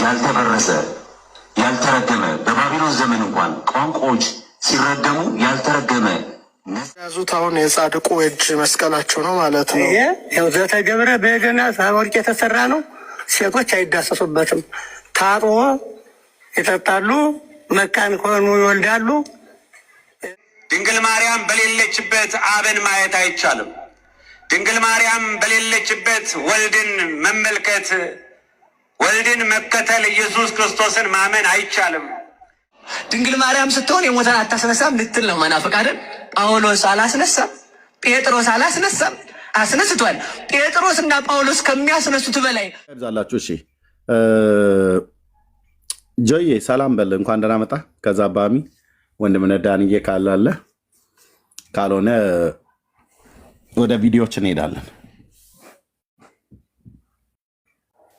ያልተበረሰ ያልተረገመ በባቢሎን ዘመን እንኳን ቋንቋዎች ሲረገሙ ያልተረገመ ያዙት። አሁን የጻድቁ እጅ መስቀላቸው ነው ማለት ነው። ያው ዘተገብረ በገና ወርቅ የተሰራ ነው። ሴቶች አይዳሰሱበትም። ታጥቦ ይጠጣሉ። መካን ከሆኑ ይወልዳሉ። ድንግል ማርያም በሌለችበት አብን ማየት አይቻልም። ድንግል ማርያም በሌለችበት ወልድን መመልከት፣ ወልድን መከተል፣ ኢየሱስ ክርስቶስን ማመን አይቻልም። ድንግል ማርያም ስትሆን የሞተን አታስነሳም ልትል ነው መናፍቅ አይደል? ጳውሎስ አላስነሳም፣ ጴጥሮስ አላስነሳም። አስነስቷል። ጴጥሮስ እና ጳውሎስ ከሚያስነሱት በላይ ይብዛላችሁ። እሺ ጆዬ ሰላም በል፣ እንኳን ደህና መጣ። ከዛ ባሚ ወንድምነህ ዳንዬ ካላለ ካልሆነ ወደ ቪዲዮዎች እንሄዳለን።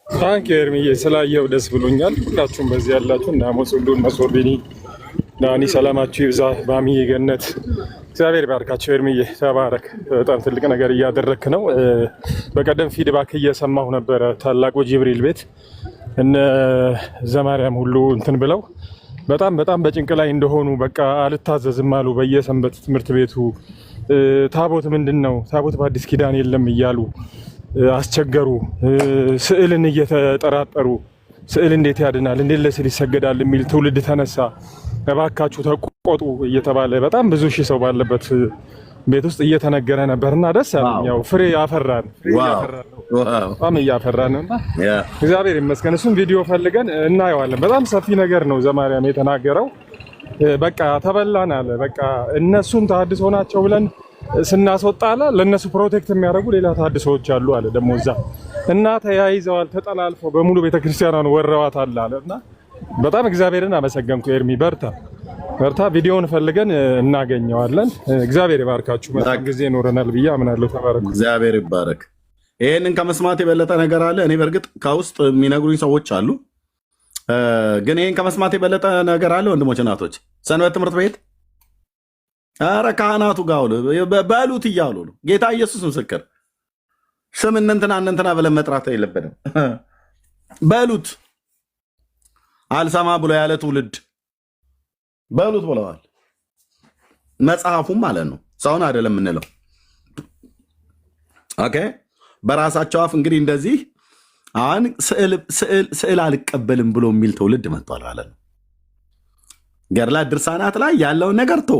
ታንክ ኤርሚዬ ስላየው ደስ ብሎኛል። ሁላችሁም በዚህ ያላችሁ እና ሞጽሉን መስወርቢኒ ዳኒ ሰላማችሁ ይብዛ። ባሚ ገነት እግዚአብሔር ባርካቸው። ኤርሚዬ ተባረክ። በጣም ትልቅ ነገር እያደረክ ነው። በቀደም ፊድባክ እየሰማሁ ነበረ። ታላቁ ጅብሪል ቤት እነ ዘማርያም ሁሉ እንትን ብለው በጣም በጭንቅ ላይ እንደሆኑ በቃ አልታዘዝም አሉ። በየሰንበት ትምህርት ቤቱ ታቦት ምንድን ነው? ታቦት በአዲስ ኪዳን የለም እያሉ አስቸገሩ። ስዕልን እየተጠራጠሩ ስዕል እንዴት ያድናል? እንዴት ለስዕል ይሰገዳል? የሚል ትውልድ ተነሳ። እባካችሁ ተቆጡ እየተባለ በጣም ብዙ ሺህ ሰው ባለበት ቤት ውስጥ እየተነገረ ነበርና ደስ ያለኝ ያው ፍሬ ያፈራን በጣም እያፈራን ነውና እግዚአብሔር ይመስገን። እሱም ቪዲዮ ፈልገን እናየዋለን። በጣም ሰፊ ነገር ነው ዘማርያም የተናገረው። በቃ ተበላን አለ። በቃ እነሱም ተሐድሶ ናቸው ብለን ስናስወጣ አለ ለነሱ ፕሮቴክት የሚያደርጉ ሌላ ተሐድሶዎች አሉ አለ። ደግሞ እዛ እና ተያይዘዋል፣ ተጠላልፈው በሙሉ ቤተክርስቲያኗን ወረዋታል አለና በጣም እግዚአብሔርን አመሰገንኩ። ኤርሚ በርታ። ቪዲዮውን ፈልገን እናገኘዋለን። እግዚአብሔር ይባርካችሁ። በጣም ጊዜ ኖረናል ብዬ አምናለሁ። ተባረኩ። እግዚአብሔር ይባረክ። ይሄንን ከመስማት የበለጠ ነገር አለ? እኔ በእርግጥ ከውስጥ የሚነግሩኝ ሰዎች አሉ፣ ግን ይሄን ከመስማት የበለጠ ነገር አለ? ወንድሞች እናቶች፣ ሰንበት ትምህርት ቤት ኧረ ካህናቱ ጋር በሉት እያሉ ነው። ጌታ ኢየሱስ ምስክር። ስም እነንትና ብለን መጥራት የለብንም። በሉት አልሰማ ብሎ ያለ ትውልድ በሉት ብለዋል። መጽሐፉም ማለት ነው፣ ሰውን አይደለም የምንለው። ኦኬ በራሳቸው አፍ እንግዲህ እንደዚህ አሁን ስዕል አልቀበልም ብሎ የሚል ትውልድ መጥቷል ማለት ነው። ገድላት ድርሳናት ላይ ያለውን ነገር ቶ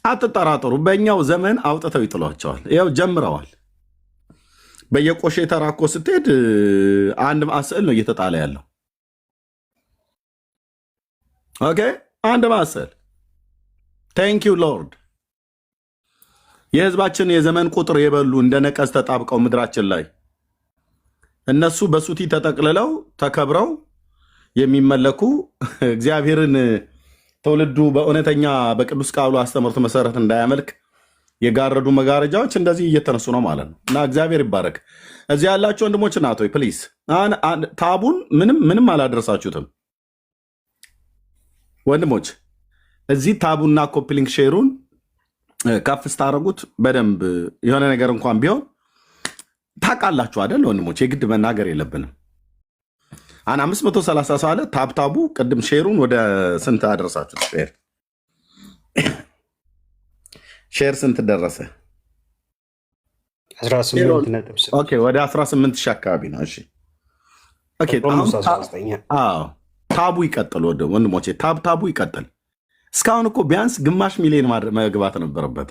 አትጠራጠሩ። በእኛው ዘመን አውጥተው ይጥሏቸዋል። ያው ጀምረዋል። በየቆሼ ተራኮ ስትሄድ አንድ ስዕል ነው እየተጣለ ያለው። ኦኬ አንድ ማሰል ቴንክ ዩ ሎርድ። የህዝባችን የዘመን ቁጥር የበሉ እንደ ነቀዝ ተጣብቀው ምድራችን ላይ እነሱ በሱቲ ተጠቅልለው ተከብረው የሚመለኩ እግዚአብሔርን ትውልዱ በእውነተኛ በቅዱስ ቃሉ አስተምሮት መሰረት እንዳያመልክ የጋረዱ መጋረጃዎች እንደዚህ እየተነሱ ነው ማለት ነው። እና እግዚአብሔር ይባረክ። እዚህ ያላችሁ ወንድሞች እናቶች ፕሊዝ ታቡን ምንም አላደረሳችሁትም ወንድሞች። እዚህ ታቡና ኮፕሊንግ ሼሩን ከፍ ስታደርጉት በደንብ የሆነ ነገር እንኳን ቢሆን ታውቃላችሁ አይደል ወንድሞች? የግድ መናገር የለብንም። 530 ሰው አለ። ታብታቡ ቅድም ሼሩን ወደ ስንት አደረሳችሁት? ሼር ስንት ደረሰ? 18.6 ኦኬ፣ ወደ 18 ሺህ አካባቢ ነው። እሺ ኦኬ፣ ታቡ ይቀጥል ወንድሞቼ፣ ታቡ ይቀጥል። እስካሁን እኮ ቢያንስ ግማሽ ሚሊዮን መግባት ነበረበት።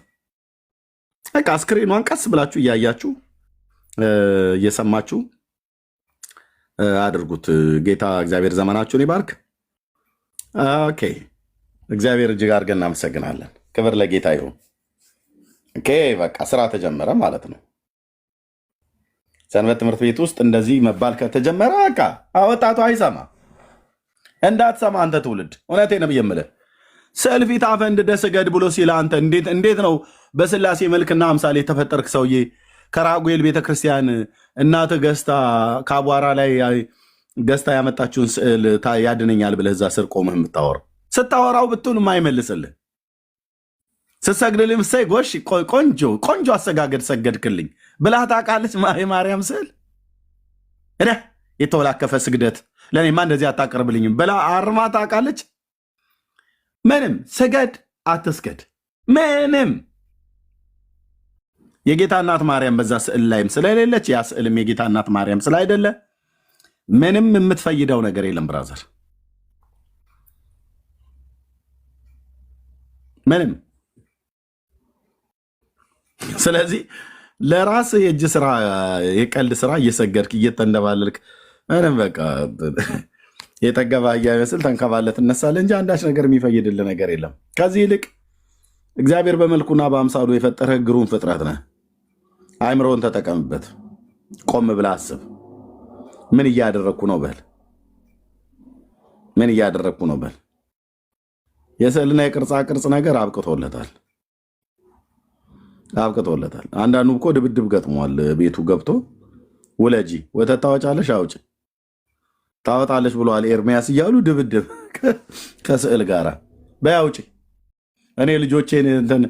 በቃ ስክሪኗን ቀስ ብላችሁ እያያችሁ እየሰማችሁ አድርጉት። ጌታ እግዚአብሔር ዘመናችሁን ይባርክ። ኦኬ፣ እግዚአብሔር እጅግ አድርገን እናመሰግናለን። ክብር ለጌታ ይሁን። ኦኬ፣ በቃ ስራ ተጀመረ ማለት ነው። ሰንበት ትምህርት ቤት ውስጥ እንደዚህ መባል ከተጀመረ በቃ ወጣቱ አይሰማ። እንዳትሰማ አንተ ትውልድ፣ እውነቴን ነው የምልህ። ስዕል ፊት አፈንድደህ ስገድ ብሎ ሲል አንተ እንዴት ነው በስላሴ መልክና አምሳሌ የተፈጠርክ ሰውዬ ከራጉኤል ቤተክርስቲያን እናትህ ገዝታ ከአቧራ ላይ ገዝታ ያመጣችውን ስዕል ያድነኛል ብለህ እዛ ስር ቆመህ የምታወራው? ስታወራው ብትል የማይመልስልህ ስትሰግድልህ ምሳይ ጎሽ ቆንጆ አሰጋገድ ሰገድክልኝ ብላ ታውቃለች? የማርያም ስዕል የተወላከፈ ስግደት ለእኔማ እንደዚህ አታቀርብልኝም ብላ አርማ ታውቃለች። ምንም ስገድ አትስገድ ምንም የጌታ እናት ማርያም በዛ ስዕል ላይም ስለሌለች ያ ስዕልም የጌታ እናት ማርያም ስላይደለ ምንም የምትፈይደው ነገር የለም ብራዘር፣ ምንም። ስለዚህ ለራስ የእጅ ስራ የቀልድ ስራ እየሰገድክ እየተንደባለልክ ምንም በቃ የጠገባ እያይመስል ተንከባለት ትነሳለህ እንጂ አንዳች ነገር የሚፈይድልህ ነገር የለም። ከዚህ ይልቅ እግዚአብሔር በመልኩና በአምሳሉ የፈጠረ ግሩም ፍጥረት ነህ። አእምሮን ተጠቀምበት። ቆም ብለህ አስብ። ምን እያደረግኩ ነው በል። ምን እያደረግኩ ነው በል። የስዕልና የቅርጻ ቅርጽ ነገር አብቅቶለታል። አንዳንዱ እኮ ድብድብ ገጥሟል። ቤቱ ገብቶ ውለጂ ወተት ታወጫለሽ አውጭ ታወጣለች ብለዋል ኤርሚያስ እያሉ ድብድብ ከስዕል ጋር በያውጭ። እኔ ልጆቼን እንትን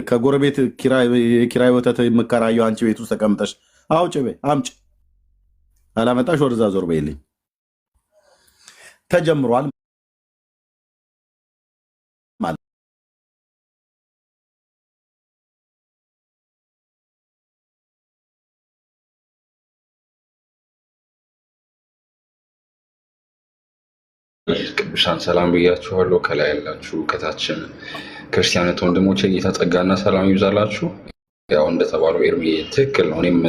ከጎረቤት ኪራይ ወተት የምከራየው አንቺ ቤት ውስጥ ተቀምጠሽ አውጭ በይ አምጭ፣ አላመጣሽ ወደዛ ዞር በይልኝ። ተጀምሯል ማለት ቅዱሳን ሰላም ብያችኋለሁ። ከላይ ያላችሁ ከታችን ክርስቲያኖች ወንድሞቼ ጌታ ጸጋና ሰላም ይብዛላችሁ። ያው እንደተባለው ኤርሚ ትክክል ነው። እኔም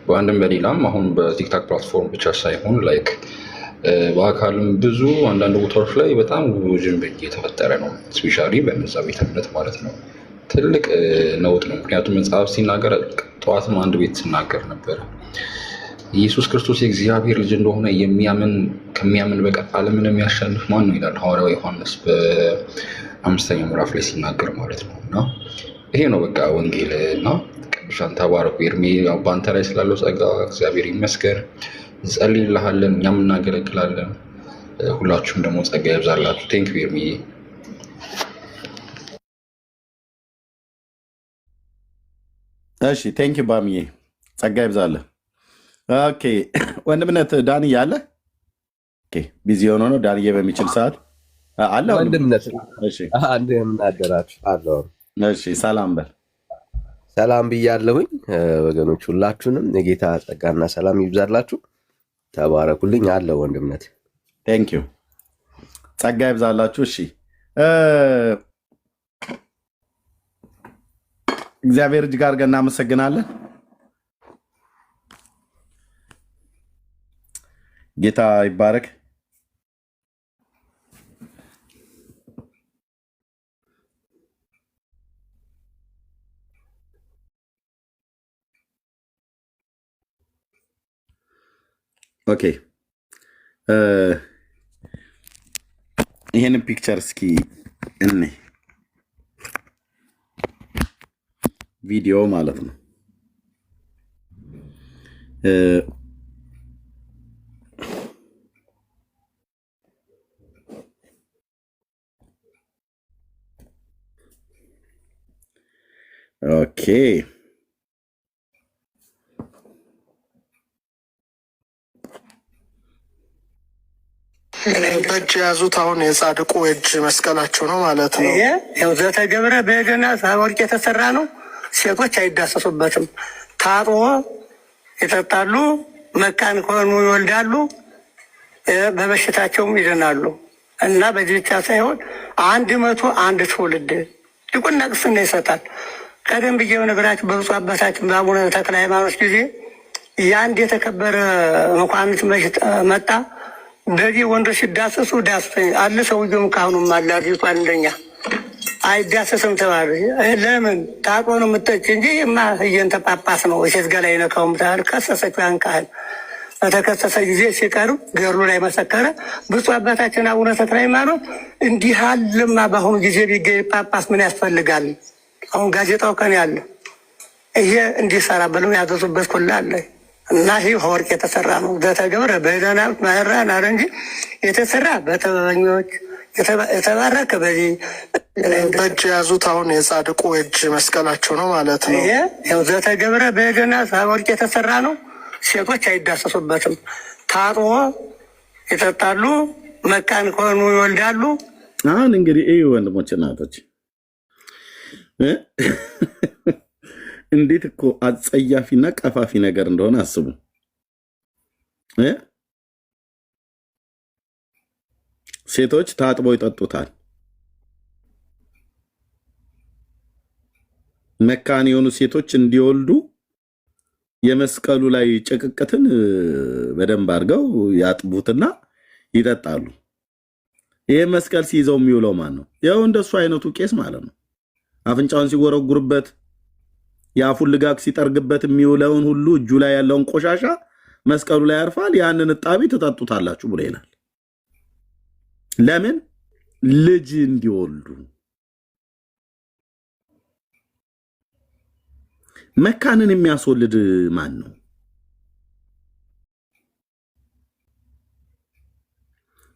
በአንድም በሌላም አሁን በቲክታክ ፕላትፎርም ብቻ ሳይሆን ላይክ በአካልም ብዙ አንዳንድ ቦታዎች ላይ በጣም ውዥንብር እየተፈጠረ ነው። ስፔሻሊ በነዛ ቤተ እምነት ማለት ነው። ትልቅ ነውጥ ነው። ምክንያቱም መጽሐፍ ሲናገር ጠዋትም አንድ ቤት ሲናገር ነበረ ኢየሱስ ክርስቶስ የእግዚአብሔር ልጅ እንደሆነ ከሚያምን በቀር ዓለምን የሚያሸንፍ ማን ነው ይላል ሐዋርያው ዮሐንስ በ5ኛው ምዕራፍ ላይ ሲናገር ማለት ነው። እና ይሄ ነው በቃ ወንጌል። እና ቅዱሳን ተባረኩ። ኤርሚ በአንተ ላይ ስላለው ጸጋ እግዚአብሔር ይመስገን። እንጸልይልሃለን፣ እኛም እናገለግላለን። ሁላችሁም ደግሞ ጸጋ ይብዛላችሁ። ቴንክ ዩ ኤርሚ። እሺ ቴንክ ዩ ባምዬ፣ ጸጋ ይብዛልህ። ኦኬ ወንድምነት ዳንዬ አለ። ኦኬ ቢዚ ሆኖ ነው ዳንዬ በሚችል ሰዓት አለ ወንድምነት። እሺ አንድ የምናደራችሁ አለው። እሺ ሰላም በል። ሰላም ብያለሁኝ ወገኖች፣ ሁላችሁንም የጌታ ጸጋና ሰላም ይብዛላችሁ። ተባረኩልኝ አለ ወንድምነት። ቴንክ ዩ ጸጋ ይብዛላችሁ። እሺ እግዚአብሔር እጅግ አድርገን እናመሰግናለን። ጌታ ይባረክ። ኦኬ ይሄንን ፒክቸር እስኪ እኔ ቪዲዮ ማለት ነው ኦኬ በእጅ የያዙት አሁን የጻድቁ እጅ መስቀላቸው ነው ማለት ነው። ያው ዘተገብረ በገና ወርቅ የተሰራ ነው። ሴቶች አይዳሰሱበትም። ታጥቦ ይጠጣሉ። መካን ከሆኑ ይወልዳሉ፣ በበሽታቸውም ይድናሉ። እና በዚህ ብቻ ሳይሆን 101 ትውልድ ዲቁና ቅስና ይሰጣል። ቀደም ብዬ ነገራችሁ በብፁዕ አባታችን በአቡነ ተክለ ሃይማኖት ጊዜ የአንድ የተከበረ መኳንንት መጣ። በዚህ ወንዶች ሲዳሰሱ ዳስተኝ አለ። ሰውየውም ካሁኑም አለ። አርጅቷ አንደኛ አይዳሰስም ተባለ። ለምን ታቆ ነው የምጠጭ እንጂ ማ እየንተ ጳጳስ ነው እሴት ገላ ይነካውም ተባለ። ከሰሰችው ያን ካህል በተከሰሰ ጊዜ ሲቀርብ ገድሉ ላይ መሰከረ። ብፁዕ አባታችን አቡነ ተክለ ሃይማኖት እንዲህ አለማ በአሁኑ ጊዜ ቢገኝ ጳጳስ ምን ያስፈልጋል? አሁን ጋዜጣው ቀን ያለ ይሄ እንዲሰራ ብለው ያዘዙበት ኩላ አለ። እና ይህ ከወርቅ የተሰራ ነው። ዘተገብረ በደህና ማህራን አለ እንጂ የተሰራ በጥበበኞች የተባረከ በዚህ በእጅ የያዙት አሁን የጻድቁ እጅ መስቀላቸው ነው ማለት ነው። ያው ዘተገብረ በደህና ወርቅ የተሰራ ነው። ሴቶች አይዳሰሱበትም። ታጥቦ ይጠጣሉ። መካን ከሆኑ ይወልዳሉ። አሁን እንግዲህ ይህ ወንድሞች እናቶች እንዴት እኮ አጸያፊና ቀፋፊ ነገር እንደሆነ አስቡ። ሴቶች ታጥበው ይጠጡታል። መካን የሆኑ ሴቶች እንዲወልዱ የመስቀሉ ላይ ጭቅቅትን በደንብ አድርገው ያጥቡትና ይጠጣሉ። ይህ መስቀል ሲይዘው የሚውለው ማን ነው? ያው እንደሱ አይነቱ ቄስ ማለት ነው። አፍንጫውን ሲወረጉርበት የአፉን ልጋግ ሲጠርግበት የሚውለውን ሁሉ እጁ ላይ ያለውን ቆሻሻ መስቀሉ ላይ ያርፋል። ያንን እጣቢ ትጠጡታላችሁ ብሎ ይላል። ለምን? ልጅ እንዲወልዱ። መካንን የሚያስወልድ ማን ነው?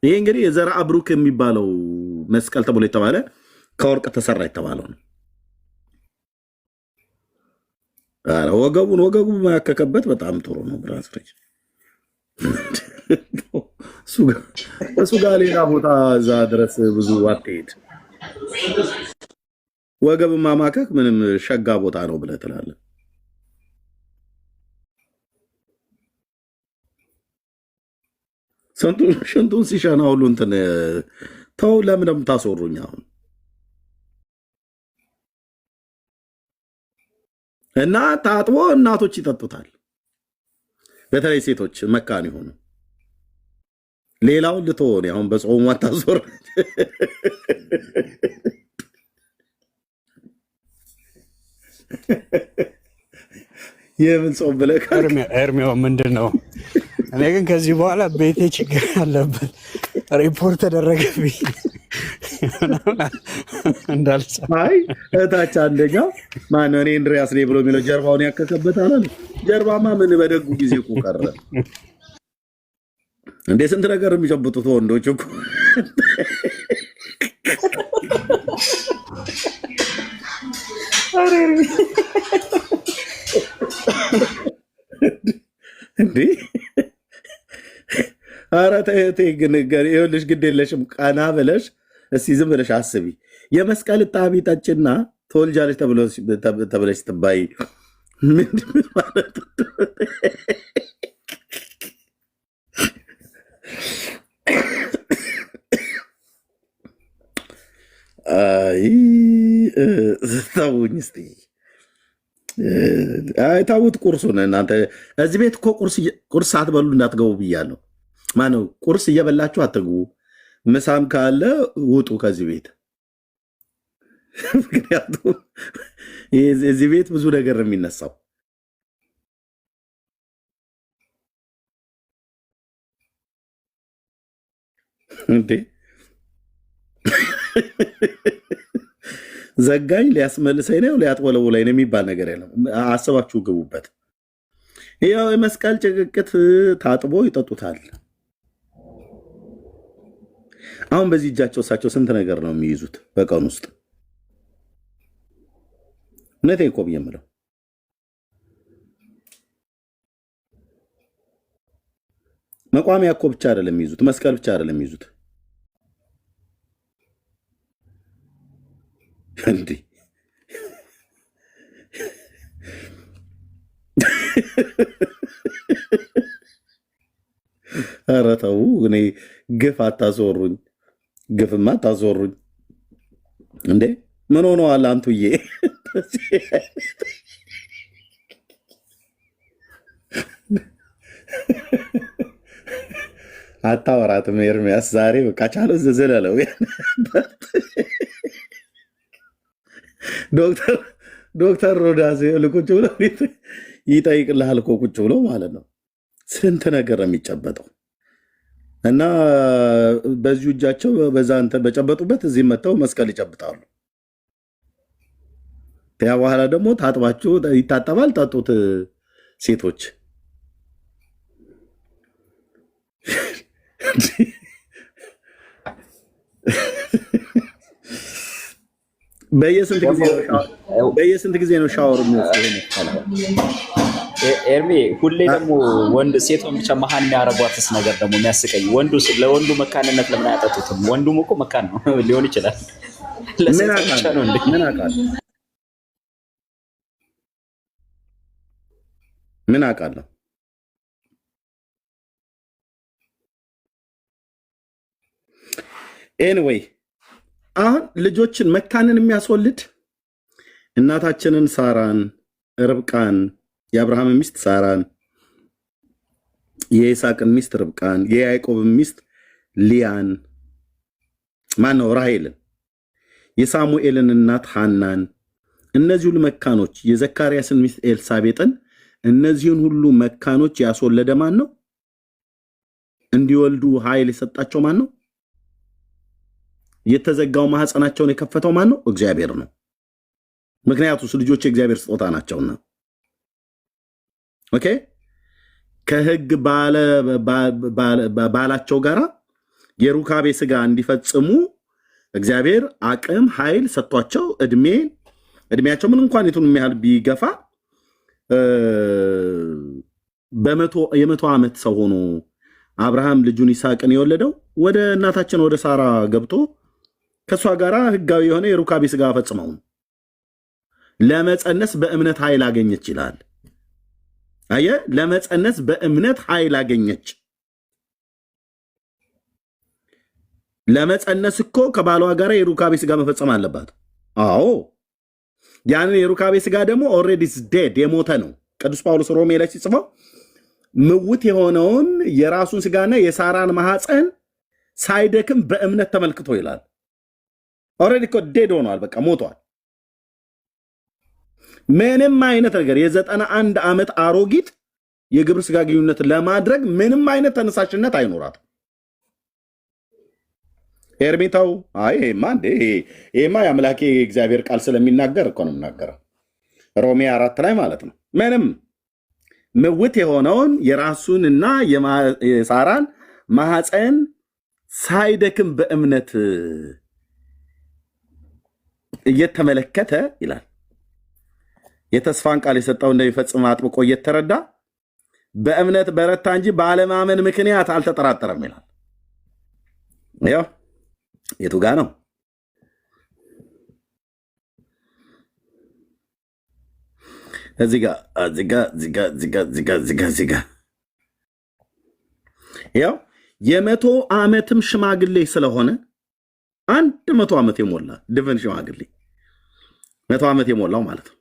ይሄ እንግዲህ የዘርአ ብሩክ የሚባለው መስቀል ተብሎ የተባለ ከወርቅ ተሰራ የተባለው ነው። ወገቡን ማያከከበት በጣም ጥሩ ነው። ብራስሬ እሱ ጋር ሌላ ቦታ እዛ ድረስ ብዙ አትሄድ። ወገብ ማማከክ ምንም ሸጋ ቦታ ነው ብለህ ትላለህ። ሽንቱን ሲሸና ሁሉ እንትን ተው። ለምን እንደምታስወሩኝ አሁን? እና ታጥቦ እናቶች ይጠጡታል። በተለይ ሴቶች መካን ይሆኑ። ሌላውን ልትሆን አሁን በጾሙ አታዞር። የምን ጾም ብለህ ኤርሚያው ምንድን ነው? እኔ ግን ከዚህ በኋላ ቤቴ ችግር አለበት ሪፖርት ተደረገብኝ እንዳልሰማ። አይ እታች አንደኛው ማነው? እኔ እንድሪያስ ነኝ ብሎ የሚለው ጀርባውን ያከከበት አላል። ጀርባማ ምን በደጉ ጊዜ እኮ ቀረ እንዴ! ስንት ነገር የሚጨብጡት ወንዶች እኮ እንዴ! ኧረ ተይ ግን ይኸውልሽ፣ ግድ የለሽም ቀና ብለሽ እስቲ ዝም ብለሽ አስቢ። የመስቀል እጣቢ ጠጭና ትወልጃለሽ ተብለሽ ስትባይ ምን ማለት አይ ተውኝ እስቲ። ታውት ቁርሱን እናንተ እዚህ ቤት እኮ ቁርስ ሳትበሉ እንዳትገቡ ብያለሁ። ማነው ቁርስ እየበላችሁ አትግቡ። ምሳም ካለ ውጡ ከዚህ ቤት። ምክንያቱም እዚህ ቤት ብዙ ነገር ነው የሚነሳው። እንዴ ዘጋኝ ሊያስመልሰኝ ነው ሊያጥወለውለኝ ነው የሚባል ነገር የለም። አስባችሁ ግቡበት። ያው የመስቀል ጭቅቅት ታጥቦ ይጠጡታል። አሁን በዚህ እጃቸው እሳቸው ስንት ነገር ነው የሚይዙት በቀን ውስጥ። እውነቴን እኮ ብዬ የምለው መቋሚያ እኮ ብቻ አይደለም የሚይዙት፣ መስቀል ብቻ አይደለም የሚይዙት። እንዲህ ኧረ ተው፣ እኔ ግፍ አታስወሩኝ፣ ግፍማ አታስወሩኝ። እንዴ ምን ሆነዋል አንቱዬ? አታወራትም ኤርሚያስ ዛሬ በቃ ቻለው ዝለለው። ዶክተር ሮዳስ ቁጭ ብሎ ይጠይቅልሃል እኮ ቁጭ ብሎ ማለት ነው። ስንት ነገር ነው የሚጨበጠው። እና በዚሁ እጃቸው በዛ በጨበጡበት እዚህ መጥተው መስቀል ይጨብጣሉ። ያ በኋላ ደግሞ ታጥባችሁ ይታጠባል። ጠጡት ሴቶች። በየስንት ጊዜ ነው ሻወር የሚወስደው? ኤርሚ ሁሌ ደግሞ ወንድ ሴቷን ብቻ መሀን የሚያረጓትስ ነገር ደግሞ የሚያስቀኝ ለወንዱ መካንነት ለምን አያጠጡትም? ወንዱም እኮ መካን ነው ሊሆን ይችላል። ለሴቷ ብቻ ነው እንዴ? ምን አውቃለሁ? ኤኒዌይ አሁን ልጆችን መካንን የሚያስወልድ እናታችንን ሳራን፣ ርብቃን፣ የአብርሃም ሚስት ሳራን፣ የይስሐቅን ሚስት ርብቃን፣ የያዕቆብን ሚስት ሊያን፣ ማን ነው ራሔልን፣ የሳሙኤልን እናት ሐናን፣ እነዚህ ሁሉ መካኖች፣ የዘካርያስን ሚስት ኤልሳቤጥን፣ እነዚህን ሁሉ መካኖች ያስወለደ ማን ነው? እንዲወልዱ ኃይል የሰጣቸው ማን ነው? የተዘጋው ማህፀናቸውን የከፈተው ማን ነው? እግዚአብሔር ነው። ምክንያቱም ልጆች የእግዚአብሔር ስጦታ ናቸውና። ኦኬ ከህግ ባላቸው ጋራ የሩካቤ ስጋ እንዲፈጽሙ እግዚአብሔር አቅም ኃይል ሰጥቷቸው እድሜያቸው ምን እንኳን የቱን የሚያህል ቢገፋ የመቶ ዓመት ሰው ሆኖ አብርሃም ልጁን ይስሐቅን የወለደው ወደ እናታችን ወደ ሳራ ገብቶ ከሷ ጋራ ህጋዊ የሆነ የሩካቤ ስጋ ፈጽመው ለመጸነስ በእምነት ኃይል አገኘች ይላል። አየ ለመጸነስ በእምነት ኃይል አገኘች። ለመጸነስ እኮ ከባሏ ጋር የሩካቤ ስጋ መፈጸም አለባት። አዎ ያንን የሩካቤ ስጋ ደግሞ ኦልሬዲ ዴድ የሞተ ነው። ቅዱስ ጳውሎስ ሮሜ ላይ ሲጽፈው ምውት የሆነውን የራሱን ስጋና የሳራን ማህፀን ሳይደክም በእምነት ተመልክቶ ይላል። ኦልሬዲ እኮ ዴድ ሆኗል፣ በቃ ሞቷል። ምንም አይነት ነገር የ91 ዓመት አሮጊት የግብረ ስጋ ግንኙነት ለማድረግ ምንም አይነት ተነሳሽነት አይኖራትም። ኤርሚታው ይሄማ የአምላኬ እግዚአብሔር ቃል ስለሚናገር እኮ ነው የምናገረው። ሮሜ 4 ላይ ማለት ነው። ምንም ምውት የሆነውን የራሱንና የሳራን ማህፀን ሳይደክም በእምነት እየተመለከተ ይላል። የተስፋን ቃል የሰጠው እንደሚፈጽም አጥብቆ እየተረዳ በእምነት በረታ እንጂ ባለማመን ምክንያት አልተጠራጠረም ይላል። ያው የቱ ጋ ነው? እዚጋ ያው የመቶ ዓመትም ሽማግሌ ስለሆነ 100 ዓመት የሞላ ድፍን ሽማግሌ 100 ዓመት የሞላው ማለት ነው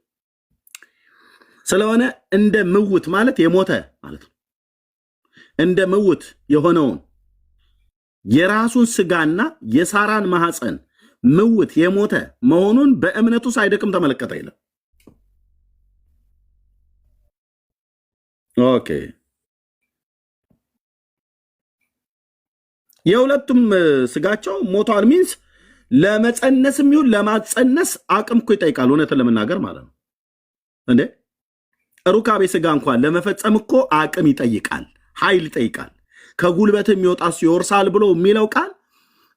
ስለሆነ እንደ ምውት ማለት የሞተ ማለት ነው። እንደ ምውት የሆነውን የራሱን ስጋና የሳራን ማህፀን ምውት የሞተ መሆኑን በእምነቱ ሳይደክም ተመለከተ ይላል። ኦኬ የሁለቱም ስጋቸው ሞቷል ሚንስ ለመጸነስም ይሁን ለማጸነስ አቅም እኮ ይጠይቃል። እውነት ለመናገር ማለት ነው እንዴ ሩካቤ ስጋ እንኳን ለመፈጸም እኮ አቅም ይጠይቃል፣ ኃይል ይጠይቃል። ከጉልበት የሚወጣ ይወርሳል ብሎ የሚለው ቃል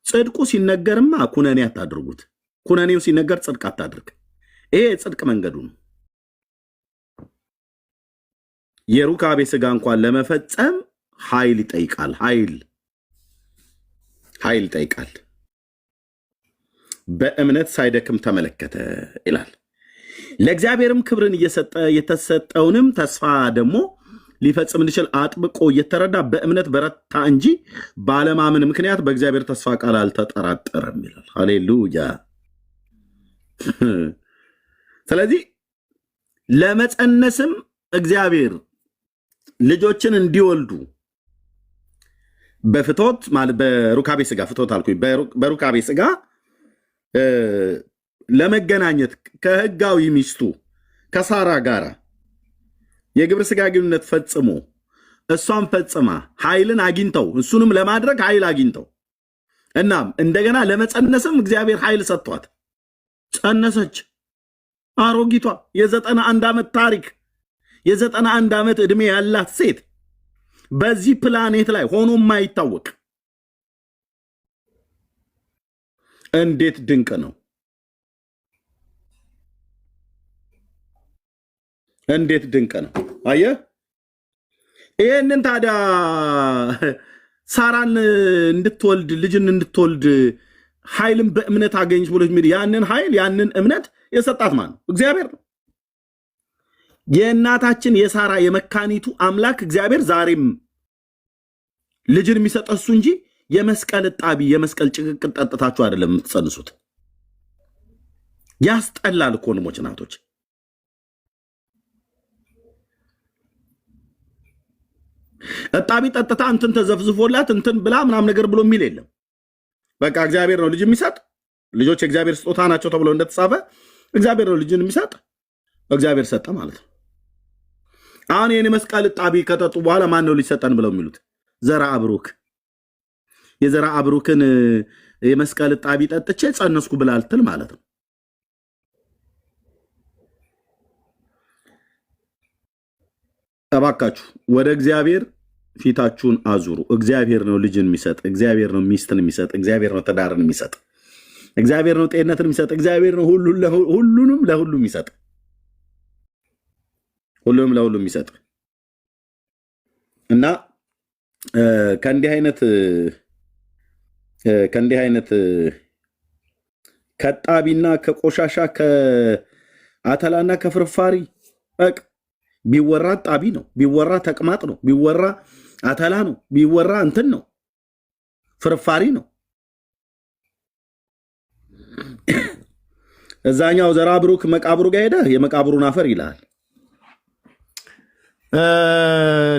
ጽድቁ ሲነገርማ ኩነኔ አታድርጉት። ኩነኔው ሲነገር ጽድቅ አታድርግ። ይሄ የጽድቅ መንገዱ ነው። የሩካቤ ስጋ እንኳን ለመፈጸም ኃይል ይጠይቃል። ኃይል ይጠይቃል። በእምነት ሳይደክም ተመለከተ ይላል። ለእግዚአብሔርም ክብርን እየሰጠ የተሰጠውንም ተስፋ ደግሞ ሊፈጽም እንዲችል አጥብቆ እየተረዳ በእምነት በረታ እንጂ ባለማመን ምክንያት በእግዚአብሔር ተስፋ ቃል አልተጠራጠረም ይላል። ሃሌሉያ። ስለዚህ ለመጸነስም እግዚአብሔር ልጆችን እንዲወልዱ በፍቶት ማለት በሩካቤ ስጋ ፍቶት አልኩኝ፣ በሩካቤ ስጋ ለመገናኘት ከህጋዊ ሚስቱ ከሳራ ጋር የግብረ ስጋ ግንኙነት ፈጽሞ እሷን ፈጽማ ኃይልን አግኝተው እሱንም ለማድረግ ኃይል አግኝተው እናም እንደገና ለመጸነስም እግዚአብሔር ኃይል ሰጥቷት ጸነሰች። አሮጊቷ የ91 ዓመት ታሪክ የ91 ዓመት ዕድሜ ያላት ሴት በዚህ ፕላኔት ላይ ሆኖ የማይታወቅ እንዴት ድንቅ ነው! እንዴት ድንቅ ነው! አየህ፣ ይህንን ታዲያ ሳራን እንድትወልድ ልጅን እንድትወልድ ኃይልን በእምነት አገኘች ብሎ የሚል ያንን ኃይል ያንን እምነት የሰጣት ማን ነው? እግዚአብሔር ነው። የእናታችን የሳራ የመካኒቱ አምላክ እግዚአብሔር ዛሬም ልጅን የሚሰጥ እሱ እንጂ የመስቀል እጣቢ የመስቀል ጭቅቅል ጠጥታችሁ አይደለም የምትጸንሱት። ያስጠላል እኮ ወንድሞች እናቶች። እጣቢ ጠጥታ እንትን ተዘፍዝፎላት እንትን ብላ ምናም ነገር ብሎ የሚል የለም። በቃ እግዚአብሔር ነው ልጅ የሚሰጥ። ልጆች የእግዚአብሔር ስጦታ ናቸው ተብሎ እንደተጻፈ እግዚአብሔር ነው ልጅን የሚሰጥ። እግዚአብሔር ሰጠ ማለት ነው። አሁን ይህን የመስቀል እጣቢ ከጠጡ በኋላ ማን ነው ሊሰጠን ብለው የሚሉት? ዘራ አብሩክ። የዘራ አብሩክን የመስቀል እጣቢ ጠጥቼ ጸነስኩ ብላ ልትል ማለት ነው። እባካችሁ ወደ እግዚአብሔር ፊታችሁን አዙሩ። እግዚአብሔር ነው ልጅን የሚሰጥ፣ እግዚአብሔር ነው ሚስትን የሚሰጥ፣ እግዚአብሔር ነው ትዳርን የሚሰጥ፣ እግዚአብሔር ነው ጤንነትን የሚሰጥ፣ እግዚአብሔር ነው ሁሉንም ለሁሉ የሚሰጥ፣ ሁሉንም ለሁሉ የሚሰጥ እና ከእንዲህ አይነት ከጣቢና ከቆሻሻ ከአተላና ከፍርፋሪ በቃ ቢወራ ጣቢ ነው፣ ቢወራ ተቅማጥ ነው፣ ቢወራ አተላ ነው፣ ቢወራ እንትን ነው፣ ፍርፋሪ ነው። እዛኛው ዘራ ብሩክ መቃብሩ ጋር ሄደ የመቃብሩን አፈር ይልሃል።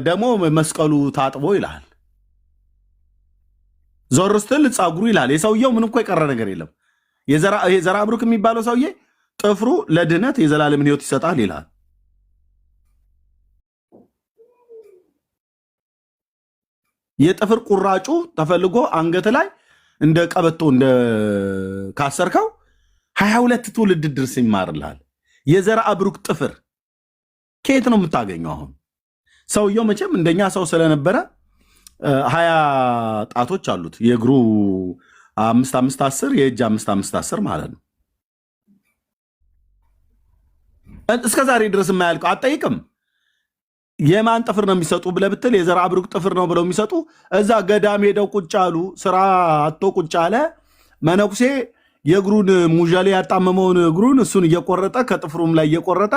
ደግሞ መስቀሉ ታጥቦ ይልሃል። ዞር ስትል ጸጉሩ ይልሃል። የሰውየው ምንም እኮ የቀረ ነገር የለም። የዘራ ብሩክ የሚባለው ሰውዬ ጥፍሩ ለድህነት የዘላለምን ሕይወት ይሰጣል ይልሃል። የጥፍር ቁራጩ ተፈልጎ አንገት ላይ እንደ ቀበቶ እንደ ካሰርከው 22 ትውልድ ድረስ ይማርልሃል። የዘራ ብሩክ ጥፍር ከየት ነው የምታገኘው? አሁን ሰውየው መቼም እንደኛ ሰው ስለነበረ 20 ጣቶች አሉት። የእግሩ 5 5 10 የእጅ 5 5 10 ማለት ነው። እስከ ዛሬ ድረስ የማያልቀው አትጠይቅም። የማን ጥፍር ነው የሚሰጡ ብለህ ብትል የዘራ ብሩክ ጥፍር ነው ብለው የሚሰጡ እዛ ገዳም ሄደው ቁጭ አሉ። ስራ አቶ ቁጭ አለ መነኩሴ የእግሩን ሙዣሌ ያጣመመውን እግሩን እሱን እየቆረጠ ከጥፍሩም ላይ እየቆረጠ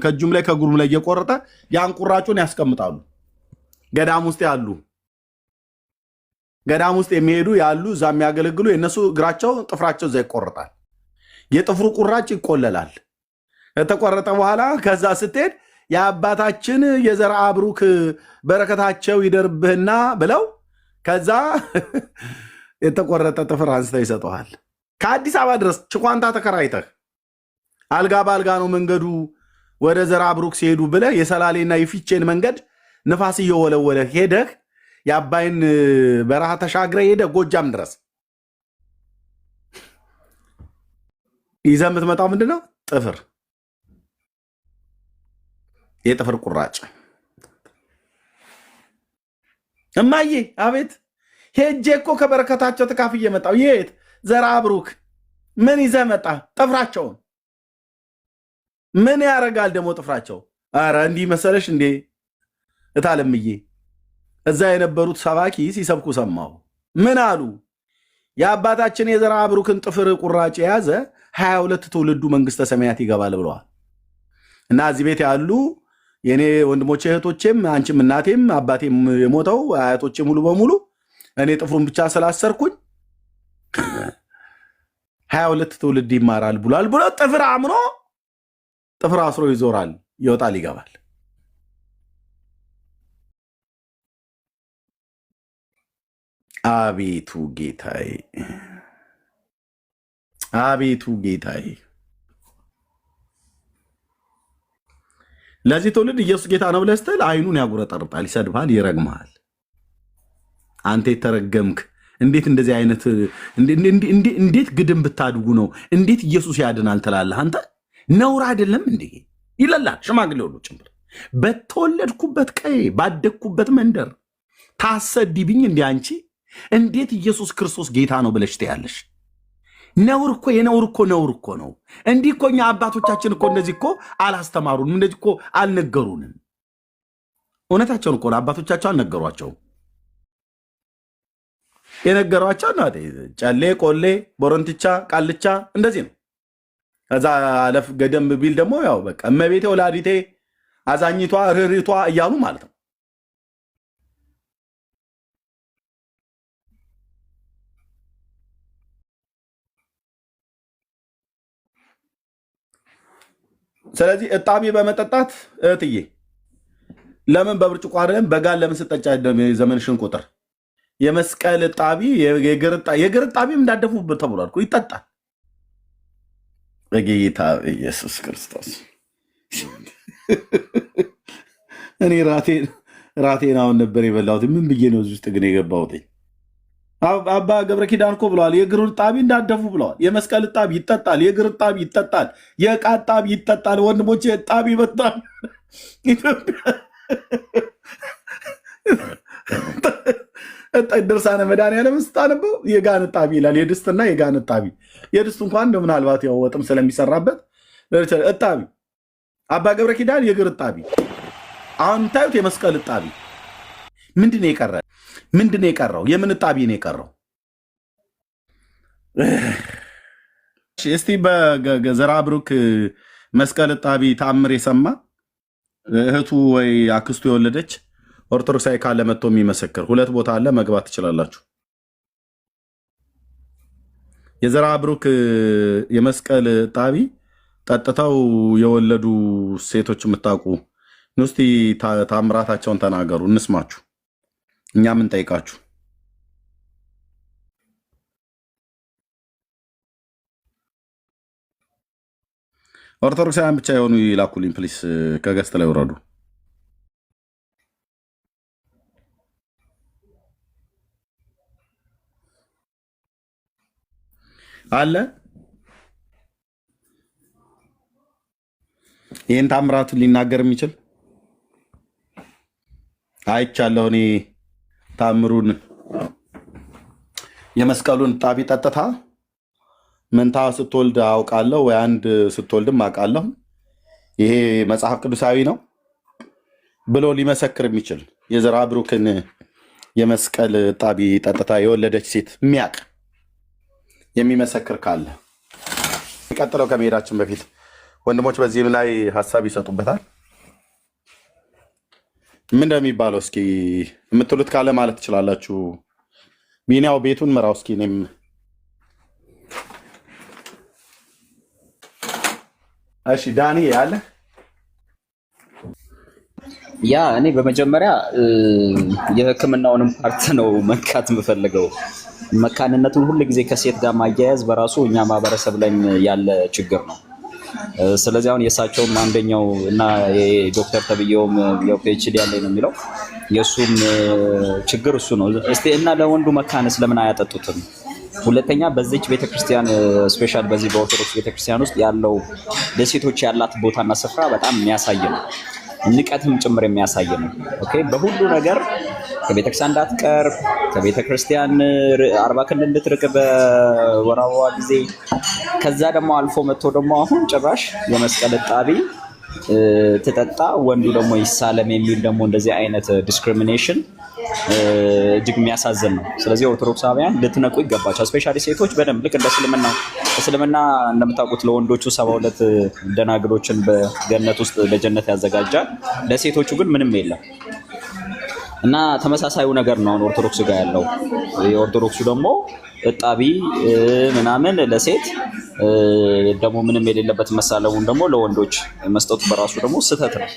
ከእጁም ላይ ከእግሩም ላይ እየቆረጠ ያን ቁራጩን ያስቀምጣሉ። ገዳም ውስጥ ያሉ ገዳም ውስጥ የሚሄዱ ያሉ እዛ የሚያገለግሉ የእነሱ እግራቸው ጥፍራቸው እዛ ይቆረጣል። የጥፍሩ ቁራጭ ይቆለላል። ከተቆረጠ በኋላ ከዛ ስትሄድ የአባታችን የዘራ ብሩክ በረከታቸው ይደርብህና ብለው ከዛ የተቆረጠ ጥፍር አንስተው ይሰጠዋል። ከአዲስ አበባ ድረስ ችኳንታ ተከራይተህ አልጋ በአልጋ ነው መንገዱ ወደ ዘራ ብሩክ ሲሄዱ ብለህ የሰላሌና የፊቼን መንገድ ንፋስ እየወለወለ ሄደህ የአባይን በረሃ ተሻግረ ሄደህ ጎጃም ድረስ ይዘህ የምትመጣው ምንድን ነው? ጥፍር፣ የጥፍር ቁራጭ። እማዬ አቤት፣ ሄጄ እኮ ከበረከታቸው ተካፍዬ መጣሁ። የት ዘራ ብሩክ ምን ይዘህ መጣ? ጥፍራቸውን። ምን ያደርጋል ደግሞ ጥፍራቸው? አረ እንዲህ መሰለሽ እንዴ እታለምዬ፣ እዛ የነበሩት ሰባኪ ሲሰብኩ ሰማሁ። ምን አሉ? የአባታችን የዘራ ብሩክን ጥፍር ቁራጭ የያዘ 22 ትውልዱ መንግስተ ሰማያት ይገባል ብለዋል። እና እዚህ ቤት ያሉ የኔ ወንድሞቼ እህቶቼም፣ አንቺም እናቴም አባቴም የሞተው አያቶቼ ሙሉ በሙሉ እኔ ጥፍሩን ብቻ ስላሰርኩኝ 22 ትውልድ ይማራል ብሏል ብሎ ጥፍር አምኖ ጥፍር አስሮ ይዞራል፣ ይወጣል፣ ይገባል። አቤቱ ጌታዬ፣ አቤቱ ጌታዬ፣ ለዚህ ትውልድ ኢየሱስ ጌታ ነው ብለህ ስትል አይኑን ያጉረጠርጣል፣ ይሰድብሃል፣ ይረግመሃል። አንተ የተረገምክ እንዴት እንደዚህ አይነት እንዴት ግድም ብታድጉ ነው እንዴት ኢየሱስ ያድናል ትላለህ? አንተ ነውር አይደለም እንዴ ይላል ሽማግሌ ሁሉ ጭምር። በተወለድኩበት ቀይ ባደግኩበት መንደር ታሰድብኝ እንዴ አንቺ እንዴት ኢየሱስ ክርስቶስ ጌታ ነው ብለሽ ትያለሽ? ነውር እኮ የነውር እኮ ነውር እኮ ነው። እንዲህ እኮ እኛ አባቶቻችን እኮ እንደዚህ እኮ አላስተማሩንም፣ እንደዚህ እኮ አልነገሩንም። እውነታቸውን እኮ አባቶቻቸው አልነገሯቸውም። የነገሯቸው ነው ጨሌ፣ ቆሌ፣ ቦረንትቻ፣ ቃልቻ እንደዚህ ነው። ከዛ አለፍ ገደም ቢል ደግሞ ያው በቃ እመቤቴ ወላዲቴ አዛኝቷ ርሪቷ እያሉ ማለት ነው። ስለዚህ እጣቢ በመጠጣት እህትዬ ለምን በብርጭቆ አይደለም በጋን ለምን ስጠጫ ዘመንሽን ቁጥር የመስቀል እጣቢ የእግር እጣቢም እንዳደፉ ተብሏል እኮ ይጠጣል። በጌታ ኢየሱስ ክርስቶስ እኔ ራቴን አሁን ነበር የበላሁት። ምን ብዬ ነው እዚህ ውስጥ ግን የገባሁት? አባ ገብረ ኪዳን እኮ ብለዋል፣ የእግር እጣቢ እንዳደፉ ብለዋል። የመስቀል እጣቢ ይጠጣል፣ የእግር እጣቢ ይጠጣል፣ የዕቃ እጣቢ ይጠጣል። ወንድሞቼ እጣቢ በጣም ድርሳነ መድኃኒዓለም ስታነበው የጋን እጣቢ ይላል። የድስትና የጋን እጣቢ የድስቱ እንኳን እንደ ምናልባት ያው ወጥም ስለሚሰራበት እጣቢ። አባ ገብረ ኪዳን የእግር እጣቢ። አሁን ታዩት የመስቀል እጣቢ ምንድን ነው የቀረ? ምንድን ነው የቀረው? የምን እጣቢ ነው የቀረው? እስቲ በዘራ ብሩክ መስቀል እጣቢ ተአምር የሰማ እህቱ ወይ አክስቱ የወለደች ኦርቶዶክሳዊ ካለ መጥቶ የሚመሰክር ሁለት ቦታ አለ፣ መግባት ትችላላችሁ። የዘራ ብሩክ የመስቀል እጣቢ ጠጥተው የወለዱ ሴቶች የምታውቁ እስቲ ታምራታቸውን ተናገሩ፣ እንስማችሁ። እኛ ምን ጠይቃችሁ? ኦርቶዶክሳውያን ብቻ የሆኑ ይላኩልኝ ፕሊስ፣ ከገስት ላይ ወረዱ። አለ ይህን ታምራቱን ሊናገር የሚችል አይቻለሁ እኔ ታምሩን። የመስቀሉን እጣቢ ጠጥታ መንታ ስትወልድ አውቃለሁ፣ ወይ አንድ ስትወልድም አውቃለሁ፣ ይሄ መጽሐፍ ቅዱሳዊ ነው ብሎ ሊመሰክር የሚችል የዘራ ብሩክን የመስቀል እጣቢ ጠጥታ የወለደች ሴት የሚያውቅ የሚመሰክር ካለ ቀጥለው ከመሄዳችን በፊት ወንድሞች በዚህም ላይ ሀሳብ ይሰጡበታል። ምን እንደሚባለው እስኪ የምትሉት ካለ ማለት ትችላላችሁ። ቢኒያው ቤቱን ምራው እስኪ። እኔም እሺ ዳኒ ያለ ያ እኔ በመጀመሪያ የሕክምናውንም ፓርት ነው መንካት የምፈልገው። መካንነቱን ሁሉ ጊዜ ከሴት ጋር ማያያዝ በራሱ እኛ ማህበረሰብ ላይ ያለ ችግር ነው። ስለዚህ አሁን የእሳቸውም አንደኛው እና የዶክተር ተብዬውም ያው ፒኤችዲ ያለኝ ነው የሚለው የእሱም ችግር እሱ ነው። እስቲ እና ለወንዱ መካንስ ለምን አያጠጡትም? ሁለተኛ በዚች ቤተክርስቲያን ስፔሻል በዚህ በኦርቶዶክስ ቤተክርስቲያን ውስጥ ያለው ለሴቶች ያላት ቦታና ስፍራ በጣም የሚያሳይ ነው። ንቀትም ጭምር የሚያሳይ ነው። ኦኬ በሁሉ ነገር ከቤተክርስቲያን እንዳትቀርብ፣ ከቤተክርስቲያን 40 ክንድ እንድትርቅ በወር አበባ ጊዜ፣ ከዛ ደግሞ አልፎ መጥቶ ደግሞ አሁን ጭራሽ የመስቀል እጣቢ ትጠጣ ወንዱ ደግሞ ይሳለም የሚል ደግሞ እንደዚህ አይነት ዲስክሪሚኔሽን እጅግ የሚያሳዝን ነው። ስለዚህ ኦርቶዶክሳውያን ልትነቁ ይገባቸዋል። ስፔሻሊ ሴቶች በደንብ ልክ እንደ እስልምና እንደምታውቁት ለወንዶቹ 72 ደናግሎችን በገነት ውስጥ በጀነት ያዘጋጃል፣ ለሴቶቹ ግን ምንም የለም እና ተመሳሳዩ ነገር ነው አሁን ኦርቶዶክስ ጋር ያለው። የኦርቶዶክሱ ደግሞ እጣቢ ምናምን ለሴት ደግሞ ምንም የሌለበት መሳለሙን ደግሞ ለወንዶች መስጠቱ በራሱ ደግሞ ስህተት ነው።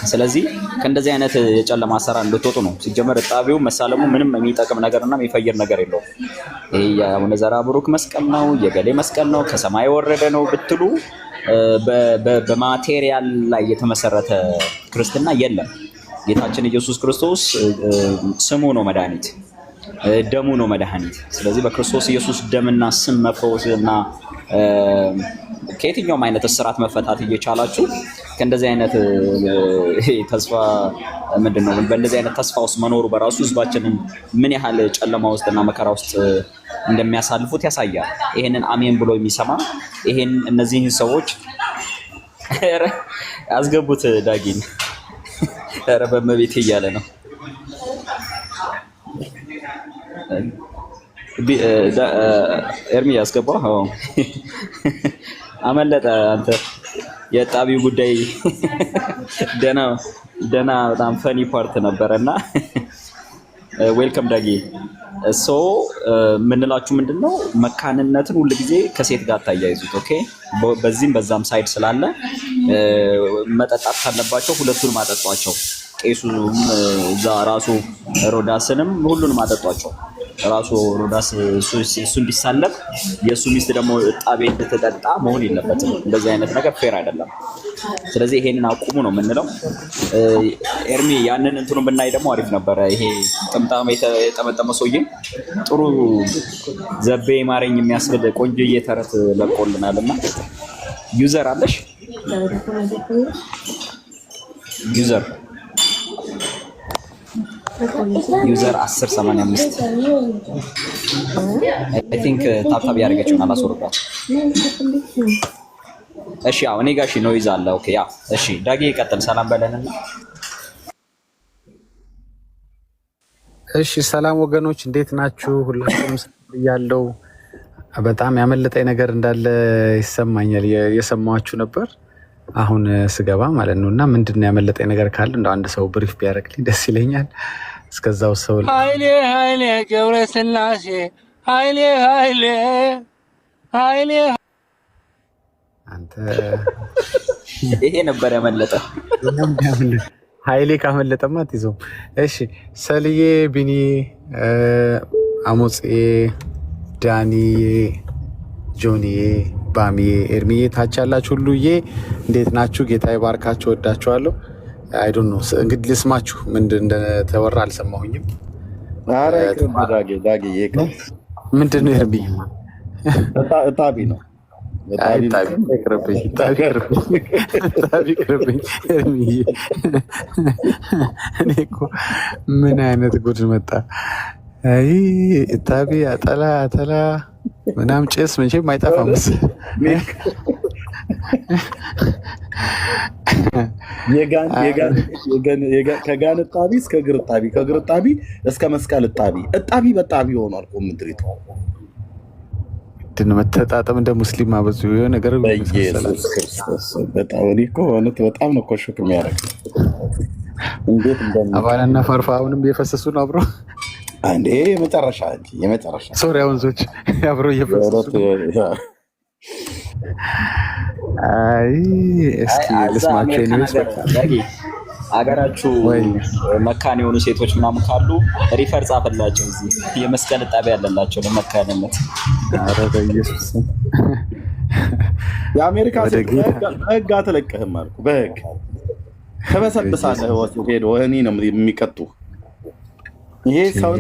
ስለዚህ ከእንደዚህ አይነት የጨለማ አሰራር እንድትወጡ ነው። ሲጀመር እጣቢው መሳለሙ ምንም የሚጠቅም ነገርና የሚፈይር ነገር የለውም። ይሄ የአቡነ ዘራ ብሩክ መስቀል ነው፣ የገሌ መስቀል ነው፣ ከሰማይ የወረደ ነው ብትሉ በማቴሪያል ላይ የተመሰረተ ክርስትና የለም። ጌታችን ኢየሱስ ክርስቶስ ስሙ ነው መድኃኒት፣ ደሙ ነው መድኃኒት። ስለዚህ በክርስቶስ ኢየሱስ ደምና ስም መፈወስና ከየትኛውም አይነት እስራት መፈታት እየቻላችሁ ከእንደዚህ አይነት ተስፋ ምንድነው በእንደዚህ አይነት ተስፋ ውስጥ መኖሩ በራሱ ህዝባችንን ምን ያህል ጨለማ ውስጥና መከራ ውስጥ እንደሚያሳልፉት ያሳያል። ይሄንን አሜን ብሎ የሚሰማ ይሄን እነዚህን ሰዎች አስገቡት ዳጊን ኧረ በመቤቴ እያለ ነው። ኤርሚ ያስገባው አመለጠ። አንተ የጣቢው ጉዳይ ደና በጣም ፈኒ ፓርት ነበረና ዌልከም ዳጊ። ሶ ምንላችሁ ምንድነው መካንነትን ሁሉ ጊዜ ከሴት ጋር ታያይዙት። ኦኬ በዚህም በዛም ሳይድ ስላለ መጠጣት ካለባቸው ሁለቱንም አጠጧቸው። ቄሱም እዛ ራሱ ሮዳስንም ሁሉንም አጠጧቸው። ራሱ ሮዳስ እሱ እንዲሳለብ የእሱ ሚስት ደግሞ ጣቤ እንድትጠጣ መሆን የለበትም። እንደዚህ አይነት ነገር ፌር አይደለም። ስለዚህ ይሄንን አቁሙ ነው የምንለው። ኤርሚ ያንን እንትኑን ብናይ ደግሞ አሪፍ ነበረ። ይሄ ጥምጣም የጠመጠመ ሰውዬ ጥሩ ዘቤ ማረኝ የሚያስብል ቆንጆዬ ተረት ለቆልናል። እና ዩዘር አለሽ ዩዘር 1085 አይ ቲንክ ታፕታፕ ያደረገችውን አላስወርዷት። እሺ ያው እኔ ጋር ነው ይዛለ። ኦኬ ያ እሺ ዳጊ ይቀጥል። ሰላም በለንና እሺ ሰላም ወገኖች እንዴት ናችሁ? ሁላችሁም ያለው በጣም ያመለጠኝ ነገር እንዳለ ይሰማኛል። የሰማችሁ ነበር አሁን ስገባ ማለት ነው። እና ምንድነው ያመለጠኝ ነገር ካለ እንደው አንድ ሰው ብሪፍ ቢያደርግልኝ ደስ ይለኛል። እስከዛው ሰው ኃይሌ ገብረ ስላሴ ኃይሌ አንተ ይሄ ነበር ያመለጠ። ኃይሌ ካመለጠማ አትይዘውም። እሺ ሰልዬ፣ ቢኒ፣ አሞፄ፣ ዳኒዬ፣ ጆኒዬ፣ ባሚዬ፣ ኤርሚዬ ታች ያላችሁ ሁሉዬ እንዴት ናችሁ? ጌታ ይባርካችሁ። ወዳችኋለሁ። አይ ዶንት ኖ እንግዲህ ልስማችሁ ምንድን እንደተወራ አልሰማሁኝም። ምንድን ነው ኤርሚ? እጣቢ ነው እኔ እኮ ምን አይነት ጉድ መጣ? አይ እጣቢ አጠላ ምናምን ጭስ መቼም አይጠፋም። ከጋን እጣቢ እስከ እግር እጣቢ፣ ከእግር እጣቢ እስከ መስቀል እጣቢ፣ እጣቢ በጣቢ ሆኗል እኮ ምድሪቱ። ምንድን ነው መተጣጠም? እንደ ሙስሊም አበዙ የሆነ ነገር በኢየሱስ ክርስቶስ። በጣም እኔ እኮ እውነት በጣም ነው እኮ ሹክ የሚያደርግ። እንዴት አባላና ፈርፋ አሁንም እየፈሰሱ ነው አብሮ አንዴ የመጨረሻ ሶሪያ ወንዞች አብሮ እየፈሰሱ። አይ እስኪ ልስማቸው ነው። አገራችሁ መካን የሆኑ ሴቶች ምናምን ካሉ ሪፈር ጻፈላቸው። እዚህ የመስቀል ጣቢያ ያለላቸው ለመካንነት። ኧረ በኢየሱስ የአሜሪካ በህግ አትለቅህም አልኩ። በህግ ተበሰብሳለህ። ሄዶ ወህኒ ነው የሚቀጡ። ይሄ ሰው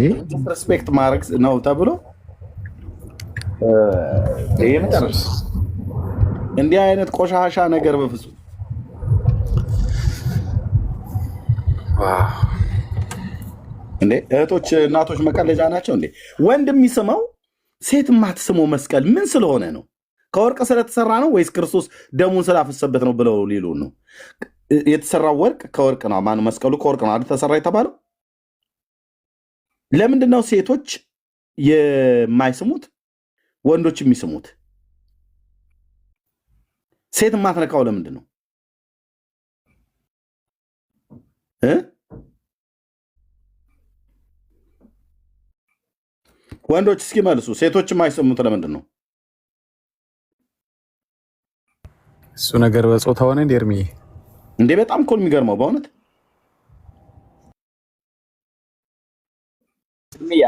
ሪስፔክት ማድረግ ነው ተብሎ ይሄ መጨረሻ እንዲህ አይነት ቆሻሻ ነገር በፍጹም እንዴ! እህቶች እናቶች መቀለጃ ናቸው እንዴ? ወንድ የሚስመው ሴት የማትስመው መስቀል ምን ስለሆነ ነው? ከወርቅ ስለተሰራ ነው ወይስ ክርስቶስ ደሙን ስላፈሰበት ነው ብለው ሊሉ ነው? የተሰራው ወርቅ ከወርቅ ነው። ማነው መስቀሉ ከወርቅ ነው አይደል ተሰራ የተባለው? ለምንድን ነው ሴቶች የማይስሙት ወንዶች የሚስሙት? ሴት የማትነካው ለምንድን ነው? ወንዶች እስኪ መልሱ። ሴቶች የማይስሙት ለምንድን ነው? እሱ ነገር በጾታ ሆነ እንደ ኤርሚ እንዴ! በጣም እኮ የሚገርመው በእውነት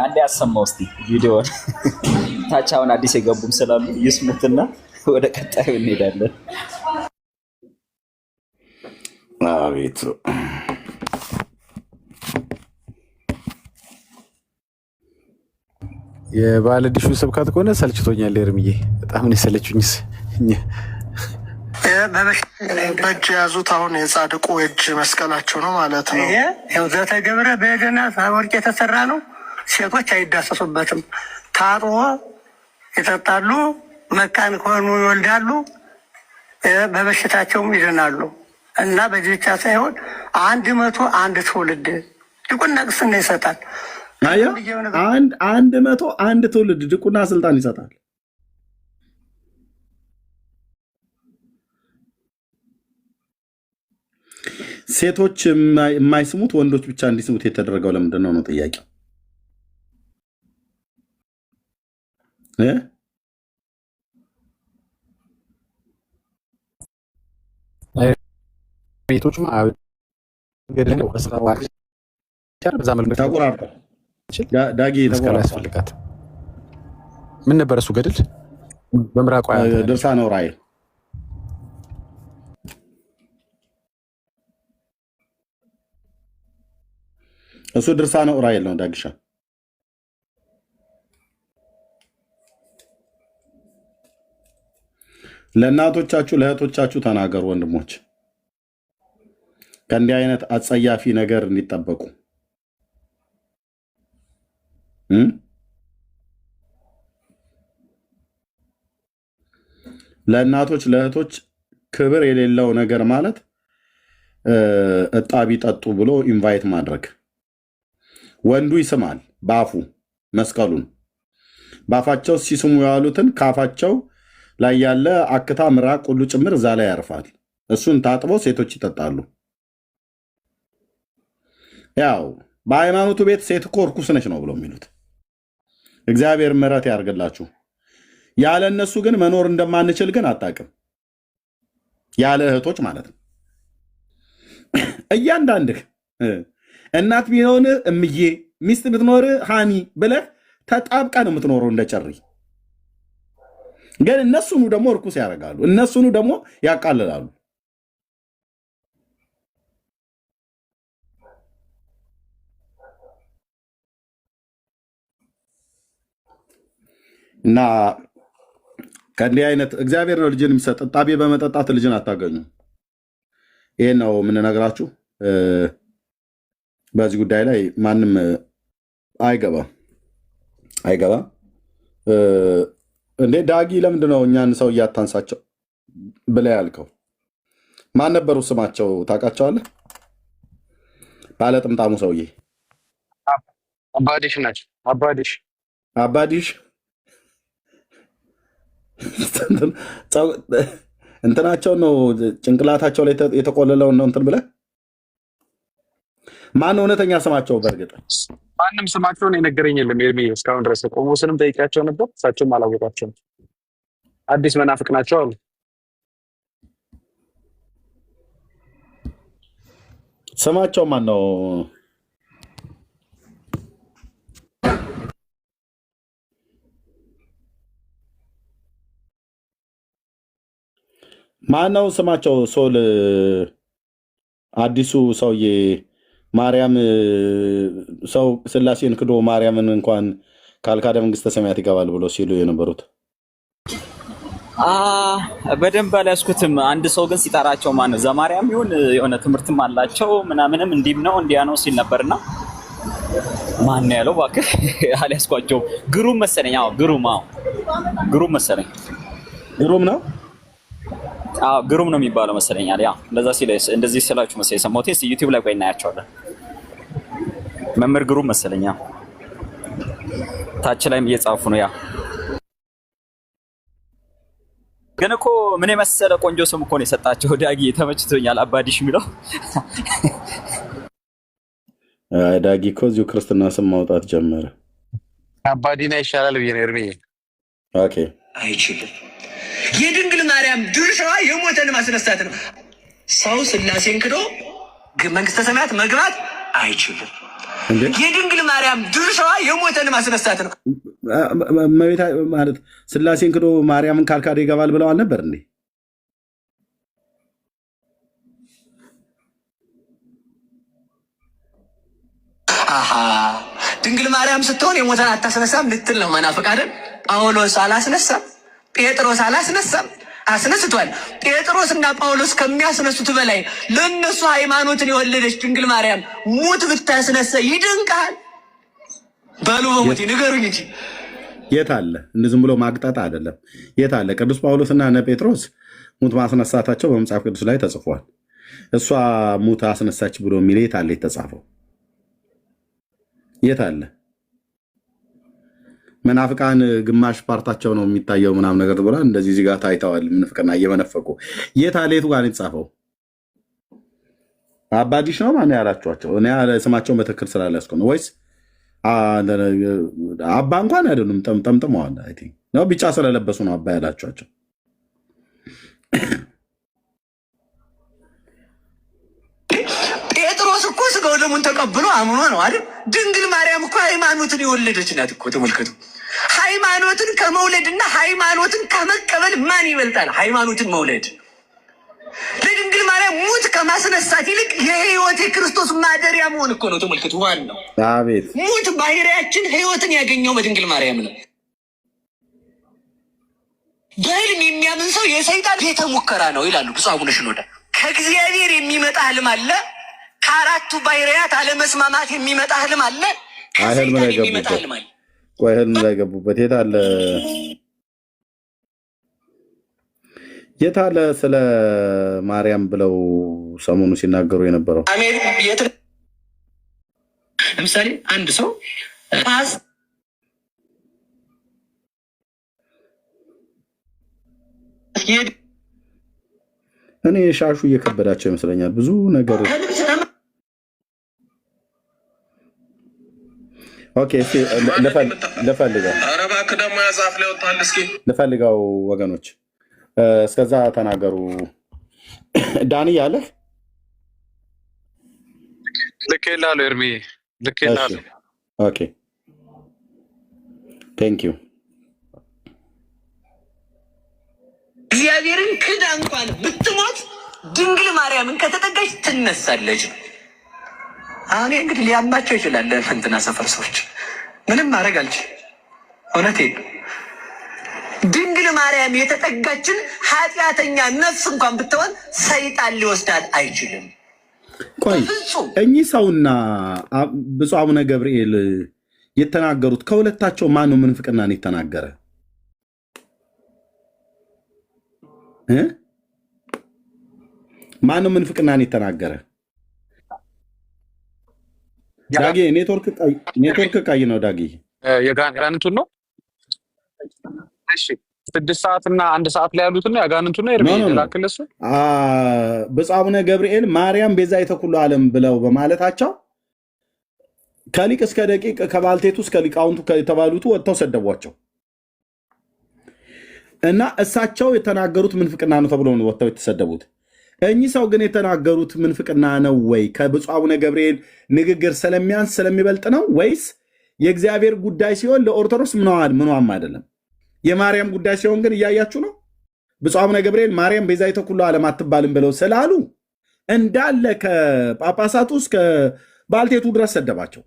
አንዴ ያሰማው እስቲ ቪዲዮውን ታች። አሁን አዲስ የገቡም ስላሉ ይስሙትና ወደ ቀጣዩ እንሄዳለን። አቤት የባለ ዲሹ ስብከት ከሆነ ሰልችቶኛል ኤርሚዬ፣ በጣም ነው የሰለቹኝስ። በእጅ የያዙት አሁን የጻድቁ እጅ መስቀላቸው ነው ማለት ነው። ይኸው ዘተገብረ በደህና ወርቅ የተሰራ ነው። ሴቶች አይዳሰሱበትም። ታጥቦ ይጠጣሉ። መካን ከሆኑ ይወልዳሉ፣ በበሽታቸውም ይድናሉ። እና በዚህ ብቻ ሳይሆን 101 ትውልድ ድቁና ቅስና ይሰጣል። 101 ትውልድ ድቁና ስልጣን ይሰጣል። ሴቶች የማይስሙት ወንዶች ብቻ እንዲስሙት የተደረገው ለምንድን ነው ጥያቄው? ቤቶች ዳጊ ያስፈልጋት ምን ነበር እሱ ገድል በምራቋ ድርሳነ ዑራኤል እሱ ድርሳነ ዑራኤል ነው። ዳግሻ ለእናቶቻችሁ ለእህቶቻችሁ ተናገሩ ወንድሞች፣ ከእንዲህ አይነት አጸያፊ ነገር እንዲጠበቁ። ለእናቶች ለእህቶች ክብር የሌለው ነገር ማለት እጣቢ ጠጡ ብሎ ኢንቫይት ማድረግ። ወንዱ ይስማል በአፉ መስቀሉን፣ በአፋቸው ሲስሙ የዋሉትን ካፋቸው ላይ ያለ አክታ ምራቅ ሁሉ ጭምር እዛ ላይ ያርፋል። እሱን ታጥበው ሴቶች ይጠጣሉ። ያው በሃይማኖቱ ቤት ሴት እኮ እርኩስ ነች ነው ብሎ የሚሉት። እግዚአብሔር ምሕረት ያርግላችሁ። ያለ እነሱ ግን መኖር እንደማንችል ግን አታውቅም። ያለ እህቶች ማለት ነው። እያንዳንድህ እናት ቢሆን እምዬ፣ ሚስት ብትኖር ሃኒ ብለህ ተጣብቃ ነው የምትኖረው እንደ ጨሪ። ግን እነሱኑ ደግሞ እርኩስ ያደርጋሉ፣ እነሱኑ ደግሞ ያቃልላሉ። እና ከእንዲህ አይነት እግዚአብሔር ነው ልጅን የሚሰጥ። እጣቢ በመጠጣት ልጅን አታገኙ። ይህን ነው የምንነግራችሁ። በዚህ ጉዳይ ላይ ማንም አይገባም። እንዴ ዳጊ ለምንድን ነው እኛን ሰው እያታንሳቸው ብለህ ያልከው? ማን ነበሩ ስማቸው ታውቃቸዋለህ? ባለ ጥምጣሙ ሰውዬ አባዲሽ ናቸው። አባዲሽ እንትናቸው ነው ጭንቅላታቸው ላይ የተቆለለውን ነው እንትን ብለህ ማን እውነተኛ ስማቸው? በእርግጥ ማንም ስማቸውን የነገረኝ የለም ኤርሚ። እስካሁን ድረስ ቆሞስንም ጠይቃቸው ነበር፣ እሳቸውም አላወቋቸውም። አዲስ መናፍቅ ናቸው አሉ። ስማቸው ማን ነው? ማነው ስማቸው? ሶል አዲሱ ሰውዬ ማርያም ሰው ስላሴን ክዶ ማርያምን እንኳን ካልካደ መንግስተ ሰማያት ይገባል ብሎ ሲሉ የነበሩት በደንብ አልያዝኩትም። አንድ ሰው ግን ሲጠራቸው ማነው ዘማርያም ይሁን የሆነ ትምህርትም አላቸው ምናምንም እንዲህም ነው እንዲያ ነው ሲል ነበርና ማን ነው ያለው? እባክህ አልያዝኳቸውም። ግሩም መሰለኝ። ግሩም መሰለኝ። ግሩም ነው። ግሩም ነው የሚባለው መሰለኛል። ያ እንደዛ ሲል እንደዚህ ስላችሁ መሰለኝ ሰማሁት። ዩቲዩብ ላይ ቆይ እናያቸዋለን። መምህር ግሩም መሰለኛ ታች ላይም እየጻፉ ነው። ያ ግን እኮ ምን የመሰለ ቆንጆ ስም እኮ ነው የሰጣቸው። ዳጊ ተመችቶኛል። አባዲሽ የሚለው ዳጊ እኮ እዚሁ ክርስትና ስም ማውጣት ጀመረ። አባዲና ይሻላል ብዬ ነው ኤርሚ። ኦኬ አይችልም። የድንግል ማርያም ድርሻዋ የሞተን ማስነሳት ነው። ሰው ስላሴን ክዶ መንግስተ ሰማያት መግባት አይችልም። የድንግል ማርያም ድርሻዋ የሞተን ማስነሳት ነው። መቤታ ማለት ስላሴን ክዶ ማርያምን ካልካደ ይገባል ብለዋል ነበር እንዴ? ድንግል ማርያም ስትሆን የሞተን አታስነሳም ልትል ነው መናፍቅ አይደል? ጳውሎስ አላስነሳም፣ ጴጥሮስ አላስነሳም፣ አስነስቷል። ጴጥሮስና ጳውሎስ ከሚያስነሱት በላይ ለእነሱ ሃይማኖትን የወለደች ድንግል ማርያም ሙት ብታስነሳ ይደንቃል። በሉ በሙት ንገሩኝ እንጂ የት አለ? እንደ ዝም ብሎ ማቅጣት አይደለም። የት አለ? ቅዱስ ጳውሎስና እነ ጴጥሮስ ሙት ማስነሳታቸው በመጽሐፍ ቅዱስ ላይ ተጽፏል። እሷ ሙት አስነሳች ብሎ የሚል የት አለ የተጻፈው? የት አለ? መናፍቃን ግማሽ ፓርታቸው ነው የሚታየው ምናምን ነገር ብላ እንደዚህ እዚህ ጋር ታይተዋል። ምንፍቅና እየመነፈቁ የት አለ? የቱ ጋር የተጻፈው? አባዲሽ ነው ማነው ያላችኋቸው? እኔ ስማቸውን በትክክል ስላልያዝኩ ነው። ወይስ አባ እንኳን አይደሉም፣ ጠምጥመዋል ነው። ቢጫ ስለለበሱ ነው አባ ያላችኋቸው። ጴጥሮስ እኮ ስጋው ደሙን ተቀብሎ አምኖ ነው አይደል? ድንግል ማርያም እኮ ሃይማኖትን የወለደች ናት እኮ። ተመልከቱ፣ ሃይማኖትን ከመውለድና ሃይማኖትን ከመቀበል ማን ይበልጣል? ሃይማኖትን መውለድ ለድንግል ማርያም ሙት ከማስነሳት ይልቅ የህይወት የክርስቶስ ማደሪያ መሆን እኮ ነው። ተመልከቱ፣ ዋናው አቤት ሙት ባህሪያችን ህይወትን ያገኘው በድንግል ማርያም ነው። በህልም የሚያምን ሰው የሰይጣን ቤተ ሙከራ ነው ይላሉ ብፁዕ አቡነ ሽኖዳ። ከእግዚአብሔር የሚመጣ ህልም አለ። ከአራቱ ባህሪያት አለመስማማት የሚመጣ ህልም አለ። ከሰይጣን የሚመጣ ህልም አለ። ቆይ ህልም ላይ ገቡበት። የት አለ? የት አለ? ስለ ማርያም ብለው ሰሞኑ ሲናገሩ የነበረው ለምሳሌ አንድ ሰው እኔ ሻሹ እየከበዳቸው ይመስለኛል ብዙ ነገር። ኦኬ እስቲ ልፈልገው ወገኖች፣ እስከዛ ተናገሩ። ዳኒ ያለህ ልክ ይላሉ። ኤርሚ ልክ ይላሉ። ኦኬ ቴንክ ዩ። እግዚአብሔርን ክዳ እንኳን ብትሞት ድንግል ማርያምን ከተጠጋች ትነሳለች። አሁን እንግዲህ ሊያማቸው ይችላል። ለፈንትና ሰፈር ሰዎች ምንም ማድረግ አልችልም። እውነቴን ድንግል ማርያም የተጠጋችን ኃጢአተኛ ነፍስ እንኳን ብትሆን ሰይጣን ሊወስዳት አይችልም። ቆይ እኚህ ሰውና ብፁዕ አቡነ ገብርኤል የተናገሩት ከሁለታቸው ማነው ምንፍቅናን የተናገረ? ማነው ምንፍቅናን የተናገረ? ዳጊ ኔትወርክ ቀይ ነው። ዳጊ የጋንቱን ነው። እሺ 6 ሰዓት እና 1 ሰዓት ላይ ያሉትና ያጋንንቱና ኤርሚ ላክለሱ ብፁዕ አቡነ ገብርኤል ማርያም ቤዛዊተ ኩሉ ዓለም ብለው በማለታቸው ከሊቅ እስከ ደቂቅ ከባልቴቱ እስከ ሊቃውንቱ የተባሉት ወጥተው ሰደቧቸው እና እሳቸው የተናገሩት ምንፍቅና ነው ተብሎ ነው ወጥተው የተሰደቡት። እኚህ ሰው ግን የተናገሩት ምንፍቅና ነው ወይ ከብፁዕ አቡነ ገብርኤል ንግግር ስለሚያንስ ስለሚበልጥ ነው ወይስ የእግዚአብሔር ጉዳይ ሲሆን ለኦርቶዶክስ ምኗም አይደለም? የማርያም ጉዳይ ሲሆን ግን እያያችሁ ነው። ብፁዕ አቡነ ገብርኤል ማርያም ቤዛዊተ ኩሉ ዓለም አትባልም ብለው ስላሉ እንዳለ ከጳጳሳቱ እስከ ባልቴቱ ድረስ ሰደባቸው።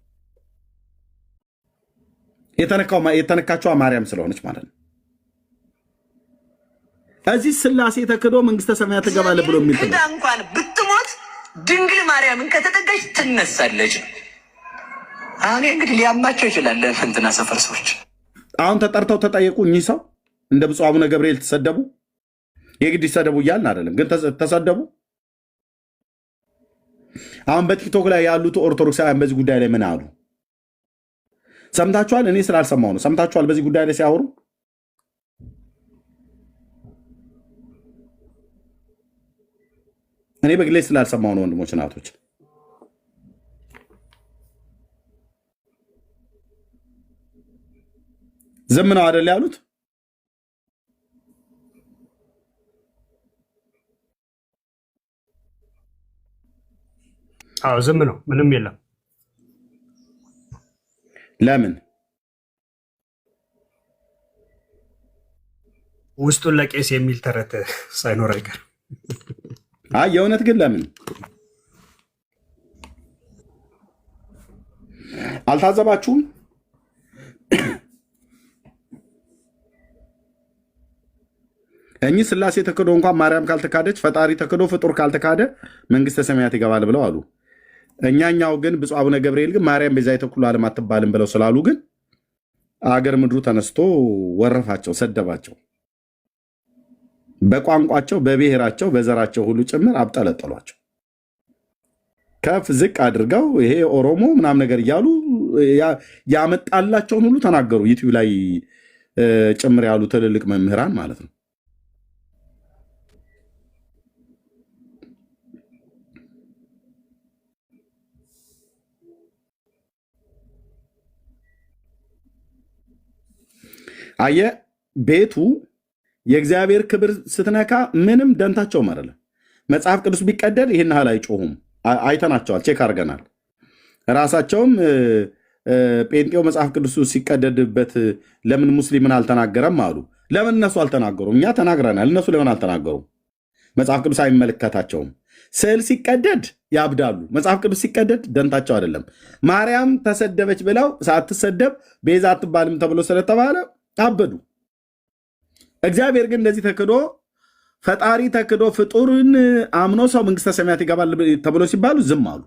የተነካቸዋ ማርያም ስለሆነች ማለት ነው። እዚህ ስላሴ ተክዶ መንግስተ ሰማያት ትገባለህ ብሎ የሚል ክዳ እንኳን ብትሞት ድንግል ማርያምን ከተጠጋች ትነሳለች። አሁን እንግዲህ ሊያማቸው ይችላል ለፈንትና ሰፈር ሰዎች። አሁን ተጠርተው ተጠየቁ። እኚህ ሰው እንደ ብፁዕ አቡነ ገብርኤል ተሰደቡ። የግድ ይሰደቡ እያልን አይደለም፣ ግን ተሰደቡ። አሁን በቲክቶክ ላይ ያሉት ኦርቶዶክሳውያን በዚህ ጉዳይ ላይ ምን አሉ ሰምታችኋል? እኔ ስላልሰማሁ ነው። ሰምታችኋል? በዚህ ጉዳይ ላይ ሲያወሩ እኔ በግሌ ስላልሰማሁ ነው። ወንድሞች እናቶች፣ ዝም ነው አይደል ያሉት? አዎ ዝም ነው፣ ምንም የለም። ለምን? ውስጡን ለቄስ የሚል ተረት ሳይኖር አይቀርም። አይ የእውነት ግን ለምን አልታዘባችሁም? እኚህ ስላሴ ተክዶ እንኳን ማርያም ካልተካደች ፈጣሪ ተክዶ ፍጡር ካልተካደ መንግስተ ሰማያት ይገባል ብለው አሉ። እኛኛው ግን ብፁዕ አቡነ ገብርኤል ግን ማርያም ቤዛዊተ ኩሉ ዓለም አትባልም ብለው ስላሉ ግን አገር ምድሩ ተነስቶ ወረፋቸው፣ ሰደባቸው። በቋንቋቸው፣ በብሔራቸው፣ በዘራቸው ሁሉ ጭምር አብጠለጠሏቸው። ከፍ ዝቅ አድርገው ይሄ ኦሮሞ ምናምን ነገር እያሉ ያመጣላቸውን ሁሉ ተናገሩ። ዩቲዩብ ላይ ጭምር ያሉ ትልልቅ መምህራን ማለት ነው። አየ ቤቱ የእግዚአብሔር ክብር ስትነካ ምንም ደንታቸውም አይደለም። መጽሐፍ ቅዱስ ቢቀደድ ይህን ያህል አይጮሁም። አይተናቸዋል፣ ቼክ አድርገናል። ራሳቸውም ጴንጤው መጽሐፍ ቅዱስ ሲቀደድበት ለምን ሙስሊምን አልተናገረም አሉ። ለምን እነሱ አልተናገሩም? እኛ ተናግረናል፣ እነሱ ለምን አልተናገሩም? መጽሐፍ ቅዱስ አይመለከታቸውም። ስዕል ሲቀደድ ያብዳሉ። መጽሐፍ ቅዱስ ሲቀደድ ደንታቸው አይደለም። ማርያም ተሰደበች ብለው ሳትሰደብ ቤዛ አትባልም ተብሎ ስለተባለ አበዱ። እግዚአብሔር ግን እንደዚህ ተክዶ ፈጣሪ ተክዶ ፍጡርን አምኖ ሰው መንግስተ ሰማያት ይገባል ተብሎ ሲባሉ ዝም አሉ።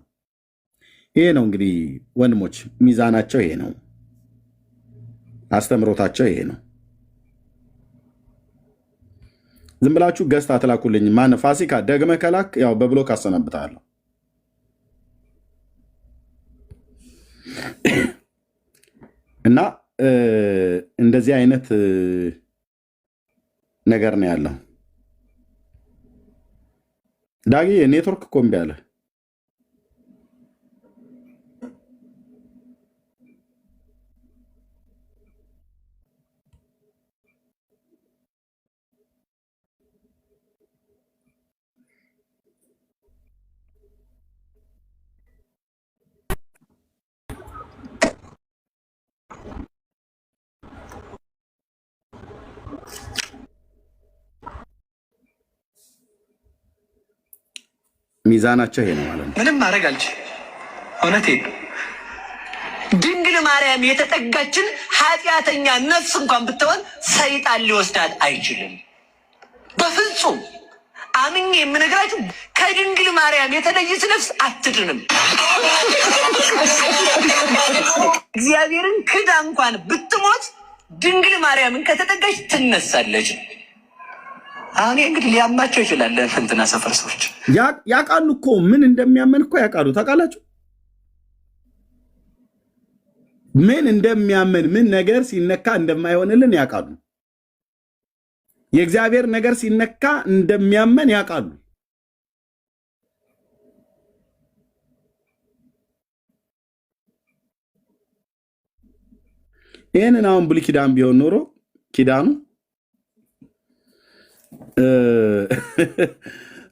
ይሄ ነው እንግዲህ ወንድሞች፣ ሚዛናቸው ይሄ ነው፣ አስተምሮታቸው ይሄ ነው። ዝም ብላችሁ ገዝታ አትላኩልኝ። ማን ፋሲካ ደግመ ከላክ ያው በብሎክ አሰናብታለሁ። እና እንደዚህ አይነት ነገር ነው ያለው። ዳጊ ኔትወርክ እኮ እምቢ አለ። ሚዛናቸው ይሄ ነው ማለት ነው። ምንም ማድረግ አልችልም። እውነቴን ነው። ድንግል ማርያም የተጠጋችን ኃጢአተኛ ነፍስ እንኳን ብትሆን ሰይጣን ሊወስዳት አይችልም። በፍጹም አምኜ የምነግራችሁ ከድንግል ማርያም የተለየች ነፍስ አትድንም። እግዚአብሔርን ክዳ እንኳን ብትሞት ድንግል ማርያምን ከተጠጋች ትነሳለች። አሁን እንግዲህ ሊያማቸው ይችላል። እንትና ሰፈር ሰዎች ያውቃሉ እኮ ምን እንደሚያመን እኮ ያውቃሉ። ታውቃላችሁ ምን እንደሚያመን ምን ነገር ሲነካ እንደማይሆንልን ያውቃሉ። የእግዚአብሔር ነገር ሲነካ እንደሚያመን ያውቃሉ። ይህንን አሁን ብሉይ ኪዳን ቢሆን ኖሮ ኪዳኑ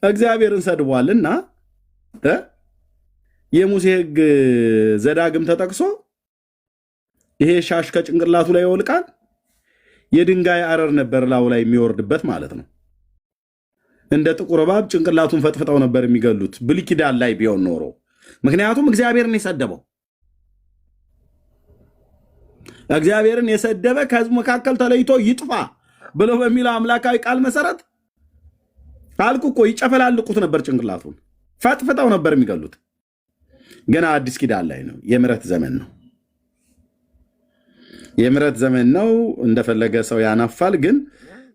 እግዚአብሔርን ሰድቧልና የሙሴ ሕግ ዘዳግም ተጠቅሶ ይሄ ሻሽ ከጭንቅላቱ ላይ ይወልቃል፣ የድንጋይ አረር ነበር ላዩ ላይ የሚወርድበት ማለት ነው። እንደ ጥቁር እባብ ጭንቅላቱን ፈጥፍጠው ነበር የሚገሉት ብሉይ ኪዳን ላይ ቢሆን ኖሮ። ምክንያቱም እግዚአብሔርን የሰደበው እግዚአብሔርን የሰደበ ከሕዝቡ መካከል ተለይቶ ይጥፋ ብሎ በሚለው አምላካዊ ቃል መሰረት አልኩ እኮ ይጨፈላልቁት ነበር፣ ጭንቅላቱን ፈጥፍጠው ነበር የሚገሉት። ገና አዲስ ኪዳን ላይ ነው። የምሕረት ዘመን ነው። የምሕረት ዘመን ነው። እንደፈለገ ሰው ያናፋል፣ ግን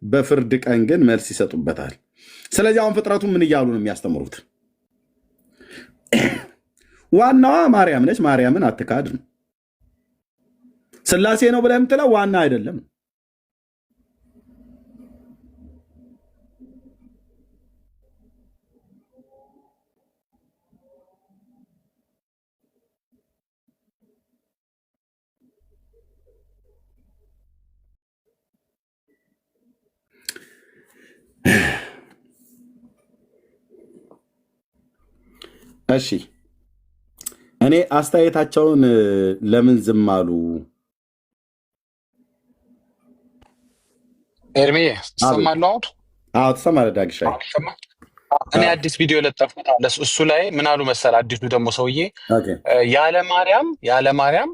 በፍርድ ቀን ግን መልስ ይሰጡበታል። ስለዚህ አሁን ፍጥረቱ ምን እያሉ ነው የሚያስተምሩት? ዋናዋ ማርያም ነች፣ ማርያምን አትካድ ነው። ስላሴ ነው ብለህ የምትለው ዋና አይደለም። እሺ እኔ አስተያየታቸውን ለምን ዝም አሉ? ኤርሜ ትሰማለህ? አሁን አዎ ትሰማለህ ዳግሻ? እኔ አዲስ ቪዲዮ የለጠፍኩት አለ። እሱ ላይ ምን አሉ መሰለህ? አዲሱ ደግሞ ሰውዬ ያለ ማርያም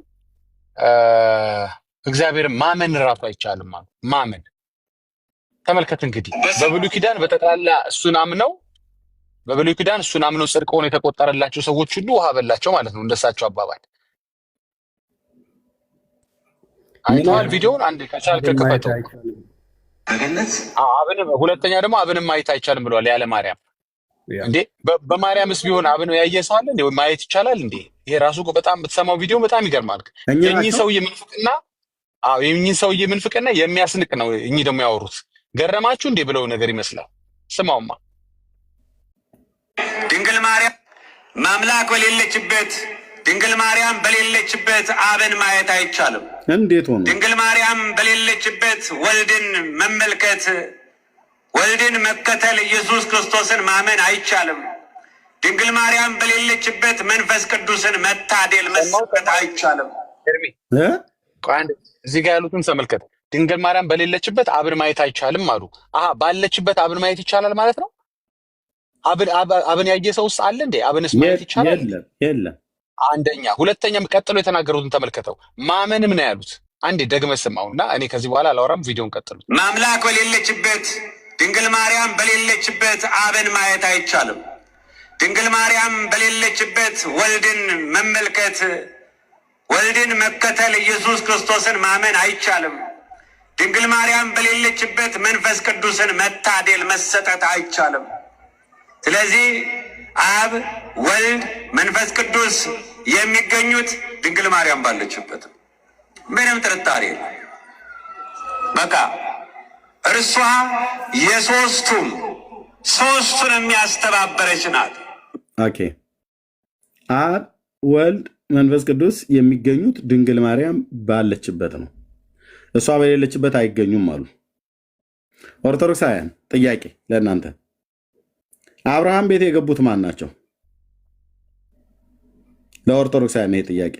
እግዚአብሔርን ማመን እራሱ አይቻልም አሉ። ማመን ተመልከት እንግዲህ በብሉይ ኪዳን በጠቅላላ እሱን አምነው ጽድቅ ሆኖ የተቆጠረላቸው ሰዎች ሁሉ ውሃ በላቸው ማለት ነው እንደሳቸው አባባል። አይተዋል ቪዲዮውን? አንድ ከቻልክ ክፈተው። ሁለተኛ ደግሞ አብንም ማየት አይቻልም ብለዋል ያለ ማርያም። እንዴ በማርያምስ ቢሆን አብን ያየ ሰው አለ እንዴ? ማየት ይቻላል እንዴ? ይሄ ራሱ በጣም ብትሰማው ቪዲዮ በጣም ይገርማል። የእኚህ ሰውዬ ምንፍቅና የሚያስንቅ ነው። እኚህ ደግሞ ያወሩት ገረማችሁ እንዴ ብለው ነገር ይመስላል። ስማውማ ድንግል ማርያም ማምላክ በሌለችበት ድንግል ማርያም በሌለችበት አብን ማየት አይቻልም። እንዴት ሆነ? ድንግል ማርያም በሌለችበት ወልድን መመልከት፣ ወልድን መከተል፣ ኢየሱስ ክርስቶስን ማመን አይቻልም። ድንግል ማርያም በሌለችበት መንፈስ ቅዱስን መታደል መስጠት አይቻልም። እዚህ ጋር ያሉትን ተመልከት። ድንግል ማርያም በሌለችበት አብን ማየት አይቻልም አሉ። ባለችበት አብን ማየት ይቻላል ማለት ነው። አብን ያየ ሰውስ አለ እንዴ? አብንስ ማየት ይቻላል? የለም። አንደኛ። ሁለተኛም ቀጥሎ የተናገሩትን ተመልከተው። ማመንም ነው ያሉት። አንዴ ደግመህ ስማውና እኔ ከዚህ በኋላ አላወራም። ቪዲዮን ቀጥሉ። ማምላክ በሌለችበት ድንግል ማርያም በሌለችበት አብን ማየት አይቻልም። ድንግል ማርያም በሌለችበት ወልድን መመልከት፣ ወልድን መከተል፣ ኢየሱስ ክርስቶስን ማመን አይቻልም። ድንግል ማርያም በሌለችበት መንፈስ ቅዱስን መታደል መሰጠት አይቻልም። ስለዚህ አብ፣ ወልድ፣ መንፈስ ቅዱስ የሚገኙት ድንግል ማርያም ባለችበት ምንም ጥርጣሬ የለም። በቃ እርሷ ሶስቱን የሚያስተባበረች ናት። ኦኬ። አብ፣ ወልድ፣ መንፈስ ቅዱስ የሚገኙት ድንግል ማርያም ባለችበት ነው። እሷ በሌለችበት አይገኙም አሉ ኦርቶዶክሳውያን። ጥያቄ ለእናንተ፣ አብርሃም ቤት የገቡት ማን ናቸው? ለኦርቶዶክሳውያን ይሄ ጥያቄ።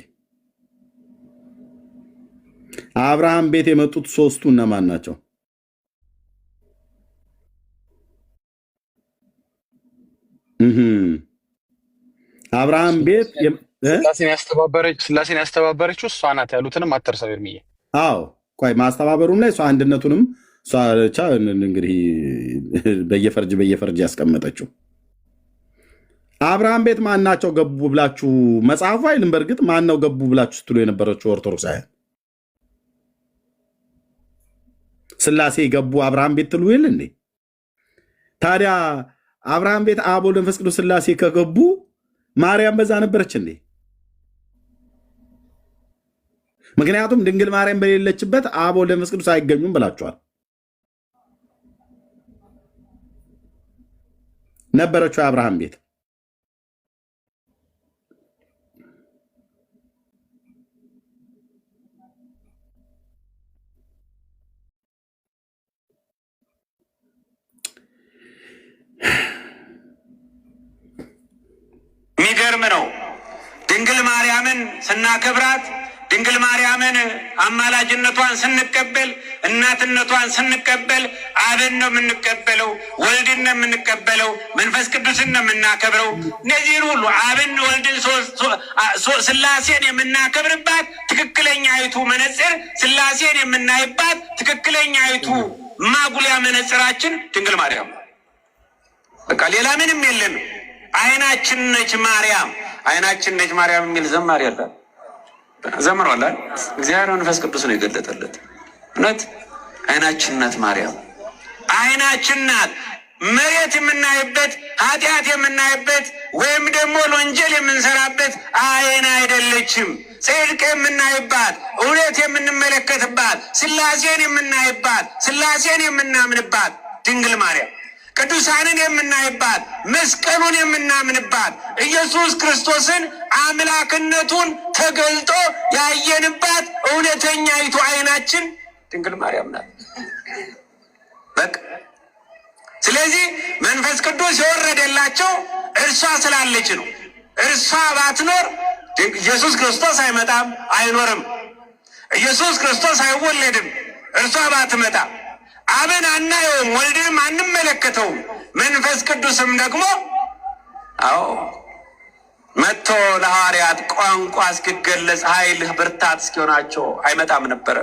አብርሃም ቤት የመጡት ሶስቱ እነማን ናቸው? አብርሃም ቤት ስላሴን ያስተባበረችው እሷ ናት ያሉትንም አትርሳው ኤርሚዬ። አዎ ቆይ ማስተባበሩም ላይ እሷ አንድነቱንም እሷ ብቻ እንግዲህ በየፈርጅ ያስቀመጠችው። አብርሃም ቤት ማን ናቸው ገቡ ብላችሁ መጽሐፉ አይልም። በእርግጥ ማን ነው ገቡ ብላችሁ ስትሉ የነበረችው ኦርቶዶክሳውያን? ስላሴ ገቡ አብርሃም ቤት ትሉ ይል እንዴ? ታዲያ አብርሃም ቤት አብ ወልድ መንፈስ ቅዱስ ስላሴ ከገቡ ማርያም በዛ ነበረች እንዴ? ምክንያቱም ድንግል ማርያም በሌለችበት አብ ወልድ መንፈስ ቅዱስ አይገኙም ብላችኋል። ነበረችው የአብርሃም ቤት? የሚገርም ነው። ድንግል ማርያምን ስናከብራት፣ ድንግል ማርያምን አማላጅነቷን ስንቀበል፣ እናትነቷን ስንቀበል አብን ነው የምንቀበለው፣ ወልድን ነው የምንቀበለው፣ መንፈስ ቅዱስን ነው የምናከብረው። እነዚህን ሁሉ አብን፣ ወልድን፣ ስላሴን የምናከብርባት ትክክለኛ አይቱ መነጽር፣ ስላሴን የምናይባት ትክክለኛ አይቱ ማጉሊያ መነጽራችን ድንግል ማርያም። በቃ ሌላ ምንም የለን። አይናችን ነች ማርያም፣ አይናችን ነች ማርያም የሚል ዘማሪ ያለ ዘምሯል። እግዚአብሔር መንፈስ ቅዱስ ነው የገለጠለት። እውነት አይናችን ናት ማርያም፣ አይናችን ናት። መሬት የምናይበት፣ ኃጢአት የምናይበት ወይም ደግሞ ወንጀል የምንሰራበት አይን አይደለችም። ጽድቅ የምናይባት፣ እውነት የምንመለከትባት፣ ስላሴን የምናይባት፣ ስላሴን የምናምንባት ድንግል ማርያም፣ ቅዱሳንን የምናይባት፣ መስቀሉን የምናምንባት፣ ኢየሱስ ክርስቶስን አምላክነቱን ተገልጦ ያየንባት እውነተኛይቱ አይናችን ድንግል ማርያም ናት። በቃ ስለዚህ መንፈስ ቅዱስ የወረደላቸው እርሷ ስላለች ነው። እርሷ ባትኖር ኢየሱስ ክርስቶስ አይመጣም፣ አይኖርም። ኢየሱስ ክርስቶስ አይወለድም እርሷ ባትመጣ። አብን አናየውም፣ ወልድንም አንመለከተውም። መንፈስ ቅዱስም ደግሞ መጥቶ ለሐዋርያት ቋንቋ እስኪገለጽ ኃይልህ ብርታት እስኪሆናቸው አይመጣም ነበረ።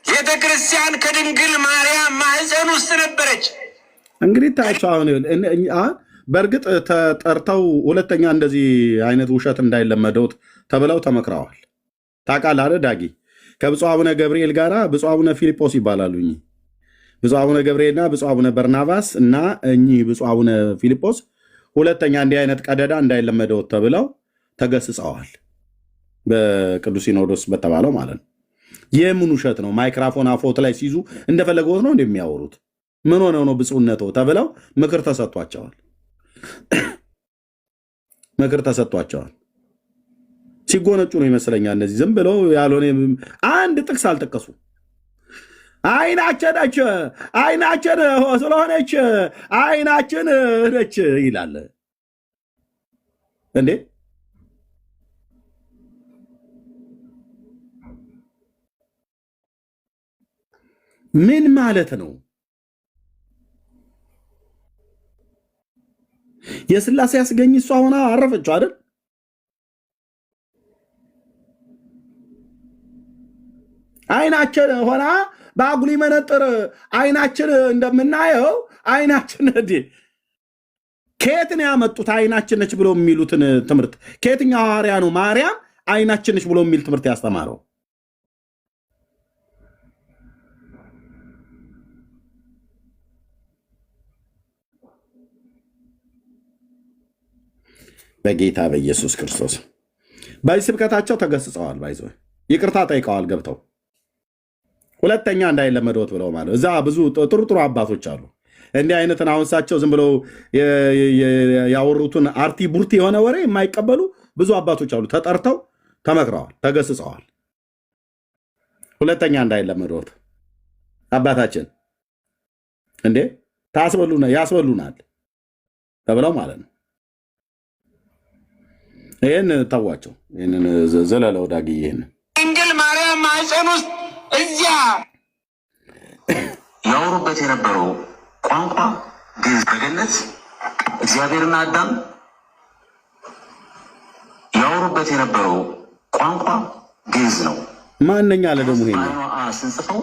ቤተ ክርስቲያን ከድንግል ማርያም ማህፀን ውስጥ ነበረች። እንግዲህ ታቸው አሁን በእርግጥ ተጠርተው ሁለተኛ እንደዚህ አይነት ውሸት እንዳይለመደውት ተብለው ተመክረዋል። ታውቃለህ አይደል ዳጊ? ከብፁዕ አቡነ ገብርኤል ጋር ብፁዕ አቡነ ፊልጶስ ይባላሉ። እኚህ ብፁዕ አቡነ ገብርኤልና ብፁዕ አቡነ በርናባስ እና እኚህ ብፁዕ አቡነ ፊልጶስ ሁለተኛ እንዲህ አይነት ቀደዳ እንዳይለመደውት ተብለው ተገስጸዋል። በቅዱስ ሲኖዶስ በተባለው ማለት ነው። የምን ውሸት ነው? ማይክራፎን አፎት ላይ ሲይዙ እንደፈለገው ነው እንደሚያወሩት። ምን ሆነው ነው ብፁዕነቶ ተብለው ምክር ተሰጥቷቸዋል። ምክር ተሰጥቷቸዋል። ሲጎነጩ ነው ይመስለኛል። እነዚህ ዝም ብለው ያልሆነ አንድ ጥቅስ አልጠቀሱ። አይናችን ነች አይናችን ስለሆነች አይናችን ነች ይላል እንዴ! ምን ማለት ነው? የስላሴ ያስገኝ እሷ ሆና አረፈችው አይደል? አይናችን ሆና በአጉሊ መነጥር አይናችን እንደምናየው አይናችን ከየት ነው ያመጡት? አይናችን ነች ብሎ የሚሉትን ትምህርት ከየትኛው ሐዋርያ ነው ማርያም አይናችን ነች ብሎ የሚል ትምህርት ያስተማረው? በጌታ በኢየሱስ ክርስቶስ በዚህ ስብከታቸው ተገስጸዋል። ባይዞ ይቅርታ ጠይቀዋል ገብተው ሁለተኛ እንዳይለመዶት ብለው ማለት እዛ ብዙ ጥሩ ጥሩ አባቶች አሉ። እንዲህ አይነትን አሁን እሳቸው ዝም ብለው ያወሩትን አርቲ ቡርቲ የሆነ ወሬ የማይቀበሉ ብዙ አባቶች አሉ። ተጠርተው ተመክረዋል፣ ተገስጸዋል። ሁለተኛ እንዳይለመዶት አባታችን እንዴ ያስበሉናል ተብለው ማለት ነው። ይህን ተዋቸው። ይህንን ዘለለው ዳጊ ይህን ድንግል ማርያም ማህፀን ውስጥ እዚያ ያወሩበት የነበረው ቋንቋ ግዕዝ በገነት እግዚአብሔርና አዳም ያወሩበት የነበረው ቋንቋ ግዕዝ ነው። ማነኛ አለ ደግሞ ይሄኛው ስንጽፈው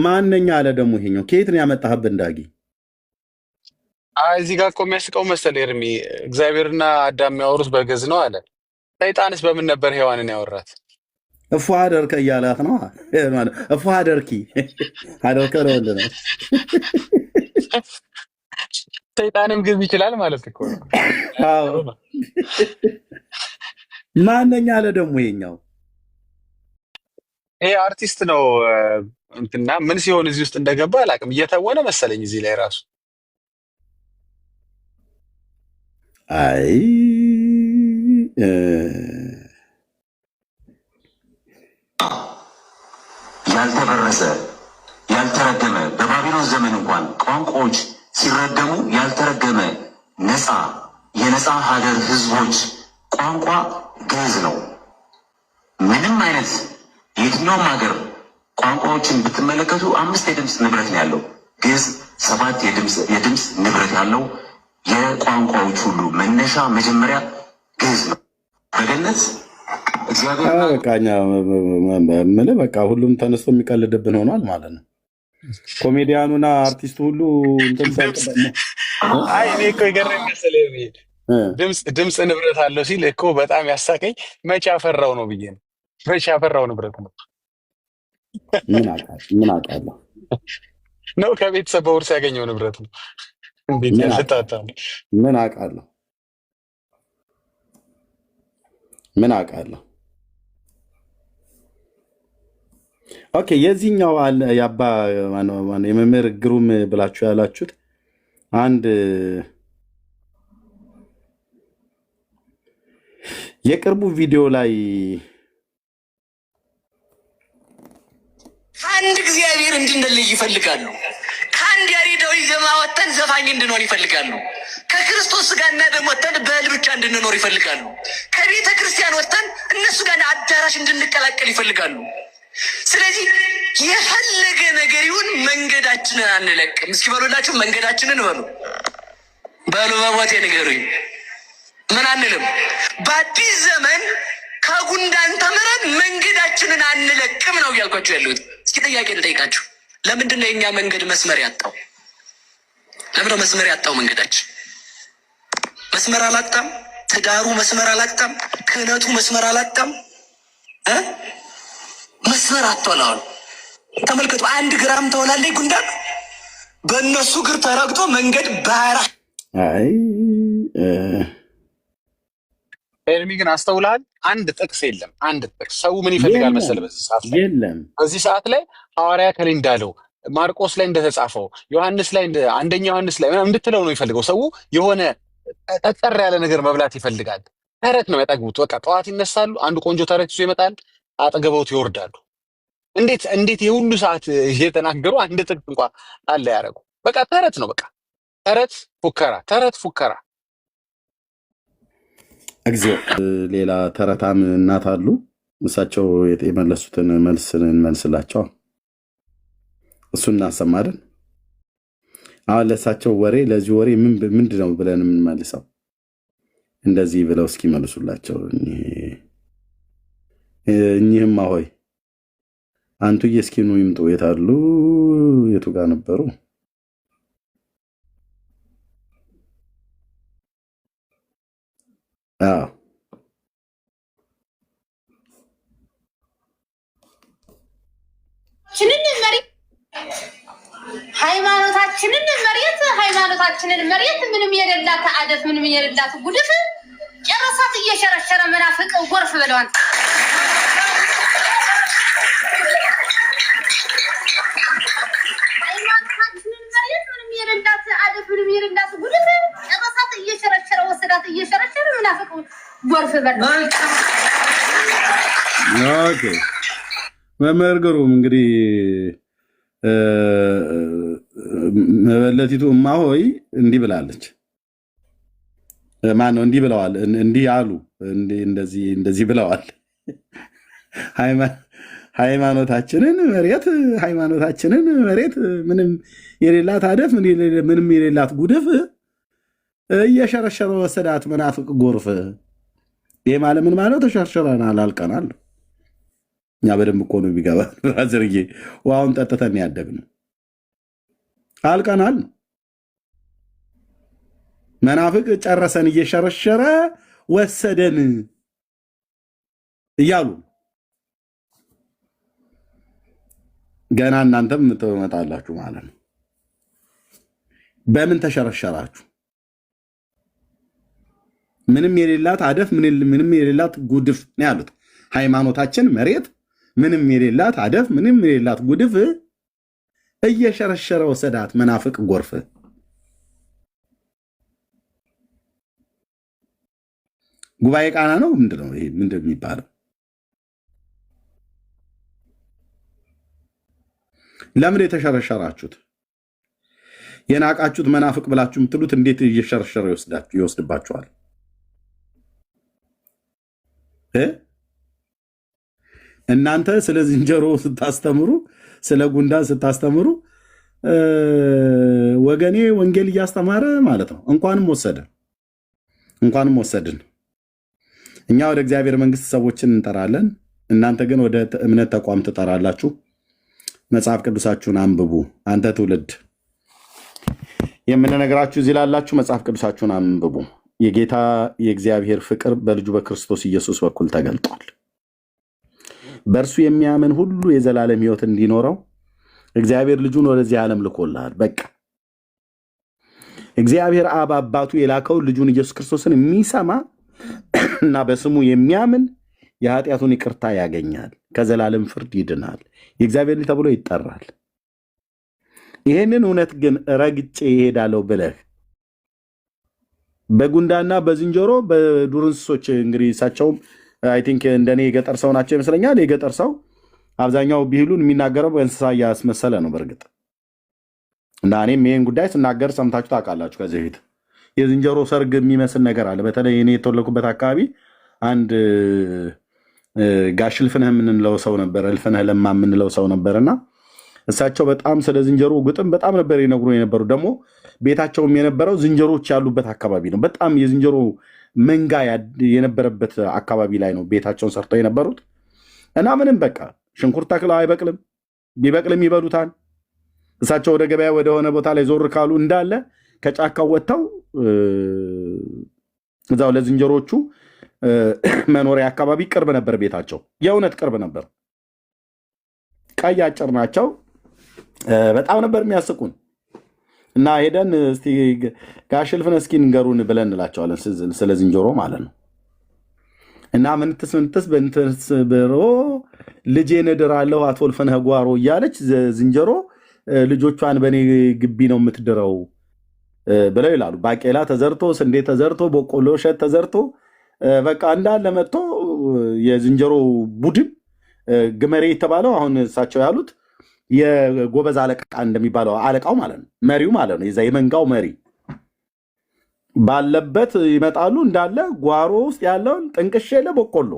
ማነኛ አለ ደግሞ ይሄኛው ከየት ነው ያመጣህብን ዳጊ? እዚህ ጋር እኮ የሚያስቀው መሰለህ ኤርሚ፣ እግዚአብሔርና አዳም የሚያወሩት በግዕዝ ነው አለ። ሰይጣንስ በምን ነበር ሔዋንን ያወራት? እፉ አደርከ እያላት ነው። እፉ አደርኪ አደርከ ለወንድ ነው። ሰይጣንም ግዕዝ ይችላል ማለት እኮ ነው። ማነኛ አለ ደግሞ ይሄኛው? ይሄ አርቲስት ነው እንትና ምን ሲሆን እዚህ ውስጥ እንደገባ አላውቅም። እየተወነ መሰለኝ እዚህ ላይ ራሱ አይ ያልተበረሰ ያልተረገመ በባቢሎን ዘመን እንኳን ቋንቋዎች ሲረገሙ ያልተረገመ ነፃ የነፃ ሀገር ህዝቦች ቋንቋ ግዕዝ ነው። ምንም አይነት የትኛውም ሀገር ቋንቋዎችን ብትመለከቱ 5 የድምፅ ንብረት ነው ያለው። ግዕዝ 7 የድምፅ ንብረት ያለው የቋንቋዎች ሁሉ መነሻ መጀመሪያ ግዕዝ ነው። በገነት በቃ ሁሉም ተነስቶ የሚቀልድብን ሆኗል ማለት ነው። ኮሜዲያኑና አርቲስቱ ሁሉ እኔ እኮ የገረመኝ መሰለህ ድምፅ ንብረት አለው ሲል እኮ በጣም ያሳቀኝ መቼ አፈራው ነው ብዬ ነው። መቼ አፈራው ንብረት ነው ምን አውቃለሁ ነው ከቤተሰብ በውርስ ያገኘው ንብረት ነው። እንዴት ያልታጣው ምን አውቃለሁ ምን አውቃለሁ። ኦኬ የዚህኛው ያባ የመምህር ግሩም ብላችሁ ያላችሁት አንድ የቅርቡ ቪዲዮ ላይ አንድ እግዚአብሔር እንድንለይ ይፈልጋሉ። ከአንድ ያሬዳዊ ዜማ ወጥተን ዘፋኝ እንድንሆን ይፈልጋሉ። ከክርስቶስ ጋርና ደም ወጥተን በእህል ብቻ እንድንኖር ይፈልጋሉ። ከቤተ ክርስቲያን ወጥተን እነሱ ጋር አዳራሽ እንድንቀላቀል ይፈልጋሉ። ስለዚህ የፈለገ ነገር ይሁን መንገዳችንን አንለቅም። እስኪ በሉላችሁ መንገዳችንን በሉ በሞቴ ንገሩኝ። ምን አንልም? በአዲስ ዘመን ከጉንዳን ተምረን መንገዳችንን አንለቅም ነው እያልኳቸው ያሉት። እስኪ ጥያቄ ልጠይቃችሁ። ለምንድን ነው የኛ መንገድ መስመር ያጣው? ለምን ነው መስመር ያጣው? መንገዳችን መስመር አላጣም። ትዳሩ መስመር አላጣም። ክህነቱ መስመር አላጣም። መስመር አጥቷል። አሁን ተመልከቱ። 1 ግራም ተወላለይ ጉንዳን በእነሱ እግር ተረግጦ መንገድ ባህራ። አይ ኤርሚ ግን አስተውልሃል? አንድ ጥቅስ የለም። አንድ ጥቅስ ሰው ምን ይፈልጋል መሰለህ? በዚህ ሰዓት ላይ የለም። በዚህ ሰዓት ላይ ሐዋርያ ከሌ እንዳለው ማርቆስ ላይ እንደተጻፈው ዮሐንስ ላይ አንደኛ ዮሐንስ ላይ ምናምን እንድትለው ነው የሚፈልገው። ሰው የሆነ ጠጠር ያለ ነገር መብላት ይፈልጋል። ተረት ነው ያጠግቡት። በቃ ጠዋት ይነሳሉ፣ አንዱ ቆንጆ ተረት ይዞ ይመጣል፣ አጠገበውት ይወርዳሉ። እንዴት የሁሉ ሰዓት እየተናገሩ አንድ ጥቅስ እንኳን አለ ያደረጉ። በቃ ተረት ነው። በቃ ተረት ፉከራ፣ ተረት ፉከራ። እግዚኦ። ሌላ ተረታም እናት አሉ። እሳቸው የመለሱትን መልስ እንመልስላቸው። እሱን እናሰማለን። አሁን ለእሳቸው ወሬ ለዚህ ወሬ ምንድን ነው ብለን የምንመልሰው? እንደዚህ ብለው እስኪ መልሱላቸው። እኚህማ ሆይ አንቱዬ እስኪ ኑ ይምጡ። የታሉ? የቱ ጋር ነበሩ? ሃይማኖታችንን መሬት ምንም የሌላት አደፍ ምንም የሌላት ጉድፍ ጨረሳት እየሸረሸረ መናፍቅ ጎርፍ ብለዋል። ሃይማኖታችንን መሬት ምንም የሌላት አደፍ ምንም የሌላት ጉድፍ ጨረሳት እየሸረሸረ ወሰዳት እየሸረሸረ መናፍቅ ጎርፍ ብለዋል። ኦኬ መምህር ግሩም እንግዲህ መበለቲቱ እማሆይ እንዲህ ብላለች። ማነው እንዲህ ብለዋል? እንዲህ አሉ። እንደዚህ ብለዋል። ሃይማኖታችንን መሬት ምንም የሌላት አደፍ ምንም የሌላት ጉድፍ እየሸረሸረ ወሰዳት መናፍቅ ጎርፍ። ይሄ ማለት ምን ማለት? ተሸርሽረናል፣ አልቀናል። እኛ በደንብ እኮ ነው የሚገባ ብራዘርዬ። ውሃውን ጠጥተን ያደግነው አልቀናል። መናፍቅ ጨረሰን እየሸረሸረ ወሰደን እያሉ ገና እናንተም ትመጣላችሁ ማለት ነው። በምን ተሸረሸራችሁ? ምንም የሌላት አደፍ ምንም የሌላት ጉድፍ ነው ያሉት። ሃይማኖታችን መሬት ምንም የሌላት አደፍ ምንም የሌላት ጉድፍ እየሸረሸረ ወሰዳት መናፍቅ ጎርፍ። ጉባኤ ቃና ነው ምንድነው? ይሄ ምንድን የሚባለው? ለምን የተሸረሸራችሁት? የናቃችሁት መናፍቅ ብላችሁ የምትሉት እንዴት እየሸረሸረ ይወስድባችኋል? እናንተ ስለ ዝንጀሮ ስታስተምሩ፣ ስለ ጉንዳን ስታስተምሩ ወገኔ ወንጌል እያስተማረ ማለት ነው። እንኳንም ወሰድን። እኛ ወደ እግዚአብሔር መንግስት ሰዎችን እንጠራለን፣ እናንተ ግን ወደ እምነት ተቋም ትጠራላችሁ። መጽሐፍ ቅዱሳችሁን አንብቡ። አንተ ትውልድ የምንነግራችሁ እዚህ ላላችሁ መጽሐፍ ቅዱሳችሁን አንብቡ። የጌታ የእግዚአብሔር ፍቅር በልጁ በክርስቶስ ኢየሱስ በኩል ተገልጧል። በእርሱ የሚያምን ሁሉ የዘላለም ሕይወት እንዲኖረው እግዚአብሔር ልጁን ወደዚህ ዓለም ልኮልሃል። በቃ እግዚአብሔር አብ አባቱ የላከው ልጁን ኢየሱስ ክርስቶስን የሚሰማ እና በስሙ የሚያምን የኃጢአቱን ይቅርታ ያገኛል፣ ከዘላለም ፍርድ ይድናል፣ የእግዚአብሔር ልጅ ተብሎ ይጠራል። ይህንን እውነት ግን ረግጬ ይሄዳለሁ ብለህ በጉንዳና በዝንጀሮ በዱር እንስሶች እንግዲህ እሳቸውም አይ ቲንክ እንደኔ የገጠር ሰው ናቸው ይመስለኛል። የገጠር ሰው አብዛኛው ቢህሉን የሚናገረው በእንስሳ እያስመሰለ ነው በእርግጥ እና እኔም ይህን ጉዳይ ስናገር ሰምታችሁ ታውቃላችሁ። ከዚህ በፊት የዝንጀሮ ሰርግ የሚመስል ነገር አለ። በተለይ እኔ የተወለድኩበት አካባቢ አንድ ጋሽ እልፍነህ የምንለው ሰው ነበር፣ እልፍነህ ለማ የምንለው ሰው ነበርና እሳቸው በጣም ስለ ዝንጀሮ ግጥም በጣም ነበር ይነግሩ የነበሩ። ደግሞ ቤታቸውም የነበረው ዝንጀሮች ያሉበት አካባቢ ነው። በጣም የዝንጀሮ መንጋ የነበረበት አካባቢ ላይ ነው ቤታቸውን ሰርተው የነበሩት እና ምንም በቃ ሽንኩርት ተክለው አይበቅልም፣ ቢበቅልም ይበሉታል። እሳቸው ወደ ገበያ ወደ ሆነ ቦታ ላይ ዞር ካሉ እንዳለ ከጫካው ወጥተው እዛው ለዝንጀሮቹ መኖሪያ አካባቢ ቅርብ ነበር ቤታቸው። የእውነት ቅርብ ነበር። ቀይ አጭር ናቸው። በጣም ነበር የሚያስቁን እና ሄደን እስቲ ጋሽልፍን እስኪ ንገሩን ብለን እንላቸዋለን ስለ ዝንጀሮ ማለት ነው። እና ምንትስ በእንትስ ብሮ ልጄን እድራለሁ አትወልፈንህ ጓሮ እያለች ዝንጀሮ ልጆቿን በእኔ ግቢ ነው የምትድረው ብለው ይላሉ። ባቄላ ተዘርቶ፣ ስንዴ ተዘርቶ፣ በቆሎ እሸት ተዘርቶ በቃ እንዳለ መጥቶ የዝንጀሮ ቡድን ግመሬ የተባለው አሁን እሳቸው ያሉት የጎበዝ አለቃ እንደሚባለው አለቃው ማለት ነው፣ መሪው ማለት ነው። የዛ የመንጋው መሪ ባለበት ይመጣሉ። እንዳለ ጓሮ ውስጥ ያለውን ጥንቅሽ የለ በቆሎ፣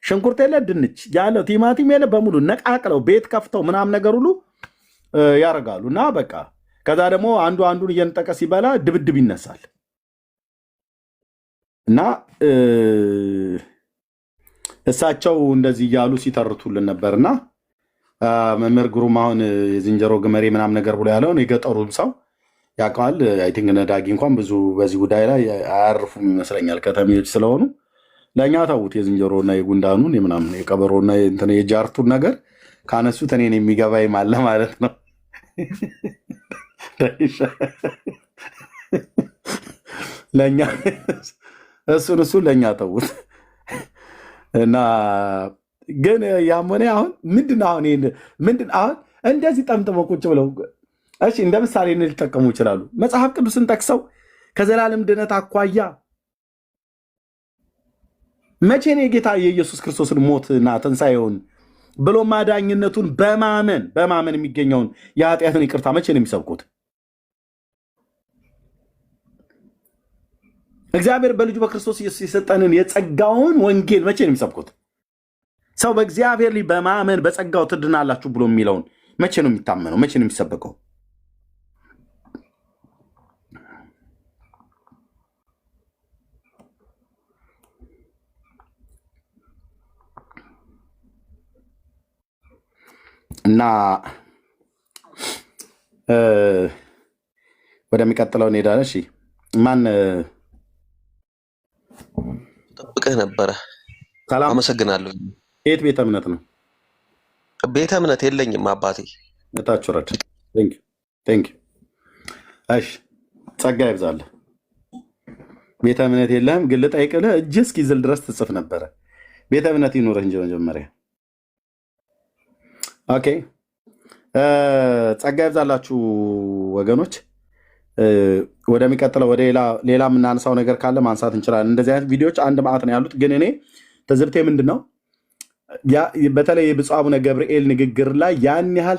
ሽንኩርት የለ ድንች ያለው ቲማቲም የለ በሙሉ ነቃቅለው ቤት ከፍተው ምናምን ነገር ሁሉ ያደርጋሉ። እና በቃ ከዛ ደግሞ አንዱ አንዱን እየነጠቀ ሲበላ ድብድብ ይነሳል። እና እሳቸው እንደዚህ እያሉ ሲተርቱልን ነበርና መምህር ግሩም አሁን የዝንጀሮ ግመሬ ምናምን ነገር ብሎ ያለውን የገጠሩም ሰው ያውቀዋል። አይ ቲንክ ነዳጊ እንኳን ብዙ በዚህ ጉዳይ ላይ አያርፉም ይመስለኛል፣ ከተሜዎች ስለሆኑ። ለእኛ ተዉት፣ የዝንጀሮና የጉንዳኑን የምናምን የቀበሮና የጃርቱን ነገር ካነሱት እኔን የሚገባኝ አለ ማለት ነው። ለእኛ እሱን ለእኛ ተዉት። እና ግን ያሞኔ አሁን ምንድን አሁን እንደዚህ ጠምጥመው ቁጭ ብለው እሺ እንደ ምሳሌ ሊጠቀሙ ይችላሉ። መጽሐፍ ቅዱስን ጠቅሰው ከዘላለም ድነት አኳያ መቼ ነው የጌታ የኢየሱስ ክርስቶስን ሞትና ትንሣኤውን ብሎ ማዳኝነቱን በማመን የሚገኘውን የኃጢአትን ይቅርታ መቼ ነው የሚሰብኩት? እግዚአብሔር በልጁ በክርስቶስ ኢየሱስ የሰጠንን የጸጋውን ወንጌል መቼ ነው የሚሰብኩት? ሰው በእግዚአብሔር ላይ በማመን በጸጋው ትድናላችሁ ብሎ የሚለውን መቼ ነው የሚታመነው? መቼ ነው የሚሰበከው? እና ወደሚቀጥለው እንሄዳለን። እሺ ማን ጠብቀህ ነበረ? ሰላም፣ አመሰግናለሁ። የት ቤተ እምነት ነው? ቤተ እምነት የለኝም አባቴ። እታችሁ ረድ ቴንክ ዩ። እሺ ጸጋ ይብዛልህ። ቤተ እምነት የለህም ግን ልጠይቅልህ እጅህ እስኪዝል ድረስ ትጽፍ ነበረ። ቤተ እምነት ይኑርህ እንጂ መጀመሪያ። ኦኬ ጸጋ ይብዛላችሁ ወገኖች። ወደሚቀጥለው ወደ ሌላ የምናነሳው ነገር ካለ ማንሳት እንችላለን። እንደዚህ አይነት ቪዲዮዎች አንድ ማዕት ነው ያሉት። ግን እኔ ትዝብቴ ምንድን ነው በተለይ የብፁዕ አቡነ ገብርኤል ንግግር ላይ ያን ያህል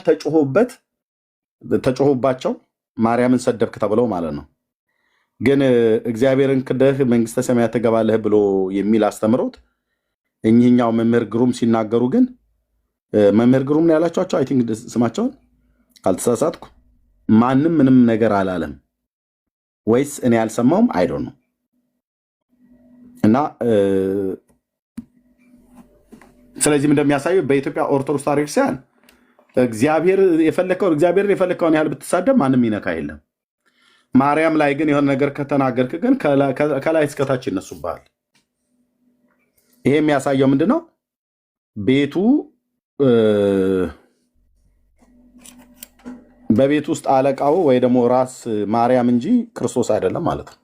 ተጮሆባቸው ማርያምን ሰደብክ ተብለው ማለት ነው። ግን እግዚአብሔርን ክደህ መንግስተ ሰማያት ትገባለህ ብሎ የሚል አስተምሮት እኚህኛው መምህር ግሩም ሲናገሩ ግን መምህር ግሩም ነው ያላቸዋቸው። አይ ቲንክ ስማቸውን ካልተሳሳትኩ ማንም ምንም ነገር አላለም ወይስ እኔ አልሰማውም? አይዶን ነው። እና ስለዚህም እንደሚያሳየው በኢትዮጵያ ኦርቶዶክስ ታሪክሲያን እግዚአብሔርን የፈለከውን ያህል ብትሳደብ ማንም ይነካ የለም። ማርያም ላይ ግን የሆነ ነገር ከተናገርክ ግን ከላይ እስከታች ይነሱብሃል። ይሄ የሚያሳየው ምንድነው? ቤቱ በቤት ውስጥ አለቃው ወይ ደግሞ ራስ ማርያም እንጂ ክርስቶስ አይደለም ማለት ነው።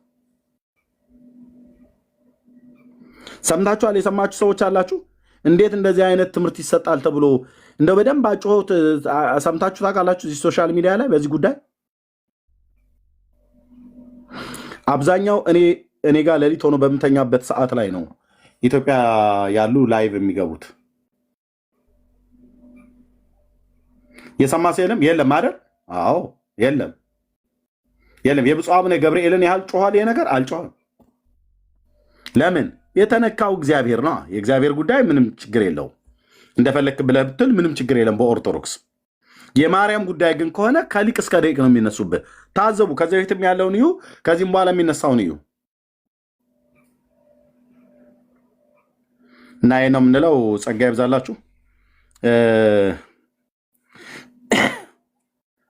ሰምታችኋል? የሰማችሁ ሰዎች አላችሁ? እንዴት እንደዚህ አይነት ትምህርት ይሰጣል ተብሎ እንደው በደንብ አጭሆት ሰምታችሁ ታውቃላችሁ? እዚህ ሶሻል ሚዲያ ላይ በዚህ ጉዳይ አብዛኛው እኔ ጋር ሌሊት ሆኖ በምተኛበት ሰዓት ላይ ነው ኢትዮጵያ ያሉ ላይቭ የሚገቡት። የሰማ ሰው የለም አይደል? አዎ የለም። የብፁዕ አቡነ ገብርኤልን ያህል ጮኋል ይሄ ነገር አልጮኸም። ለምን? የተነካው እግዚአብሔር ነው። የእግዚአብሔር ጉዳይ ምንም ችግር የለውም። እንደፈለክ ብለህ ብትል ምንም ችግር የለም በኦርቶዶክስ። የማርያም ጉዳይ ግን ከሆነ ከሊቅ እስከ ደቂቅ ነው የሚነሱብህ። ታዘቡ። ከዚህ በፊትም ያለውን እዩ፣ ከዚህም በኋላ የሚነሳውን እዩ። እና ይህ ነው የምንለው። ጸጋ ይብዛላችሁ።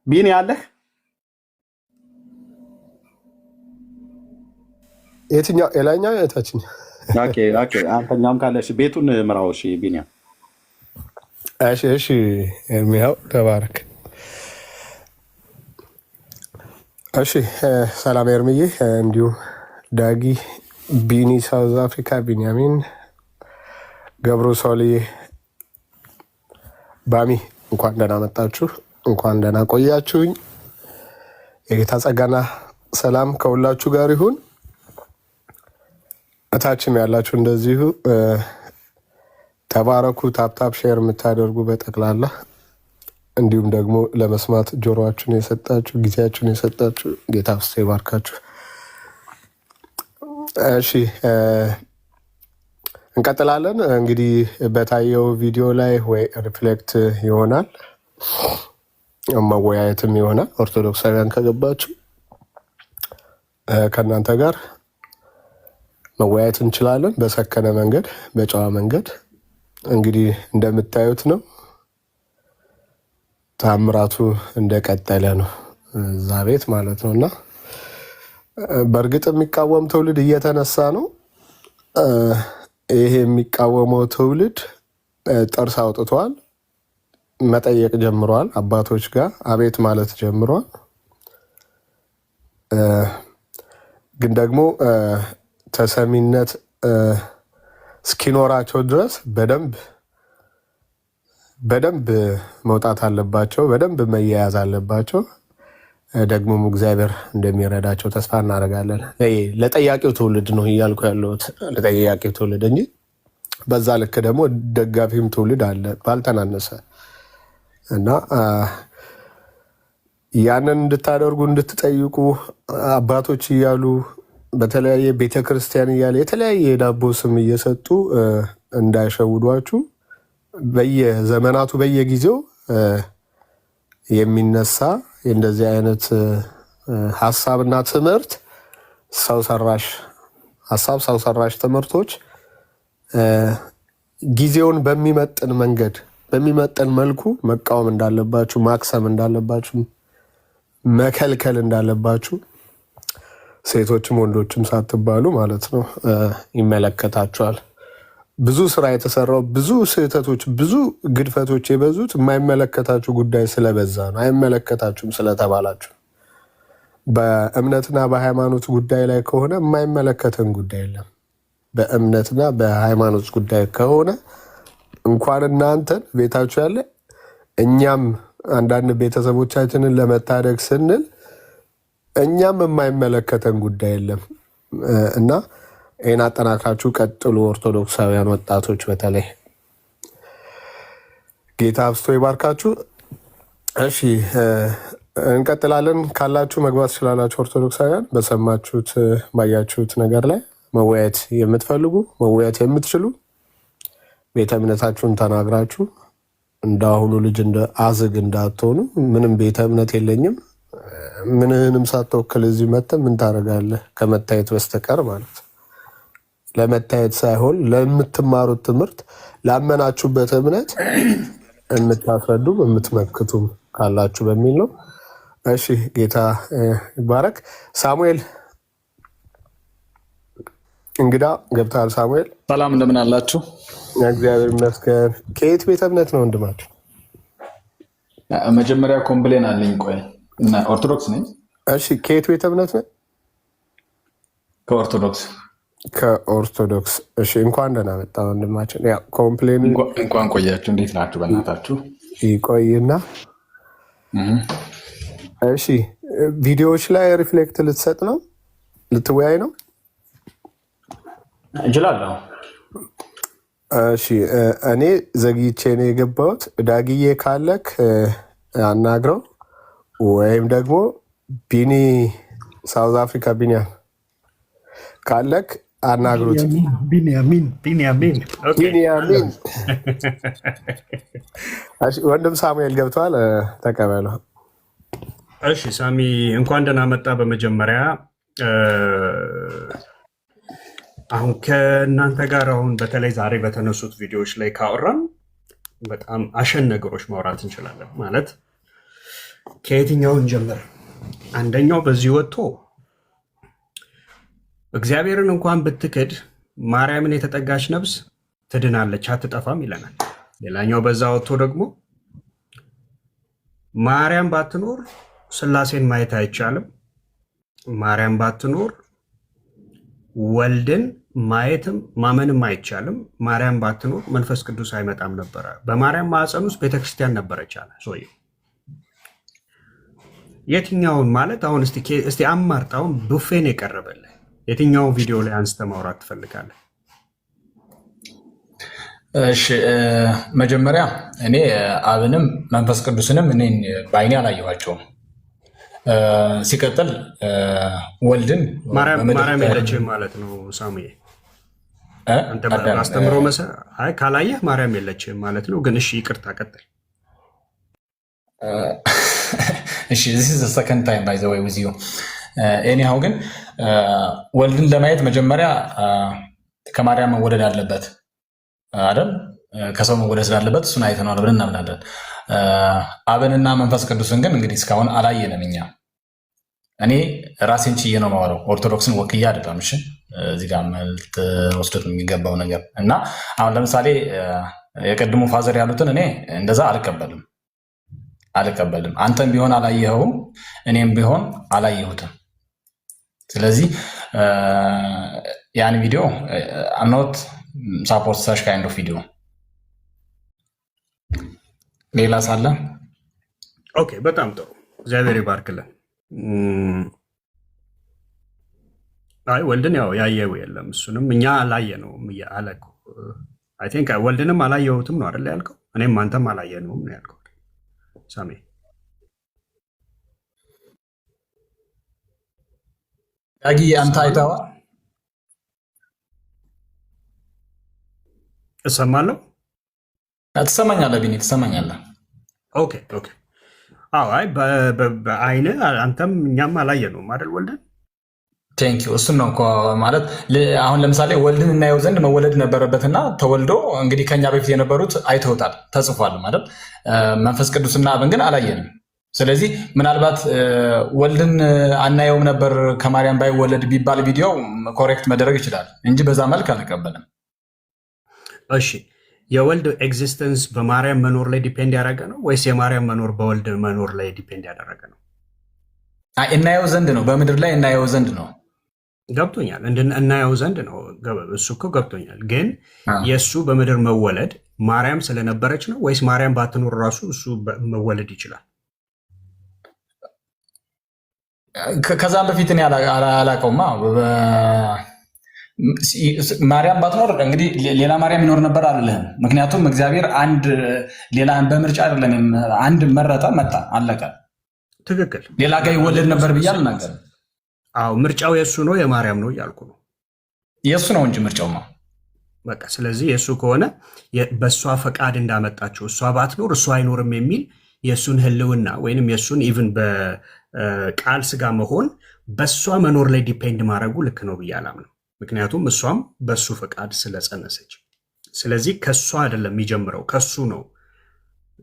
ቢኒ አለህ? የትኛው የላይኛው የታችን? አንተኛውም ካለሽ ቤቱን ምራው። እሺ ቢኒያ። እሺ ኤርሚያው ተባረክ። እሺ ሰላም ኤርሚዬ፣ እንዲሁ ዳጊ፣ ቢኒ ሳውዝ አፍሪካ፣ ቢንያሚን ገብሩ፣ ሶልዬ፣ ባሚ እንኳን ደህና መጣችሁ፣ እንኳን ደህና ቆያችሁኝ። የጌታ ጸጋና ሰላም ከሁላችሁ ጋር ይሁን። እታችም ያላችሁ እንደዚሁ ተባረኩ። ታፕታፕ ሼር የምታደርጉ በጠቅላላ እንዲሁም ደግሞ ለመስማት ጆሮአችሁን የሰጣችሁ ጊዜያችሁን የሰጣችሁ ጌታ ፍስቶ ይባርካችሁ። እሺ እንቀጥላለን። እንግዲህ በታየው ቪዲዮ ላይ ወይ ሪፍሌክት ይሆናል መወያየትም ይሆናል። ኦርቶዶክሳውያን ከገባችሁ ከእናንተ ጋር መወያየት እንችላለን፣ በሰከነ መንገድ በጨዋ መንገድ። እንግዲህ እንደምታዩት ነው፣ ታምራቱ እንደቀጠለ ነው እዛ ቤት ማለት ነው። እና በእርግጥ የሚቃወም ትውልድ እየተነሳ ነው። ይሄ የሚቃወመው ትውልድ ጥርስ አውጥቷል፣ መጠየቅ ጀምሯል፣ አባቶች ጋር አቤት ማለት ጀምሯል። ግን ደግሞ ተሰሚነት እስኪኖራቸው ድረስ በደንብ መውጣት አለባቸው፣ በደንብ መያያዝ አለባቸው። ደግሞም እግዚአብሔር እንደሚረዳቸው ተስፋ እናደርጋለን። ለጠያቂው ትውልድ ነው እያልኩ ያለሁት፣ ለጠያቂው ትውልድ እንጂ በዛ ልክ ደግሞ ደጋፊም ትውልድ አለ ባልተናነሰ እና ያንን እንድታደርጉ እንድትጠይቁ አባቶች እያሉ በተለያየ ቤተክርስቲያን እያለ የተለያየ የዳቦ ስም እየሰጡ እንዳይሸውዷችሁ በየዘመናቱ በየጊዜው የሚነሳ እንደዚህ አይነት ሀሳብና ትምህርት ሰው ሰራሽ ሀሳብ ሰው ሰራሽ ትምህርቶች ጊዜውን በሚመጥን መንገድ በሚመጥን መልኩ መቃወም እንዳለባችሁ፣ ማክሰም እንዳለባችሁ፣ መከልከል እንዳለባችሁ ሴቶችም ወንዶችም ሳትባሉ ማለት ነው ይመለከታችኋል። ብዙ ስራ የተሰራው ብዙ ስህተቶች ብዙ ግድፈቶች የበዙት የማይመለከታችሁ ጉዳይ ስለበዛ ነው። አይመለከታችሁም ስለተባላችሁ። በእምነትና በሃይማኖት ጉዳይ ላይ ከሆነ የማይመለከተን ጉዳይ የለም። በእምነትና በሃይማኖት ጉዳይ ከሆነ እንኳን እናንተን ቤታችሁ ያለ እኛም አንዳንድ ቤተሰቦቻችንን ለመታደግ ስንል እኛም የማይመለከተን ጉዳይ የለም እና ይህን አጠናክራችሁ ቀጥሉ። ኦርቶዶክሳውያን ወጣቶች በተለይ ጌታ አብስቶ ይባርካችሁ። እሺ እንቀጥላለን። ካላችሁ መግባት ትችላላችሁ። ኦርቶዶክሳውያን በሰማችሁት ባያችሁት ነገር ላይ መወያየት የምትፈልጉ መወያየት የምትችሉ ቤተ እምነታችሁን ተናግራችሁ እንዳሁኑ ልጅ እንደ አዝግ እንዳትሆኑ። ምንም ቤተ እምነት የለኝም ምንህንም ሳትወክል እዚህ መጥተህ ምን ታደርጋለህ ከመታየት በስተቀር ማለት ለመታየት ሳይሆን ለምትማሩት ትምህርት ላመናችሁበት እምነት የምታስረዱም የምትመክቱም ካላችሁ በሚል ነው። እሺ ጌታ ይባረክ። ሳሙኤል እንግዳ ገብተሃል። ሳሙኤል ሰላም፣ እንደምን አላችሁ? እግዚአብሔር ይመስገን። ከየት ቤተ እምነት ነው ወንድማችሁ? መጀመሪያ ኮምፕሌን አለኝ። ቆይ እና ኦርቶዶክስ ነኝ። እሺ ከየት ቤተ እምነት ነው? ከኦርቶዶክስ። ከኦርቶዶክስ። እሺ እንኳን ደህና መጣ ወንድማችን። ያ ኮምፕሌን እንኳን ቆያችሁ። እንዴት ናችሁ? በእናታችሁ ይቆይና። እሺ ቪዲዮዎች ላይ ሪፍሌክት ልትሰጥ ነው? ልትወያይ ነው? እችላለሁ። እሺ እኔ ዘግይቼ ነው የገባሁት። ዳግዬ ካለክ አናግረው፣ ወይም ደግሞ ቢኒ ሳውዝ አፍሪካ ቢኒያም ካለክ አናግሩት። ቢንያሚን ወንድም ሳሙኤል ገብተዋል፣ ተቀበለው። እሺ ሳሚ እንኳን ደህና መጣ። በመጀመሪያ አሁን ከእናንተ ጋር አሁን በተለይ ዛሬ በተነሱት ቪዲዮዎች ላይ ካወራን በጣም አሸን ነገሮች ማውራት እንችላለን። ማለት ከየትኛውን ጀምር? አንደኛው በዚህ ወጥቶ እግዚአብሔርን እንኳን ብትክድ ማርያምን የተጠጋች ነፍስ ትድናለች አትጠፋም ይለናል። ሌላኛው በዛ ወጥቶ ደግሞ ማርያም ባትኖር ስላሴን ማየት አይቻልም፣ ማርያም ባትኖር ወልድን ማየትም ማመንም አይቻልም፣ ማርያም ባትኖር መንፈስ ቅዱስ አይመጣም ነበረ። በማርያም ማዕፀን ውስጥ ቤተክርስቲያን ነበረች አለ ሰውየው። የትኛውን ማለት አሁን እስቲ አማርጣውን ቡፌን የቀረበልህ የትኛውን ቪዲዮ ላይ አንስተ ማውራት ትፈልጋለህ? እሺ መጀመሪያ እኔ አብንም መንፈስ ቅዱስንም እኔ በአይኔ አላየኋቸውም። ሲቀጥል ወልድን ማርያም የለችም ማለት ነው ሳሙኤል። አንተ አስተምሮ አይ ካላየህ ማርያም የለችም ማለት ነው። ግን እሺ ይቅርታ ቀጥል። እሺ this is the second time by the way with you anyhow ግን ወልድን ለማየት መጀመሪያ ከማርያም መወለድ አለበት አይደል? ከሰው መወለድ ስላለበት እሱን አይተነዋል ብለን እናምናለን። አብንና መንፈስ ቅዱስን ግን እንግዲህ እስካሁን አላየንም እኛ። እኔ ራሴን ችዬ ነው የማወራው፣ ኦርቶዶክስን ወክዬ አይደለም። እሺ እዚህ ጋር ልትወስዱት የሚገባው ነገር እና አሁን ለምሳሌ የቀድሞ ፋዘር ያሉትን እኔ እንደዛ አልቀበልም። አንተም ቢሆን አላየኸውም፣ እኔም ቢሆን አላየሁትም። ስለዚህ ያን ቪዲዮ አምኖት ሳፖርት ሳሽ ካይንድ ኦፍ ቪዲዮ ሌላ ሳለ ኦኬ፣ በጣም ጥሩ እግዚአብሔር ይባርክልን። አይ ወልድን ያው ያየው የለም እሱንም እኛ አላየነውም አለ እኮ። አይ ቲንክ ወልድንም አላየሁትም ነው አይደል ያልከው? እኔም አንተም አላየነውም ነው ያልከው ሳሜ። ዳጊ አንተ አይተኸዋል? እሰማለሁ። ትሰማኛለህ ቢኒ? ትሰማኛለህ? ኦኬ ኦኬ። አዎ አይ በአይንህ አንተም እኛም አላየነውም አይደል ወልድን? ቴንክ ዩ። እሱን ነው እኮ ማለት አሁን ለምሳሌ ወልድን እናየው ዘንድ መወለድ ነበረበትና ተወልዶ እንግዲህ ከኛ በፊት የነበሩት አይተውታል፣ ተጽፏል ማለት መንፈስ ቅዱስና አብን ግን አላየንም። ስለዚህ ምናልባት ወልድን አናየውም ነበር ከማርያም ባይወለድ ቢባል ቪዲዮ ኮሬክት መደረግ ይችላል እንጂ በዛ መልክ አልቀበልም። እሺ የወልድ ኤግዚስተንስ በማርያም መኖር ላይ ዲፔንድ ያደረገ ነው ወይስ የማርያም መኖር በወልድ መኖር ላይ ዲፔንድ ያደረገ ነው? እናየው ዘንድ ነው፣ በምድር ላይ እናየው ዘንድ ነው። ገብቶኛል፣ እናየው ዘንድ ነው። እሱ እኮ ገብቶኛል። ግን የእሱ በምድር መወለድ ማርያም ስለነበረች ነው ወይስ ማርያም ባትኖር ራሱ እሱ መወለድ ይችላል? ከዛም በፊት እኔ አላውቀውማ። ማርያም ባትኖር እንግዲህ ሌላ ማርያም ይኖር ነበር አልልህም። ምክንያቱም እግዚአብሔር አንድ ሌላ በምርጫ አይደለም፣ አንድ መረጠ፣ መጣ፣ አለቀ። ትክክል። ሌላ ጋር ይወለድ ነበር ብዬ አልናገርም። አዎ ምርጫው የእሱ ነው የማርያም ነው እያልኩ ነው። የእሱ ነው እንጂ ምርጫው ነው። በቃ ስለዚህ የእሱ ከሆነ በእሷ ፈቃድ እንዳመጣቸው እሷ ባትኖር እሱ አይኖርም የሚል የእሱን ህልውና ወይንም የእሱን ኢቭን በቃል ስጋ መሆን በእሷ መኖር ላይ ዲፔንድ ማድረጉ ልክ ነው ብዬ አላምንም። ምክንያቱም እሷም በእሱ ፈቃድ ስለጸነሰች፣ ስለዚህ ከእሷ አይደለም የሚጀምረው ከሱ ነው።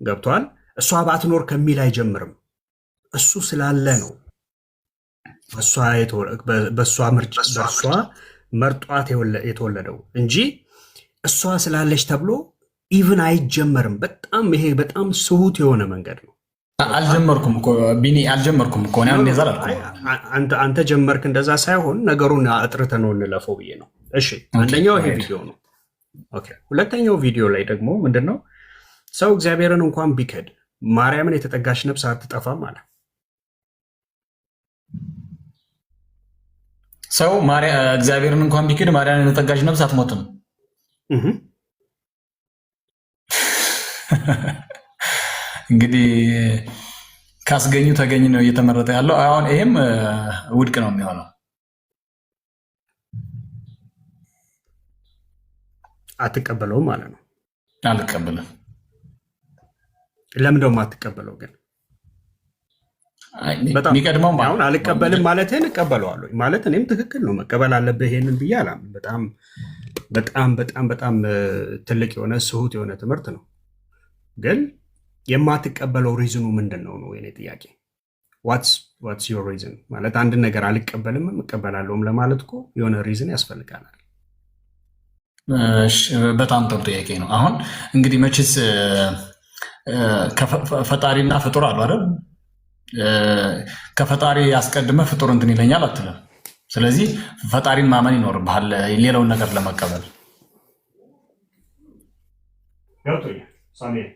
ገብቷል? እሷ ባትኖር ከሚል አይጀምርም። እሱ ስላለ ነው በእሷ መርጧት የተወለደው እንጂ እሷ ስላለች ተብሎ ኢቭን አይጀመርም። በጣም ይሄ በጣም ስሁት የሆነ መንገድ ነው። አልጀመርኩም እኮ ቢኒ፣ አልጀመርኩም እኮ አንተ ጀመርክ። እንደዛ ሳይሆን ነገሩን አጥርተህ ነው እንለፈው ብዬ ነው። እሺ አንደኛው ይሄ ቪዲዮ ነው። ኦኬ ሁለተኛው ቪዲዮ ላይ ደግሞ ምንድነው ሰው እግዚአብሔርን እንኳን ቢክድ ማርያምን የተጠጋች ነፍስ አትጠፋም አለ። ሰው እግዚአብሔርን እንኳን ቢክድ ማርያምን የተጠጋች ነፍስ አትሞትም። እንግዲህ ካስገኙ ተገኝ ነው እየተመረጠ ያለው። አሁን ይሄም ውድቅ ነው የሚሆነው። አትቀበለውም ማለት ነው። አልቀበልም። ለምን ደግሞ አትቀበለው? ግን የሚቀድመው አሁን አልቀበልም ማለትህን እቀበለዋለሁ ማለት እኔም ትክክል ነው መቀበል አለብህ ይሄንን ብዬ አላምንም። በጣም በጣም በጣም በጣም ትልቅ የሆነ ስሁት የሆነ ትምህርት ነው። ግን የማትቀበለው ሪዝኑ ምንድን ነው ነው የኔ ጥያቄ። ዋትስ ዮር ሪዝን ማለት አንድ ነገር አልቀበልም እቀበላለሁም ለማለት እኮ የሆነ ሪዝን ያስፈልጋል። በጣም ጥሩ ጥያቄ ነው። አሁን እንግዲህ መቼስ ፈጣሪና ፍጡር አሉ አይደል? ከፈጣሪ አስቀድመ ፍጡር እንትን ይለኛል አትልም። ስለዚህ ፈጣሪን ማመን ይኖርብሃል ሌላውን ነገር ለመቀበል። ገብቶኛል ሳሙኤል።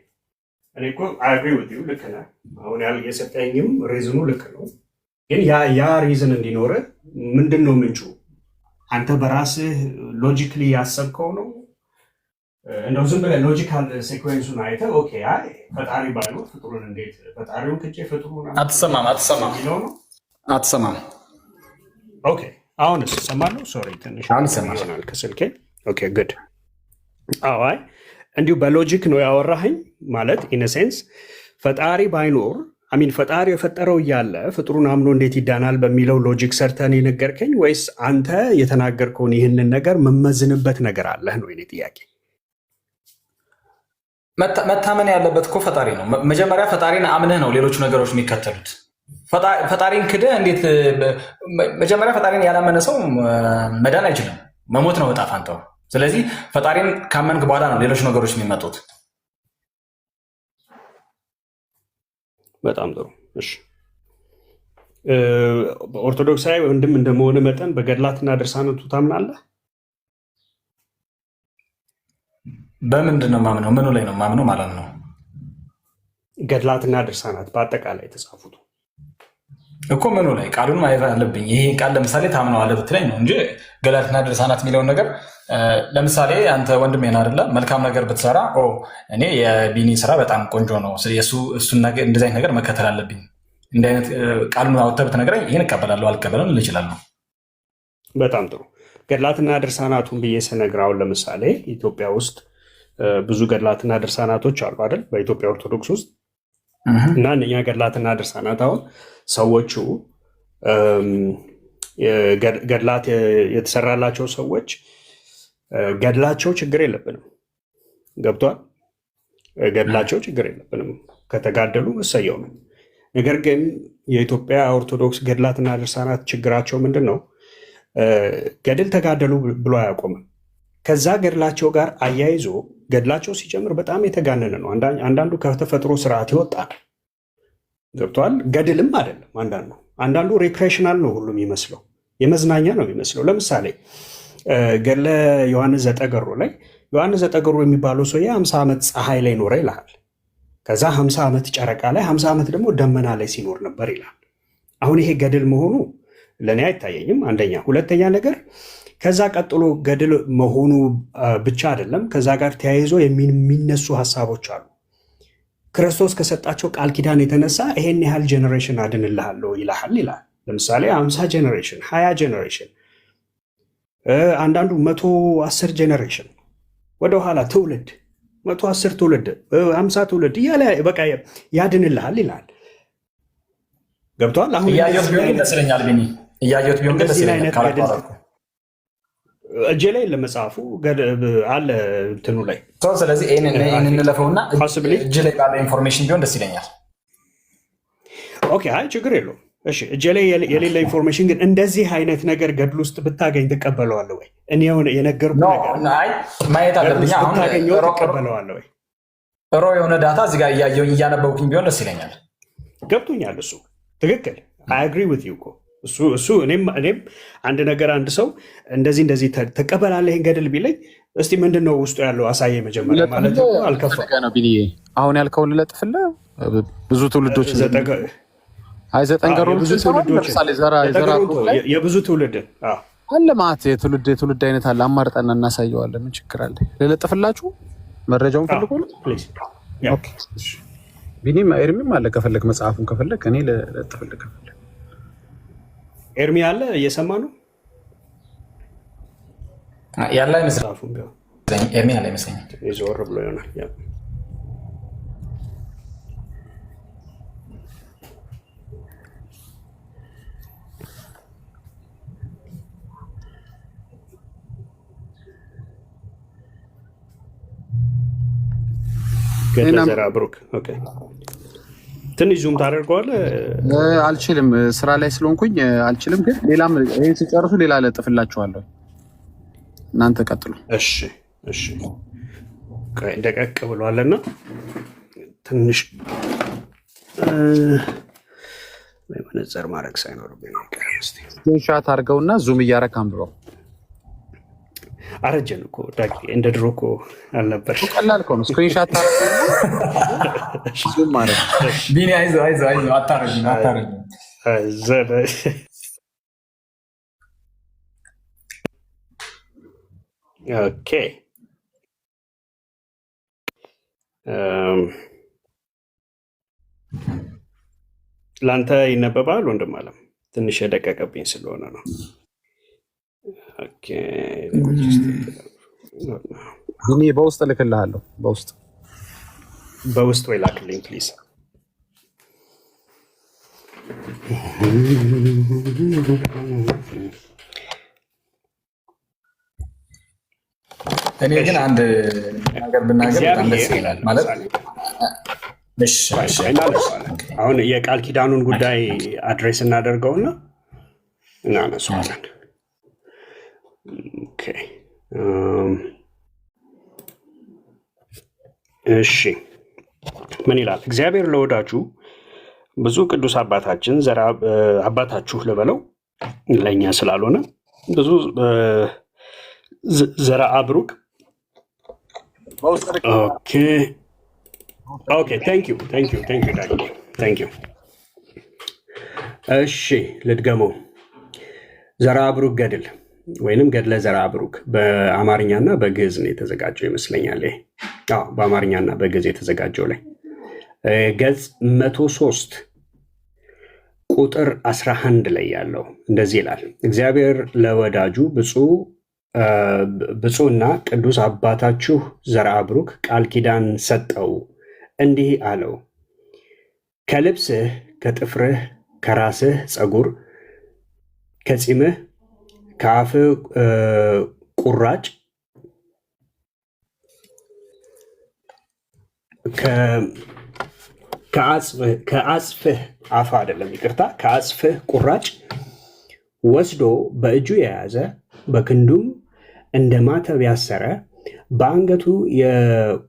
እኔ እኮ አግሪ ዊዝ ዩ ልክ ነህ። አሁን የሰጠኝም ሪዝኑ ልክ ነው። ግን ያ ሪዝን እንዲኖረ ምንድን ነው ምንጩ? አንተ በራስህ ሎጂክሊ ያሰብከው ነው? እንደው ዝም ብለህ ሎጂካል ሴኩዌንሱን አይተህ ኦኬ አይ ፈጣሪ ባይኖር ፍጡሩን እንዴት ፈጣሪውን ክጄ ፍጡሩን አትሰማም። ኦኬ አሁን እሰማለሁ። ሶሪ ትንሽ ይሆናል ከስልኬ። ኦኬ ጉድ። አዎ አይ እንዲሁ በሎጂክ ነው ያወራኸኝ ማለት ኢነሴንስ ፈጣሪ ባይኖር አሚን ፈጣሪ የፈጠረው እያለ ፍጡሩን አምኖ እንዴት ይዳናል በሚለው ሎጂክ ሰርተን የነገርከኝ ወይስ አንተ የተናገርከውን ይህንን ነገር መመዝንበት ነገር አለህ ነው የኔ ጥያቄ። መታመን ያለበት እኮ ፈጣሪ ነው። መጀመሪያ ፈጣሪን አምነህ ነው ሌሎቹ ነገሮች የሚከተሉት። ፈጣሪን ክደህ እንዴት? መጀመሪያ ፈጣሪን ያላመነ ሰው መዳን አይችልም፣ መሞት ነው ዕጣ ፈንታው። ስለዚህ ፈጣሪን ካመንክ በኋላ ነው ሌሎች ነገሮች የሚመጡት። በጣም ጥሩ። እሺ ኦርቶዶክሳዊ ወንድም እንደመሆነ መጠን በገድላትና ድርሳናቱ ታምናለህ? በምንድን ነው ማምነው? ምኑ ላይ ነው ማምነው ማለት ነው? ገድላትና ድርሳናት በአጠቃላይ የተጻፉት እኮ ምኑ ላይ ቃሉን ማየት አለብኝ። ይሄ ቃል ለምሳሌ ታምነዋለህ ብትለኝ ነው እንጂ ገድላትና ድርሳናት የሚለውን ነገር ለምሳሌ አንተ ወንድሜን አይደለ መልካም ነገር ብትሰራ እኔ የቢኒ ስራ በጣም ቆንጆ ነው እሱን እንደዚህ አይነት ነገር መከተል አለብኝ እንዲህ አይነት ቃሉን አውጥተህ ብትነግረኝ ይህን እቀበላለሁ አልቀበልም ልል እችላለሁ። በጣም ጥሩ። ገድላትና ድርሳናቱን ብዬ ስነግርህ አሁን ለምሳሌ ኢትዮጵያ ውስጥ ብዙ ገድላትና ድርሳናቶች አሉ አይደል? በኢትዮጵያ ኦርቶዶክስ ውስጥ እና እነኛ ገድላትና ድርሳናት አሁን ሰዎቹ ገድላት የተሰራላቸው ሰዎች ገድላቸው ችግር የለብንም፣ ገብቷል? ገድላቸው ችግር የለብንም፣ ከተጋደሉ እሰየው ነው። ነገር ግን የኢትዮጵያ ኦርቶዶክስ ገድላትና ድርሳናት ችግራቸው ምንድን ነው? ገድል ተጋደሉ ብሎ አያቆምም። ከዛ ገድላቸው ጋር አያይዞ ገድላቸው ሲጨምር በጣም የተጋነነ ነው። አንዳንዱ ከተፈጥሮ ስርዓት ይወጣል፣ ገብቷል? ገድልም አይደለም አንዳንዱ ሪክሬሽናል ነው ሁሉ የሚመስለው፣ የመዝናኛ ነው የሚመስለው። ለምሳሌ ገድለ ዮሐንስ ዘጠገሮ ላይ ዮሐንስ ዘጠገሮ የሚባለው ሰውዬ 50 ዓመት ፀሐይ ላይ ኖረ ይልሃል። ከዛ 50 ዓመት ጨረቃ ላይ 50 ዓመት ደግሞ ደመና ላይ ሲኖር ነበር ይላል። አሁን ይሄ ገድል መሆኑ ለእኔ አይታየኝም፣ አንደኛ። ሁለተኛ ነገር ከዛ ቀጥሎ ገድል መሆኑ ብቻ አይደለም፣ ከዛ ጋር ተያይዞ የሚነሱ ሀሳቦች አሉ። ክርስቶስ ከሰጣቸው ቃል ኪዳን የተነሳ ይሄን ያህል ጀኔሬሽን አድንልሃለሁ ይልሃል ይላል። ለምሳሌ 50 ጀኔሬሽን 20 ጀኔሬሽን አንዳንዱ 110 ጀኔሬሽን ወደኋላ ትውልድ 110 ትውልድ 50 ትውልድ እያለ በቃ ያድንልሃል ይላል። ገብቷል? አሁን እያየሁት ቢሆን ደስ ይለኛል። ቢኒ እያየሁት ቢሆን ደስ ይለኛል። እጄ ላይ ለመጽሐፉ አለ እንትኑ ላይ። ስለዚህ ይህን እንለፈውና እጅ ላይ ባለ ኢንፎርሜሽን ቢሆን ደስ ይለኛል። ኦኬ፣ አይ ችግር የለውም። እሺ፣ እጄ ላይ የሌለ ኢንፎርሜሽን ግን እንደዚህ አይነት ነገር ገድል ውስጥ ብታገኝ ትቀበለዋለህ ወይ? እኔ የነገርኩህ ነገር ማየት አለብኝ። ብታገኘው ትቀበለዋለህ ወይ? የሆነ ዳታ እዚህ ጋር እያነበብኩኝ ቢሆን ደስ ይለኛል። ገብቶኛል። እሱ ትክክል። አይ አግሪ ዊዝ ዩ እኮ እሱ እኔም አንድ ነገር አንድ ሰው እንደዚህ ተቀበላለህ ይሄን ገድል ቢለኝ እስቲ ምንድን ነው ውስጡ ያለው አሳየኝ መጀመሪያ ማለት ነው። አልከፋም። አሁን ያልከውን ልለጥፍልህ። ብዙ ትውልዶች ዘጠንገሮ የብዙ ትውልድ አለ ማለት የትውልድ አይነት አለ። አማርጠን እናሳየዋለን። ምን ችግር አለ? ልለጥፍላችሁ መረጃውን ፈልጎ ቢኒም ኤርሚም አለ። ከፈለግ መጽሐፉን ከፈለግ እኔ ልለጥፍልህ ከፈለግ ኤርሚ አለ። እየሰማ ነው ያለ አይመስልም። ኤርሚ አለ አይመስለኝም። ዞር ብሎ ይሆናል። ገድለ ዘርዓ ብሩክ። ኦኬ ትንሽ ዙም ታደርገዋለህ? አልችልም፣ ስራ ላይ ስለሆንኩኝ አልችልም። ግን ሌላም ይሄን ሲጨርሱ ሌላ ለጥፍላችኋለሁ። እናንተ ቀጥሉ። እሺ እሺ። ደቀቅ ብሏልና ትንሽ መነጽር ማድረግ ሳይኖርብኝ ስክሪንሻት አድርገውና ዙም እያደረክ አንብበው። አረጀን እኮ ዳጊ፣ እንደ ድሮ እኮ አልነበር። ቀላል እኮ ነው። ስክሪንሻት ዙም ማድረግ። ቢኒ አይዞህ አይዞህ አይዞህ፣ አታረጅም አታረጅም። ኦኬ ለአንተ ይነበባል ወንድም አለም? ትንሽ የደቀቀብኝ ስለሆነ ነው። እኔ በውስጥ እልክልሃለሁ። በውስጥ ወይ ላክልኝ ፕሊዝ። እኔ ግን አንድ ነገር ብናገር በጣም ደስ ይላል። ማለት አሁን የቃል ኪዳኑን ጉዳይ አድሬስ እናደርገውና እናነሳዋለን። እሺ ምን ይላል? እግዚአብሔር ለወዳጁ ብዙ ቅዱስ አባታችን አባታችሁ ልበለው ለእኛ ስላልሆነ ብዙ ዘርዓ ብሩክ። ኦኬ ታንክ ዩ ዳጊ። እሺ ልድገመው። ዘርዓ ብሩክ ገድል ወይንም ገድለ ዘርዓ ብሩክ በአማርኛና በግዕዝ ነው የተዘጋጀው ይመስለኛል። በአማርኛና በግዕዝ የተዘጋጀው ላይ ገጽ 103 ቁጥር 11 ላይ ያለው እንደዚህ ይላል። እግዚአብሔር ለወዳጁ ብፁዕና ቅዱስ አባታችሁ ዘርዓ ብሩክ ቃል ኪዳን ሰጠው፣ እንዲህ አለው፣ ከልብስህ፣ ከጥፍርህ፣ ከራስህ ፀጉር፣ ከጺምህ፣ ከአፍህ ቁራጭ፣ ከአጽፍህ አፍ አይደለም ይቅርታ፣ ከአጽፍህ ቁራጭ ወስዶ በእጁ የያዘ በክንዱም እንደ ማተብ ያሰረ በአንገቱ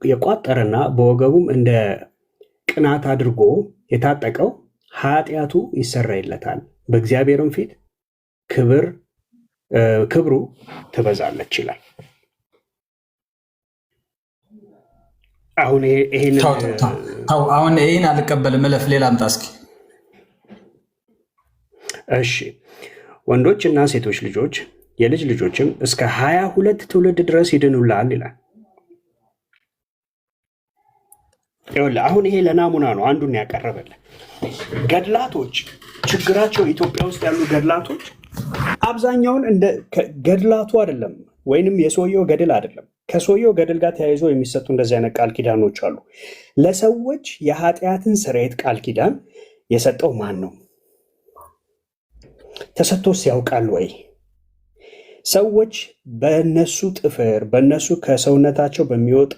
የቋጠረና በወገቡም እንደ ቅናት አድርጎ የታጠቀው ኃጢአቱ ይሰረይለታል፣ በእግዚአብሔርም ፊት ክብሩ ትበዛለች ይላል። አሁን ይህን አልቀበልም፣ እለፍ፣ ሌላ አምጣ እስኪ። እሺ ወንዶችና ሴቶች ልጆች የልጅ ልጆችም እስከ 22 ትውልድ ድረስ ይድኑላል ይላል። ይኸውልህ አሁን ይሄ ለናሙና ነው፣ አንዱን ያቀረበልህ። ገድላቶች ችግራቸው ኢትዮጵያ ውስጥ ያሉ ገድላቶች አብዛኛውን እንደ ገድላቱ አይደለም ወይንም የሰውየው ገድል አይደለም፣ ከሰውየው ገድል ጋር ተያይዞ የሚሰጡ እንደዚህ አይነት ቃል ኪዳኖች አሉ። ለሰዎች የኃጢአትን ስርየት ቃል ኪዳን የሰጠው ማን ነው? ተሰጥቶስ ያውቃል ወይ? ሰዎች በነሱ ጥፍር በነሱ ከሰውነታቸው በሚወጣ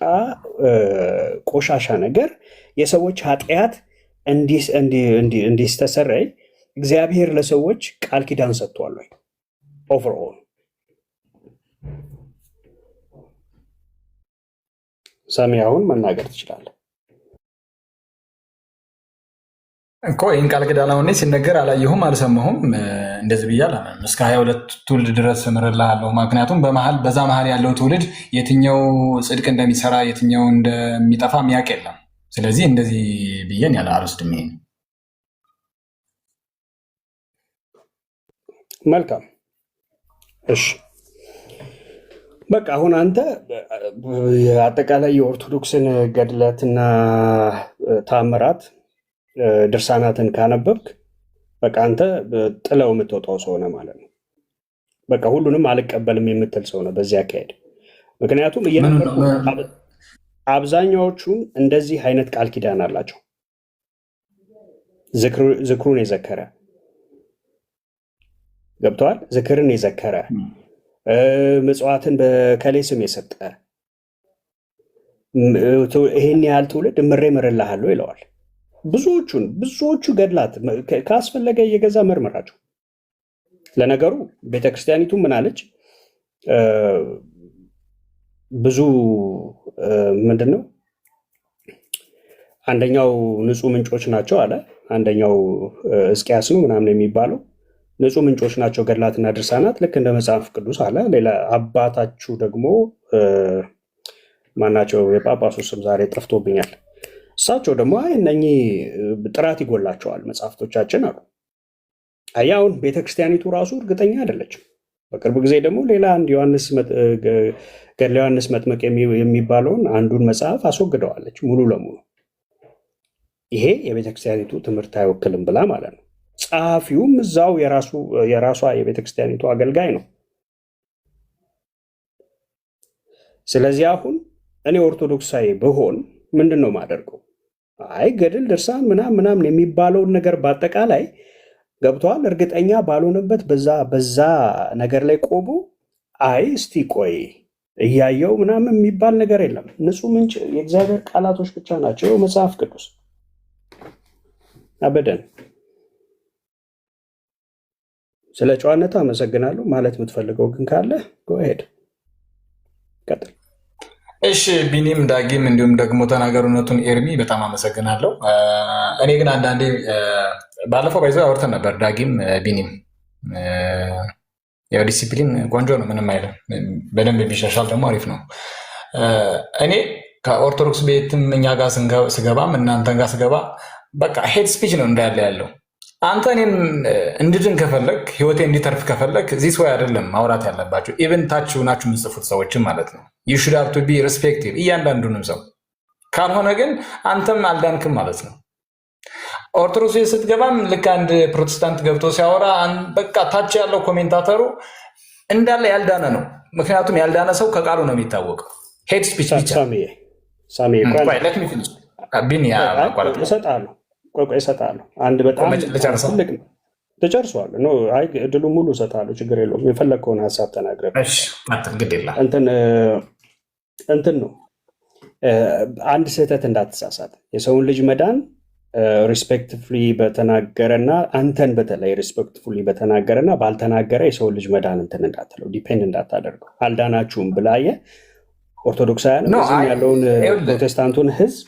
ቆሻሻ ነገር የሰዎች ኃጢአት እንዲስተሰረይ እግዚአብሔር ለሰዎች ቃል ኪዳን ሰጥቷል ወይ? ኦቨርኦል ሰሚያውን መናገር ትችላለህ እኮ። ይህን ቃል ኪዳን አሁን ሲነገር አላየሁም፣ አልሰማሁም። እንደዚህ ብዬ አላምንም። እስከ 22 ትውልድ ድረስ እምርልሃለሁ። ምክንያቱም በዛ መሀል ያለው ትውልድ የትኛው ጽድቅ እንደሚሰራ የትኛው እንደሚጠፋ የሚያውቅ የለም። ስለዚህ እንደዚህ ብዬን ያለ አልወስድም። ይሄን መልካም። እሺ በቃ አሁን አንተ አጠቃላይ የኦርቶዶክስን ገድላትና ታምራት ድርሳናትን ካነበብክ በቃ አንተ ጥለው የምትወጣው ሰው ነህ ማለት ነው። በቃ ሁሉንም አልቀበልም የምትል ሰው ነህ በዚህ አካሄድ። ምክንያቱም አብዛኛዎቹን እንደዚህ አይነት ቃል ኪዳን አላቸው። ዝክሩን የዘከረ ገብተዋል። ዝክርን የዘከረ ምጽዋትን በከሌ ስም የሰጠ ይሄን ያህል ትውልድ እምሬ እምርልሃለሁ ይለዋል። ብዙዎቹ ገድላት ካስፈለገ እየገዛ መርምራቸው። ለነገሩ ቤተክርስቲያኒቱ ምን አለች? ብዙ ምንድነው አንደኛው ንጹህ ምንጮች ናቸው አለ። አንደኛው ሕዝቅያስ ነው ምናምን የሚባለው ንጹህ ምንጮች ናቸው ገድላትና ድርሳናት ልክ እንደ መጽሐፍ ቅዱስ አለ። ሌላ አባታችሁ ደግሞ ማናቸው? የጳጳሱ ስም ዛሬ ጠፍቶብኛል። እሳቸው ደግሞ እነኚህ ጥራት ይጎላቸዋል መጽሐፍቶቻችን አሉ። አሁን ቤተክርስቲያኒቱ ራሱ እርግጠኛ አይደለችም። በቅርብ ጊዜ ደግሞ ሌላ አንድ ገድለ ዮሐንስ መጥምቅ የሚባለውን አንዱን መጽሐፍ አስወግደዋለች ሙሉ ለሙሉ። ይሄ የቤተክርስቲያኒቱ ትምህርት አይወክልም ብላ ማለት ነው። ጸሐፊውም እዛው የራሷ የቤተክርስቲያኒቱ አገልጋይ ነው። ስለዚህ አሁን እኔ ኦርቶዶክሳዊ ብሆን ምንድን ነው የማደርገው? አይ ገድል ድርሳን ምናምን የሚባለውን ነገር በአጠቃላይ ገብተዋል እርግጠኛ ባልሆነበት በዛ ነገር ላይ ቆሞ አይ እስቲ ቆይ እያየው ምናምን የሚባል ነገር የለም። ንጹህ ምንጭ የእግዚአብሔር ቃላቶች ብቻ ናቸው መጽሐፍ ቅዱስ። አበደን። ስለ ጨዋነቱ አመሰግናለሁ። ማለት የምትፈልገው ግን ካለ ጎሄድ ቀጥል። እሺ ቢኒም ዳጊም እንዲሁም ደግሞ ተናገሩነቱን ኤርሚ በጣም አመሰግናለሁ። እኔ ግን አንዳንዴ ባለፈው ባይዘው አውርተን ነበር። ዳጊም ቢኒም ያው ዲሲፕሊን ቆንጆ ነው፣ ምንም አይልም። በደንብ ቢሻሻል ደግሞ አሪፍ ነው። እኔ ከኦርቶዶክስ ቤትም እኛ ጋር ስገባም እናንተን ጋር ስገባ በቃ ሄድ ስፒች ነው እንዳለ ያለው። አንተ እኔን እንድድን ከፈለግ ህይወቴ እንዲተርፍ ከፈለግ እዚህ ሰው አይደለም ማውራት ያለባቸው። ኢቨን ታች ናችሁ የምጽፉት ሰዎችም ማለት ነው። ዩ ሹድ ሃቭ ቱ ቢ ሪስፔክቲቭ እያንዳንዱንም ሰው። ካልሆነ ግን አንተም አልዳንክም ማለት ነው። ኦርቶዶክስ ስትገባም ልክ አንድ ፕሮቴስታንት ገብቶ ሲያወራ በቃ ታች ያለው ኮሜንታተሩ እንዳለ ያልዳነ ነው። ምክንያቱም ያልዳነ ሰው ከቃሉ ነው የሚታወቀው። ሄድ ስፒች ብቻ እሰጣለሁ። አንድ በጣም ትልቅ ነው። ተጨርሷል። እድሉ ሙሉ እሰጣለሁ፣ ችግር የለውም። የፈለግከውን ሀሳብ ተናግረህ እንትን ነው። አንድ ስህተት እንዳትሳሳት። የሰውን ልጅ መዳን ሪስፔክትፉሊ በተናገረና አንተን በተለይ ሪስፔክትፉሊ በተናገረና ባልተናገረ የሰውን ልጅ መዳን እንትን እንዳትለው፣ ዲፔንድ እንዳታደርገው። አልዳናችሁም ብላየ ኦርቶዶክሳውያን እዚህም ያለውን ፕሮቴስታንቱን ህዝብ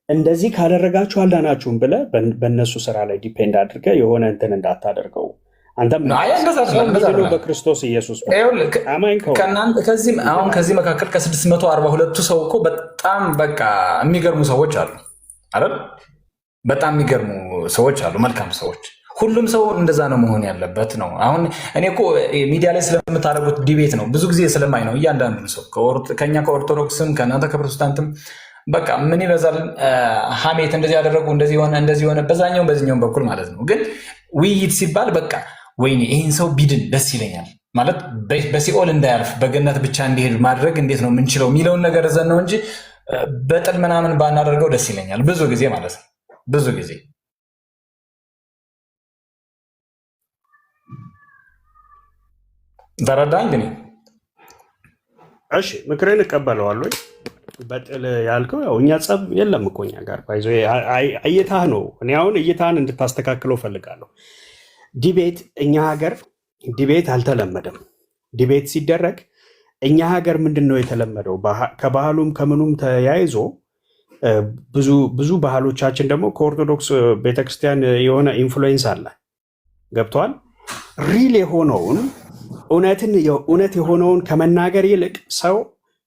እንደዚህ ካደረጋችሁ አልዳናችሁም ብለህ በእነሱ ስራ ላይ ዲፔንድ አድርገህ የሆነ እንትን እንዳታደርገው። አንተም በክርስቶስ ኢየሱስ አሁን ከዚህ መካከል ከ642ቱ ሰው እኮ በጣም በቃ የሚገርሙ ሰዎች አሉ አይደል? በጣም የሚገርሙ ሰዎች አሉ፣ መልካም ሰዎች። ሁሉም ሰው እንደዛ ነው መሆን ያለበት ነው። አሁን እኔ እኮ ሚዲያ ላይ ስለምታደርጉት ዲቤት ነው ብዙ ጊዜ ስለማይ ነው። እያንዳንዱ ሰው ከኛ ከኦርቶዶክስም ከእናንተ ከፕሮቴስታንትም በቃ ምን ይበዛል ሀሜት፣ እንደዚህ ያደረጉ እንደዚህ ሆነ በዛኛውም በዚኛውም በኩል ማለት ነው። ግን ውይይት ሲባል በቃ ወይኔ ይህን ሰው ቢድን ደስ ይለኛል ማለት በሲኦል እንዳያልፍ በገነት ብቻ እንዲሄድ ማድረግ እንዴት ነው የምንችለው የሚለውን ነገር ዘን ነው እንጂ በጥል ምናምን ባናደርገው ደስ ይለኛል ብዙ ጊዜ ማለት ነው። ብዙ ጊዜ ተረዳኝ። ግን እሺ ምክሬን እቀበለዋለሁ። በጥል ያልከው ያው እኛ ጸብ የለም እኮ እኛ ጋር ባይዞ እይታህ ነው። እኔ አሁን እይታህን እንድታስተካክለው ፈልጋለሁ። ዲቤት እኛ ሀገር ዲቤት አልተለመደም። ዲቤት ሲደረግ እኛ ሀገር ምንድን ነው የተለመደው? ከባህሉም ከምኑም ተያይዞ ብዙ ባህሎቻችን ደግሞ ከኦርቶዶክስ ቤተክርስቲያን የሆነ ኢንፍሉዌንስ አለ። ገብተዋል። ሪል የሆነውን እውነት የሆነውን ከመናገር ይልቅ ሰው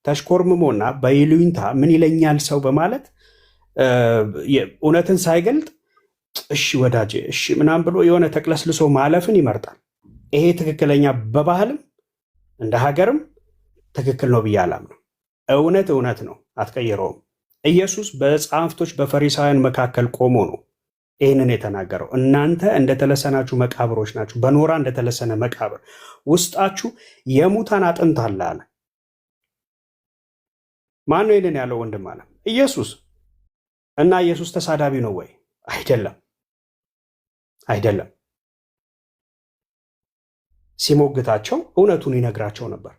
ተሽኮርምሞና በይሉኝታ ምን ይለኛል ሰው በማለት እውነትን ሳይገልጥ እሺ ወዳጄ እሺ ምናምን ብሎ የሆነ ተቅለስልሶ ማለፍን ይመርጣል። ይሄ ትክክለኛ በባህልም እንደ ሀገርም ትክክል ነው ብዬ አላምነው። እውነት ነው፣ አትቀይረውም። ኢየሱስ በጸሐፍቶች በፈሪሳውያን መካከል ቆሞ ነው ይህንን የተናገረው። እናንተ እንደተለሰናችሁ መቃብሮች ናችሁ፣ በኖራ እንደተለሰነ መቃብር ውስጣችሁ የሙታን አጥንት አለ አለ። ማን ነው ይህንን ያለው? ወንድም አለ ኢየሱስ። እና ኢየሱስ ተሳዳቢ ነው ወይ? አይደለም። ሲሞግታቸው እውነቱን ይነግራቸው ነበር።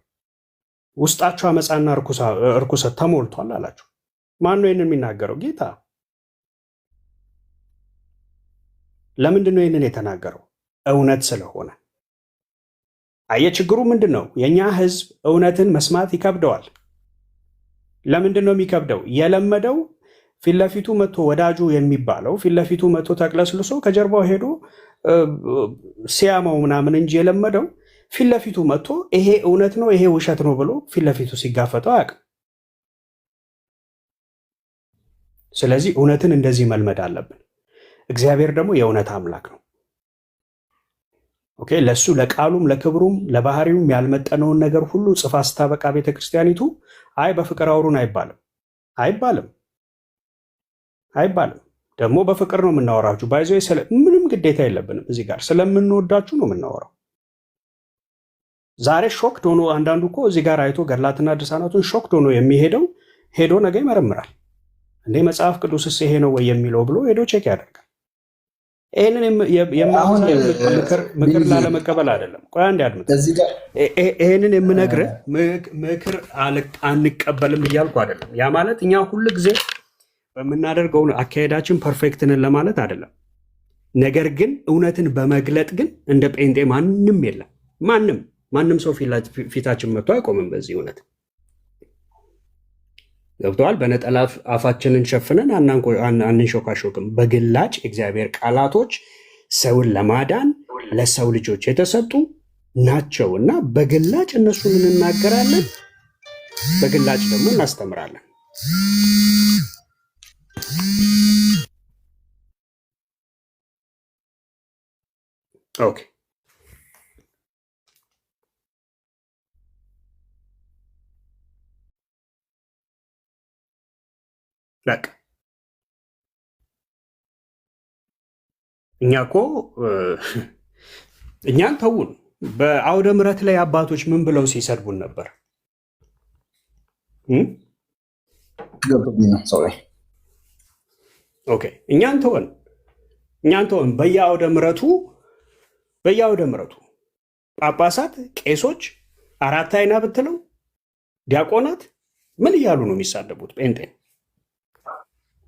ውስጣቸው አመፃና እርኩሰት ተሞልቷል አላቸው። ማን ነው ይህንን የሚናገረው? ጌታ። ለምንድን ነው ይህንን የተናገረው? እውነት ስለሆነ። አየ ችግሩ ምንድን ነው? የእኛ ህዝብ እውነትን መስማት ይከብደዋል። ለምንድን ነው የሚከብደው? የለመደው ፊት ለፊቱ መጥቶ ወዳጁ የሚባለው ፊት ለፊቱ መጥቶ ተቅለስልሶ ከጀርባው ሄዶ ሲያመው ምናምን እንጂ የለመደው ፊት ለፊቱ መጥቶ ይሄ እውነት ነው ይሄ ውሸት ነው ብሎ ፊት ለፊቱ ሲጋፈጠው አያውቅም። ስለዚህ እውነትን እንደዚህ መልመድ አለብን። እግዚአብሔር ደግሞ የእውነት አምላክ ነው። ኦኬ፣ ለሱ ለቃሉም ለክብሩም ለባህሪውም ያልመጠነውን ነገር ሁሉ ጽፋ ስታበቃ ቤተክርስቲያኒቱ አይ በፍቅር አውሩን አይባልም። ደግሞ በፍቅር ነው የምናወራችሁ። ባይዞ ምንም ግዴታ የለብንም። እዚህ ጋር ስለምንወዳችሁ ነው የምናወራው። ዛሬ ሾክድ ሆኖ አንዳንዱ እኮ እዚህ ጋር አይቶ ገድላትና ድርሳናቱን ሾክድ ሆኖ የሚሄደው ሄዶ ነገ ይመረምራል። እንዴ መጽሐፍ ቅዱስስ ይሄ ነው ወይ የሚለው ብሎ ሄዶ ቼክ ያደርጋል። ይህንን ምክር ላለመቀበል አይደለም። ቆይ አንዴ አድምጥ። ይህንን የምነግርህ ምክር አንቀበልም እያልኩ አይደለም። ያ ማለት እኛ ሁል ጊዜ በምናደርገው አካሄዳችን ፐርፌክት ነን ለማለት አይደለም። ነገር ግን እውነትን በመግለጥ ግን እንደ ጴንጤ ማንም የለም። ማንም ሰው ፊታችን መጥቶ አይቆምም። በዚህ እውነት ገብተዋል። በነጠላ አፋችንን ሸፍነን አንንሾካሾክም። በግላጭ እግዚአብሔር ቃላቶች ሰውን ለማዳን ለሰው ልጆች የተሰጡ ናቸው እና በግላጭ እነሱን እንናገራለን፣ በግላጭ ደግሞ እናስተምራለን። ኦኬ በቃ እኛ እኮ እኛን ተውን። በአውደ ምሕረት ላይ አባቶች ምን ብለው ሲሰድቡን ነበር? ኦኬ እኛን ተወን። በየአውደ ምሕረቱ ጳጳሳት፣ ቄሶች፣ አራት አይና ብትለው ዲያቆናት ምን እያሉ ነው የሚሳደቡት? ጴንጤን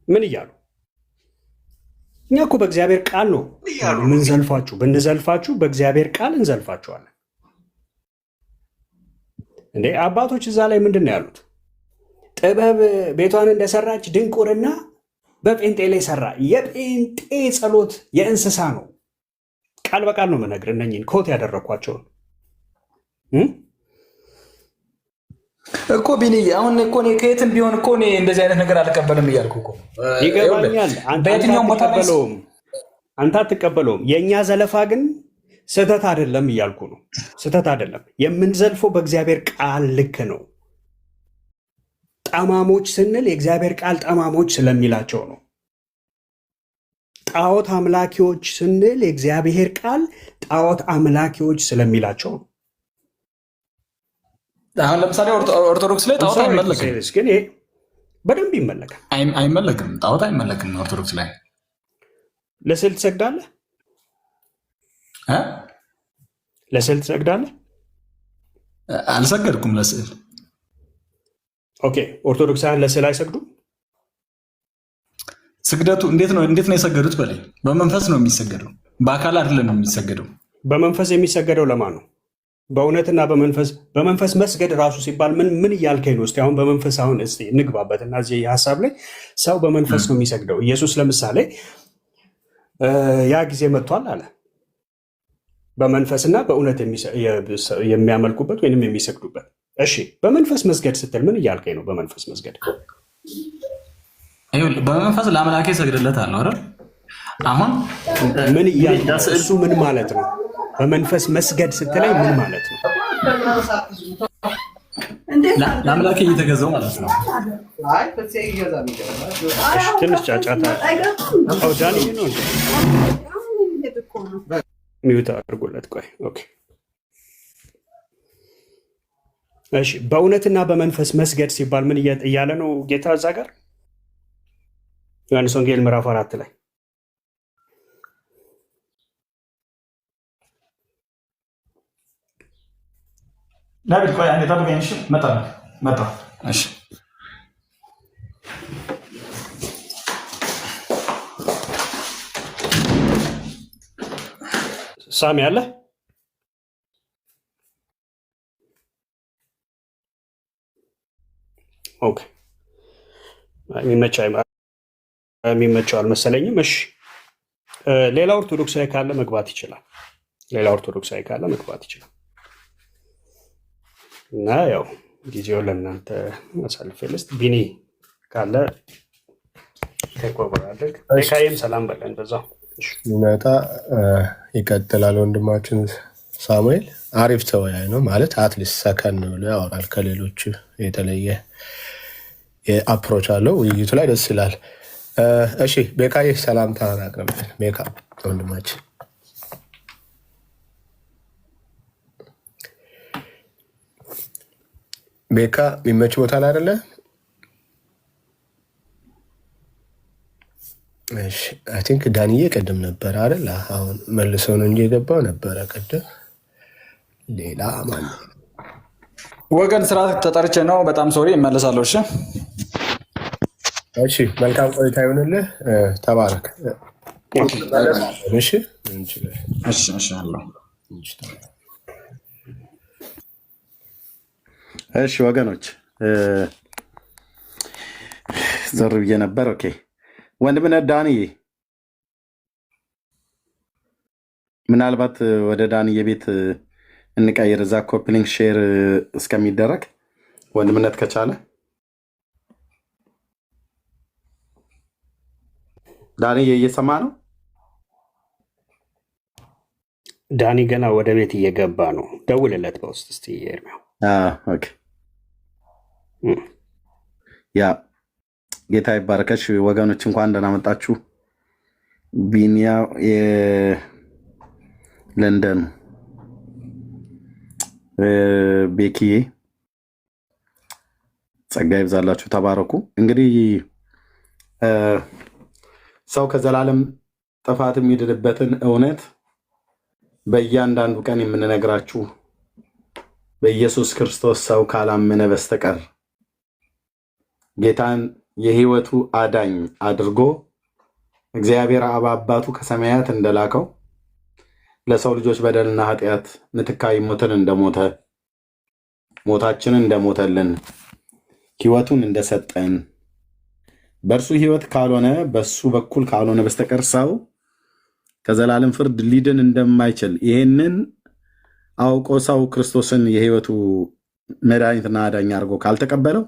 ምን እያሉ? እኛ እኮ በእግዚአብሔር ቃል ነው ምን ዘልፋችሁ ብንዘልፋችሁ በእግዚአብሔር ቃል እንዘልፋችኋለን። እንዴ አባቶች እዛ ላይ ምንድን ነው ያሉት? ጥበብ ቤቷን እንደሰራች ድንቁርና በጴንጤ ላይ ሰራ። የጴንጤ ጸሎት የእንስሳ ነው። ቃል በቃል ነው የምነግርህ። እነኝን ኮት ያደረኳቸውን እኮ ቢኒ አሁን እኮ እኔ ከየትም ቢሆን እኮ እኔ እንደዚህ አይነት ነገር አልቀበልም እያልኩ እኮ ይገባኛል። አንተ አትቀበለውም። የእኛ ዘለፋ ግን ስህተት አይደለም እያልኩ ነው። ስህተት አይደለም። የምንዘልፈው በእግዚአብሔር ቃል ልክ ነው። ጠማሞች ስንል የእግዚአብሔር ቃል ጠማሞች ስለሚላቸው ነው። ጣዖት አምላኪዎች ስንል የእግዚአብሔር ቃል ጣዖት አምላኪዎች ስለሚላቸው ነው። አሁን ለምሳሌ ኦርቶዶክስ ላይ ጣዖት አይመለክም፣ ግን ይሄ በደንብ ይመለካል። አይመለክም፣ ጣዖት አይመለክም። ኦርቶዶክስ ላይ ለስዕል ትሰግዳለህ? ለስዕል ትሰግዳለህ? አልሰገድኩም ለስዕል። ኦኬ ኦርቶዶክሳውያን ለስዕል አይሰግዱም? ስግደቱ እንዴት ነው የሰገዱት? በላይ በመንፈስ ነው የሚሰገደው፣ በአካል አይደለም የሚሰገደው። በመንፈስ የሚሰገደው ለማን ነው? በእውነትና በመንፈስ መስገድ ራሱ ሲባል ምን እያልከኝ ነው? እስቲ አሁን በመንፈስ አሁን እስቲ እንግባበት እና እዚህ ሀሳብ ላይ ሰው በመንፈስ ነው የሚሰግደው። ኢየሱስ ለምሳሌ ያ ጊዜ መጥቷል አለ። በመንፈስና በእውነት የሚያመልኩበት ወይንም የሚሰግዱበት። እሺ በመንፈስ መስገድ ስትል ምን እያልከኝ ነው? በመንፈስ መስገድ በመንፈስ ለአምላኬ እሰግድለታለሁ አይደል? አሁን ምን እያልከኝ እሱ ምን ማለት ነው? በመንፈስ መስገድ ስትለኝ ምን ማለት ነው? ለአምላኬ እየተገዛው ማለት ነው። ትንሽ ጫጫታ ዳኒ ነው ሚዩት አድርጎለት። ቆይ ኦኬ እሺ። በእውነትና በመንፈስ መስገድ ሲባል ምን እያለ ነው ጌታ እዛ ጋር? ዮሐንስ ወንጌል ምዕራፍ 4 ላይ ዳዊት ቆይ አንዴ ጠብቀኝ። እሺ መጣ። እሺ ሳሚ አለ? ኦኬ የሚመቸው አልመሰለኝም። እሺ ሌላ ኦርቶዶክሳዊ ካለ መግባት ይችላል። እና ያው ጊዜው ለእናንተ አሳልፌ ልስጥ። ቢኒ ካለ ተቆበራ አድርግ። ቤካዬም ሰላም በለን በዛው ይመጣ ይቀጥላል። ወንድማችን ሳሙኤል አሪፍ ተወያይ ነው ማለት አትሊስት ሰከን ብሎ ያወራል። ከሌሎች የተለየ አፕሮች አለው። ውይይቱ ላይ ደስ ይላል። እሺ ቤካዬ ሰላምታ አቅርብልን። ቤካ ወንድማችን ቤካ የሚመች ቦታ ላይ አይደለ? አይ ቲንክ ዳንዬ ቅድም ነበረ አይደል? አሁን መልሰው ነው እንጂ የገባው ነበረ ቅድም። ሌላ ማን ወገን ስራ ተጠርቼ ነው። በጣም ሶሪ እመለሳለሁ። እሺ እሺ፣ መልካም ቆይታ ይሁንልህ። ተባረክ። እሺ እሺ እሺ አለው። እሺ ወገኖች ዘር ብዬ ነበር። ኦኬ ወንድምነት ዳንዬ ምናልባት ወደ ዳንዬ ቤት እንቀይር፣ እዛ ኮፕሊንግ ሼር እስከሚደረግ ወንድምነት ከቻለ ዳንዬ እየሰማ ነው። ዳኒ ገና ወደ ቤት እየገባ ነው። ደውልለት በውስጥ እስቲ ኤርሚያው። ኦኬ ያ ጌታ ይባረከሽ ወገኖች፣ እንኳን ደህና መጣችሁ። ቢኒያ የለንደን ቤኪዬ ጸጋ ይብዛላችሁ፣ ተባረኩ። እንግዲህ ሰው ከዘላለም ጥፋት የሚድንበትን እውነት በእያንዳንዱ ቀን የምንነግራችሁ በኢየሱስ ክርስቶስ ሰው ካላመነ በስተቀር ጌታን የሕይወቱ አዳኝ አድርጎ እግዚአብሔር አብ አባቱ ከሰማያት እንደላከው ለሰው ልጆች በደልና ኃጢአት ምትካይ ሞትን እንደሞተ ሞታችንን እንደሞተልን ሕይወቱን እንደሰጠን በእርሱ ሕይወት ካልሆነ በሱ በኩል ካልሆነ በስተቀር ሰው ከዘላለም ፍርድ ሊድን እንደማይችል ይሄንን አውቆ ሰው ክርስቶስን የሕይወቱ መድኃኒትና አዳኝ አድርጎ ካልተቀበለው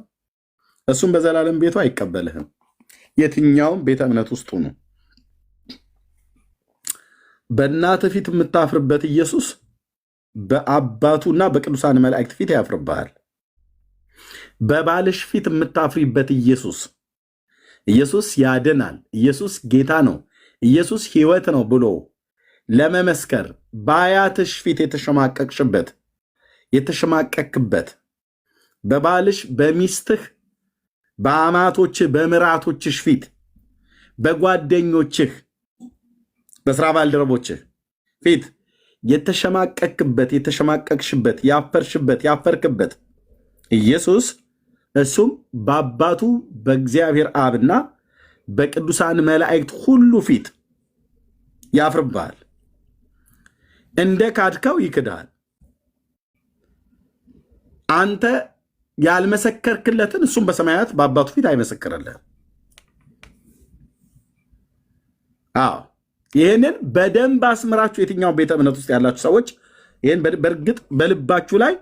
እሱም በዘላለም ቤቱ አይቀበልህም። የትኛውም ቤተ እምነት ውስጡ ነው። በእናት ፊት የምታፍርበት ኢየሱስ በአባቱና በቅዱሳን መላእክት ፊት ያፍርብሃል። በባልሽ ፊት የምታፍሪበት ኢየሱስ ያድናል፣ ኢየሱስ ጌታ ነው፣ ኢየሱስ ሕይወት ነው ብሎ ለመመስከር በአያትሽ ፊት የተሸማቀቅበት በባልሽ በሚስትህ በአማቶችህ በምራቶችሽ ፊት በጓደኞችህ በስራ ባልደረቦችህ ፊት የተሸማቀቅሽበት ያፈርክበት ኢየሱስ እሱም በአባቱ በእግዚአብሔር አብና በቅዱሳን መላእክት ሁሉ ፊት ያፍርብሃል። እንደ ካድከው ይክድሃል። አንተ ያልመሰከርክለትን እሱም በሰማያት በአባቱ ፊት አይመሰክርልህም። አዎ ይህንን በደንብ አስምራችሁ የትኛው ቤተ እምነት ውስጥ ያላችሁ ሰዎች ይህን በእርግጥ በልባችሁ ላይ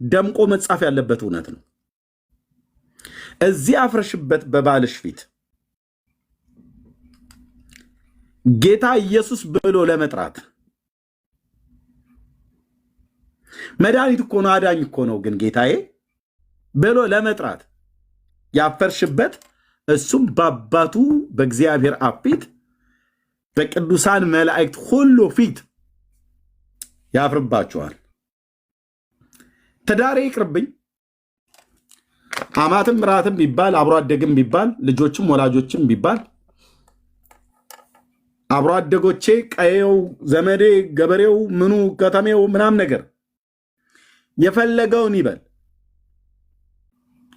ደምቆ መጻፍ ያለበት እውነት ነው። እዚህ አፍረሽበት በባልሽ ፊት ጌታ ኢየሱስ ብሎ ለመጥራት መድኃኒት እኮ ነው፣ አዳኝ እኮ ነው። ግን ጌታዬ ብሎ ለመጥራት ያፈርሽበት እሱም በአባቱ በእግዚአብሔር አብ ፊት በቅዱሳን መላእክት ሁሉ ፊት ያፍርባችኋል። ትዳሬ ይቅርብኝ፣ አማትም ምራትም ቢባል አብሮ አደግም ቢባል ልጆችም ወላጆችም ቢባል አብሮ አደጎቼ ቀየው ዘመዴ ገበሬው ምኑ ከተሜው ምናም ነገር የፈለገውን ይበል።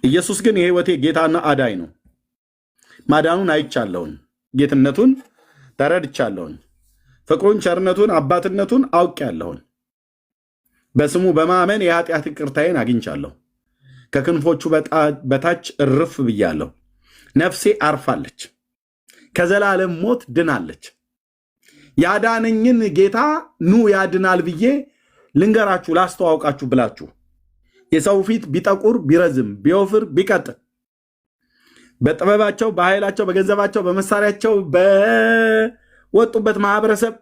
ኢየሱስ ግን የሕይወቴ ጌታና አዳኝ ነው። ማዳኑን አይቻለሁኝ፣ ጌትነቱን ተረድቻለሁኝ። ፍቅሩን፣ ቸርነቱን፣ አባትነቱን አውቄያለሁኝ። በስሙ በማመን የኃጢአት ይቅርታዬን አግኝቻለሁ። ከክንፎቹ በታች እርፍ ብያለሁ። ነፍሴ አርፋለች፣ ከዘላለም ሞት ድናለች። ያዳነኝን ጌታ ኑ ያድናል ብዬ ልንገራችሁ፣ ላስተዋውቃችሁ ብላችሁ የሰው ፊት ቢጠቁር ቢረዝም ቢወፍር ቢቀጥል በጥበባቸው በኃይላቸው በገንዘባቸው በመሳሪያቸው በወጡበት ማህበረሰብ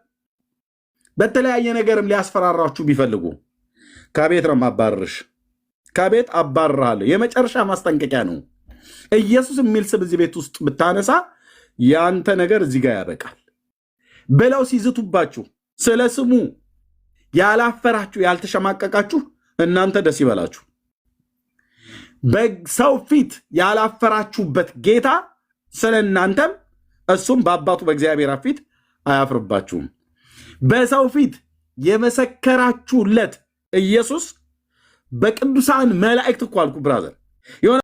በተለያየ ነገርም ሊያስፈራራችሁ ቢፈልጉ ከቤት ነው ማባረርሽ፣ ከቤት አባርራለሁ። የመጨረሻ ማስጠንቀቂያ ነው። ኢየሱስ የሚል ስም እዚህ ቤት ውስጥ ብታነሳ ያንተ ነገር እዚህ ጋር ያበቃል ብለው ሲዝቱባችሁ ስለ ስሙ ያላፈራችሁ ያልተሸማቀቃችሁ እናንተ ደስ ይበላችሁ። በሰው ፊት ያላፈራችሁበት ጌታ ስለ እናንተም እሱም በአባቱ በእግዚአብሔር ፊት አያፍርባችሁም። በሰው ፊት የመሰከራችሁለት ኢየሱስ በቅዱሳን መላእክት እኮ አልኩ ብራዘር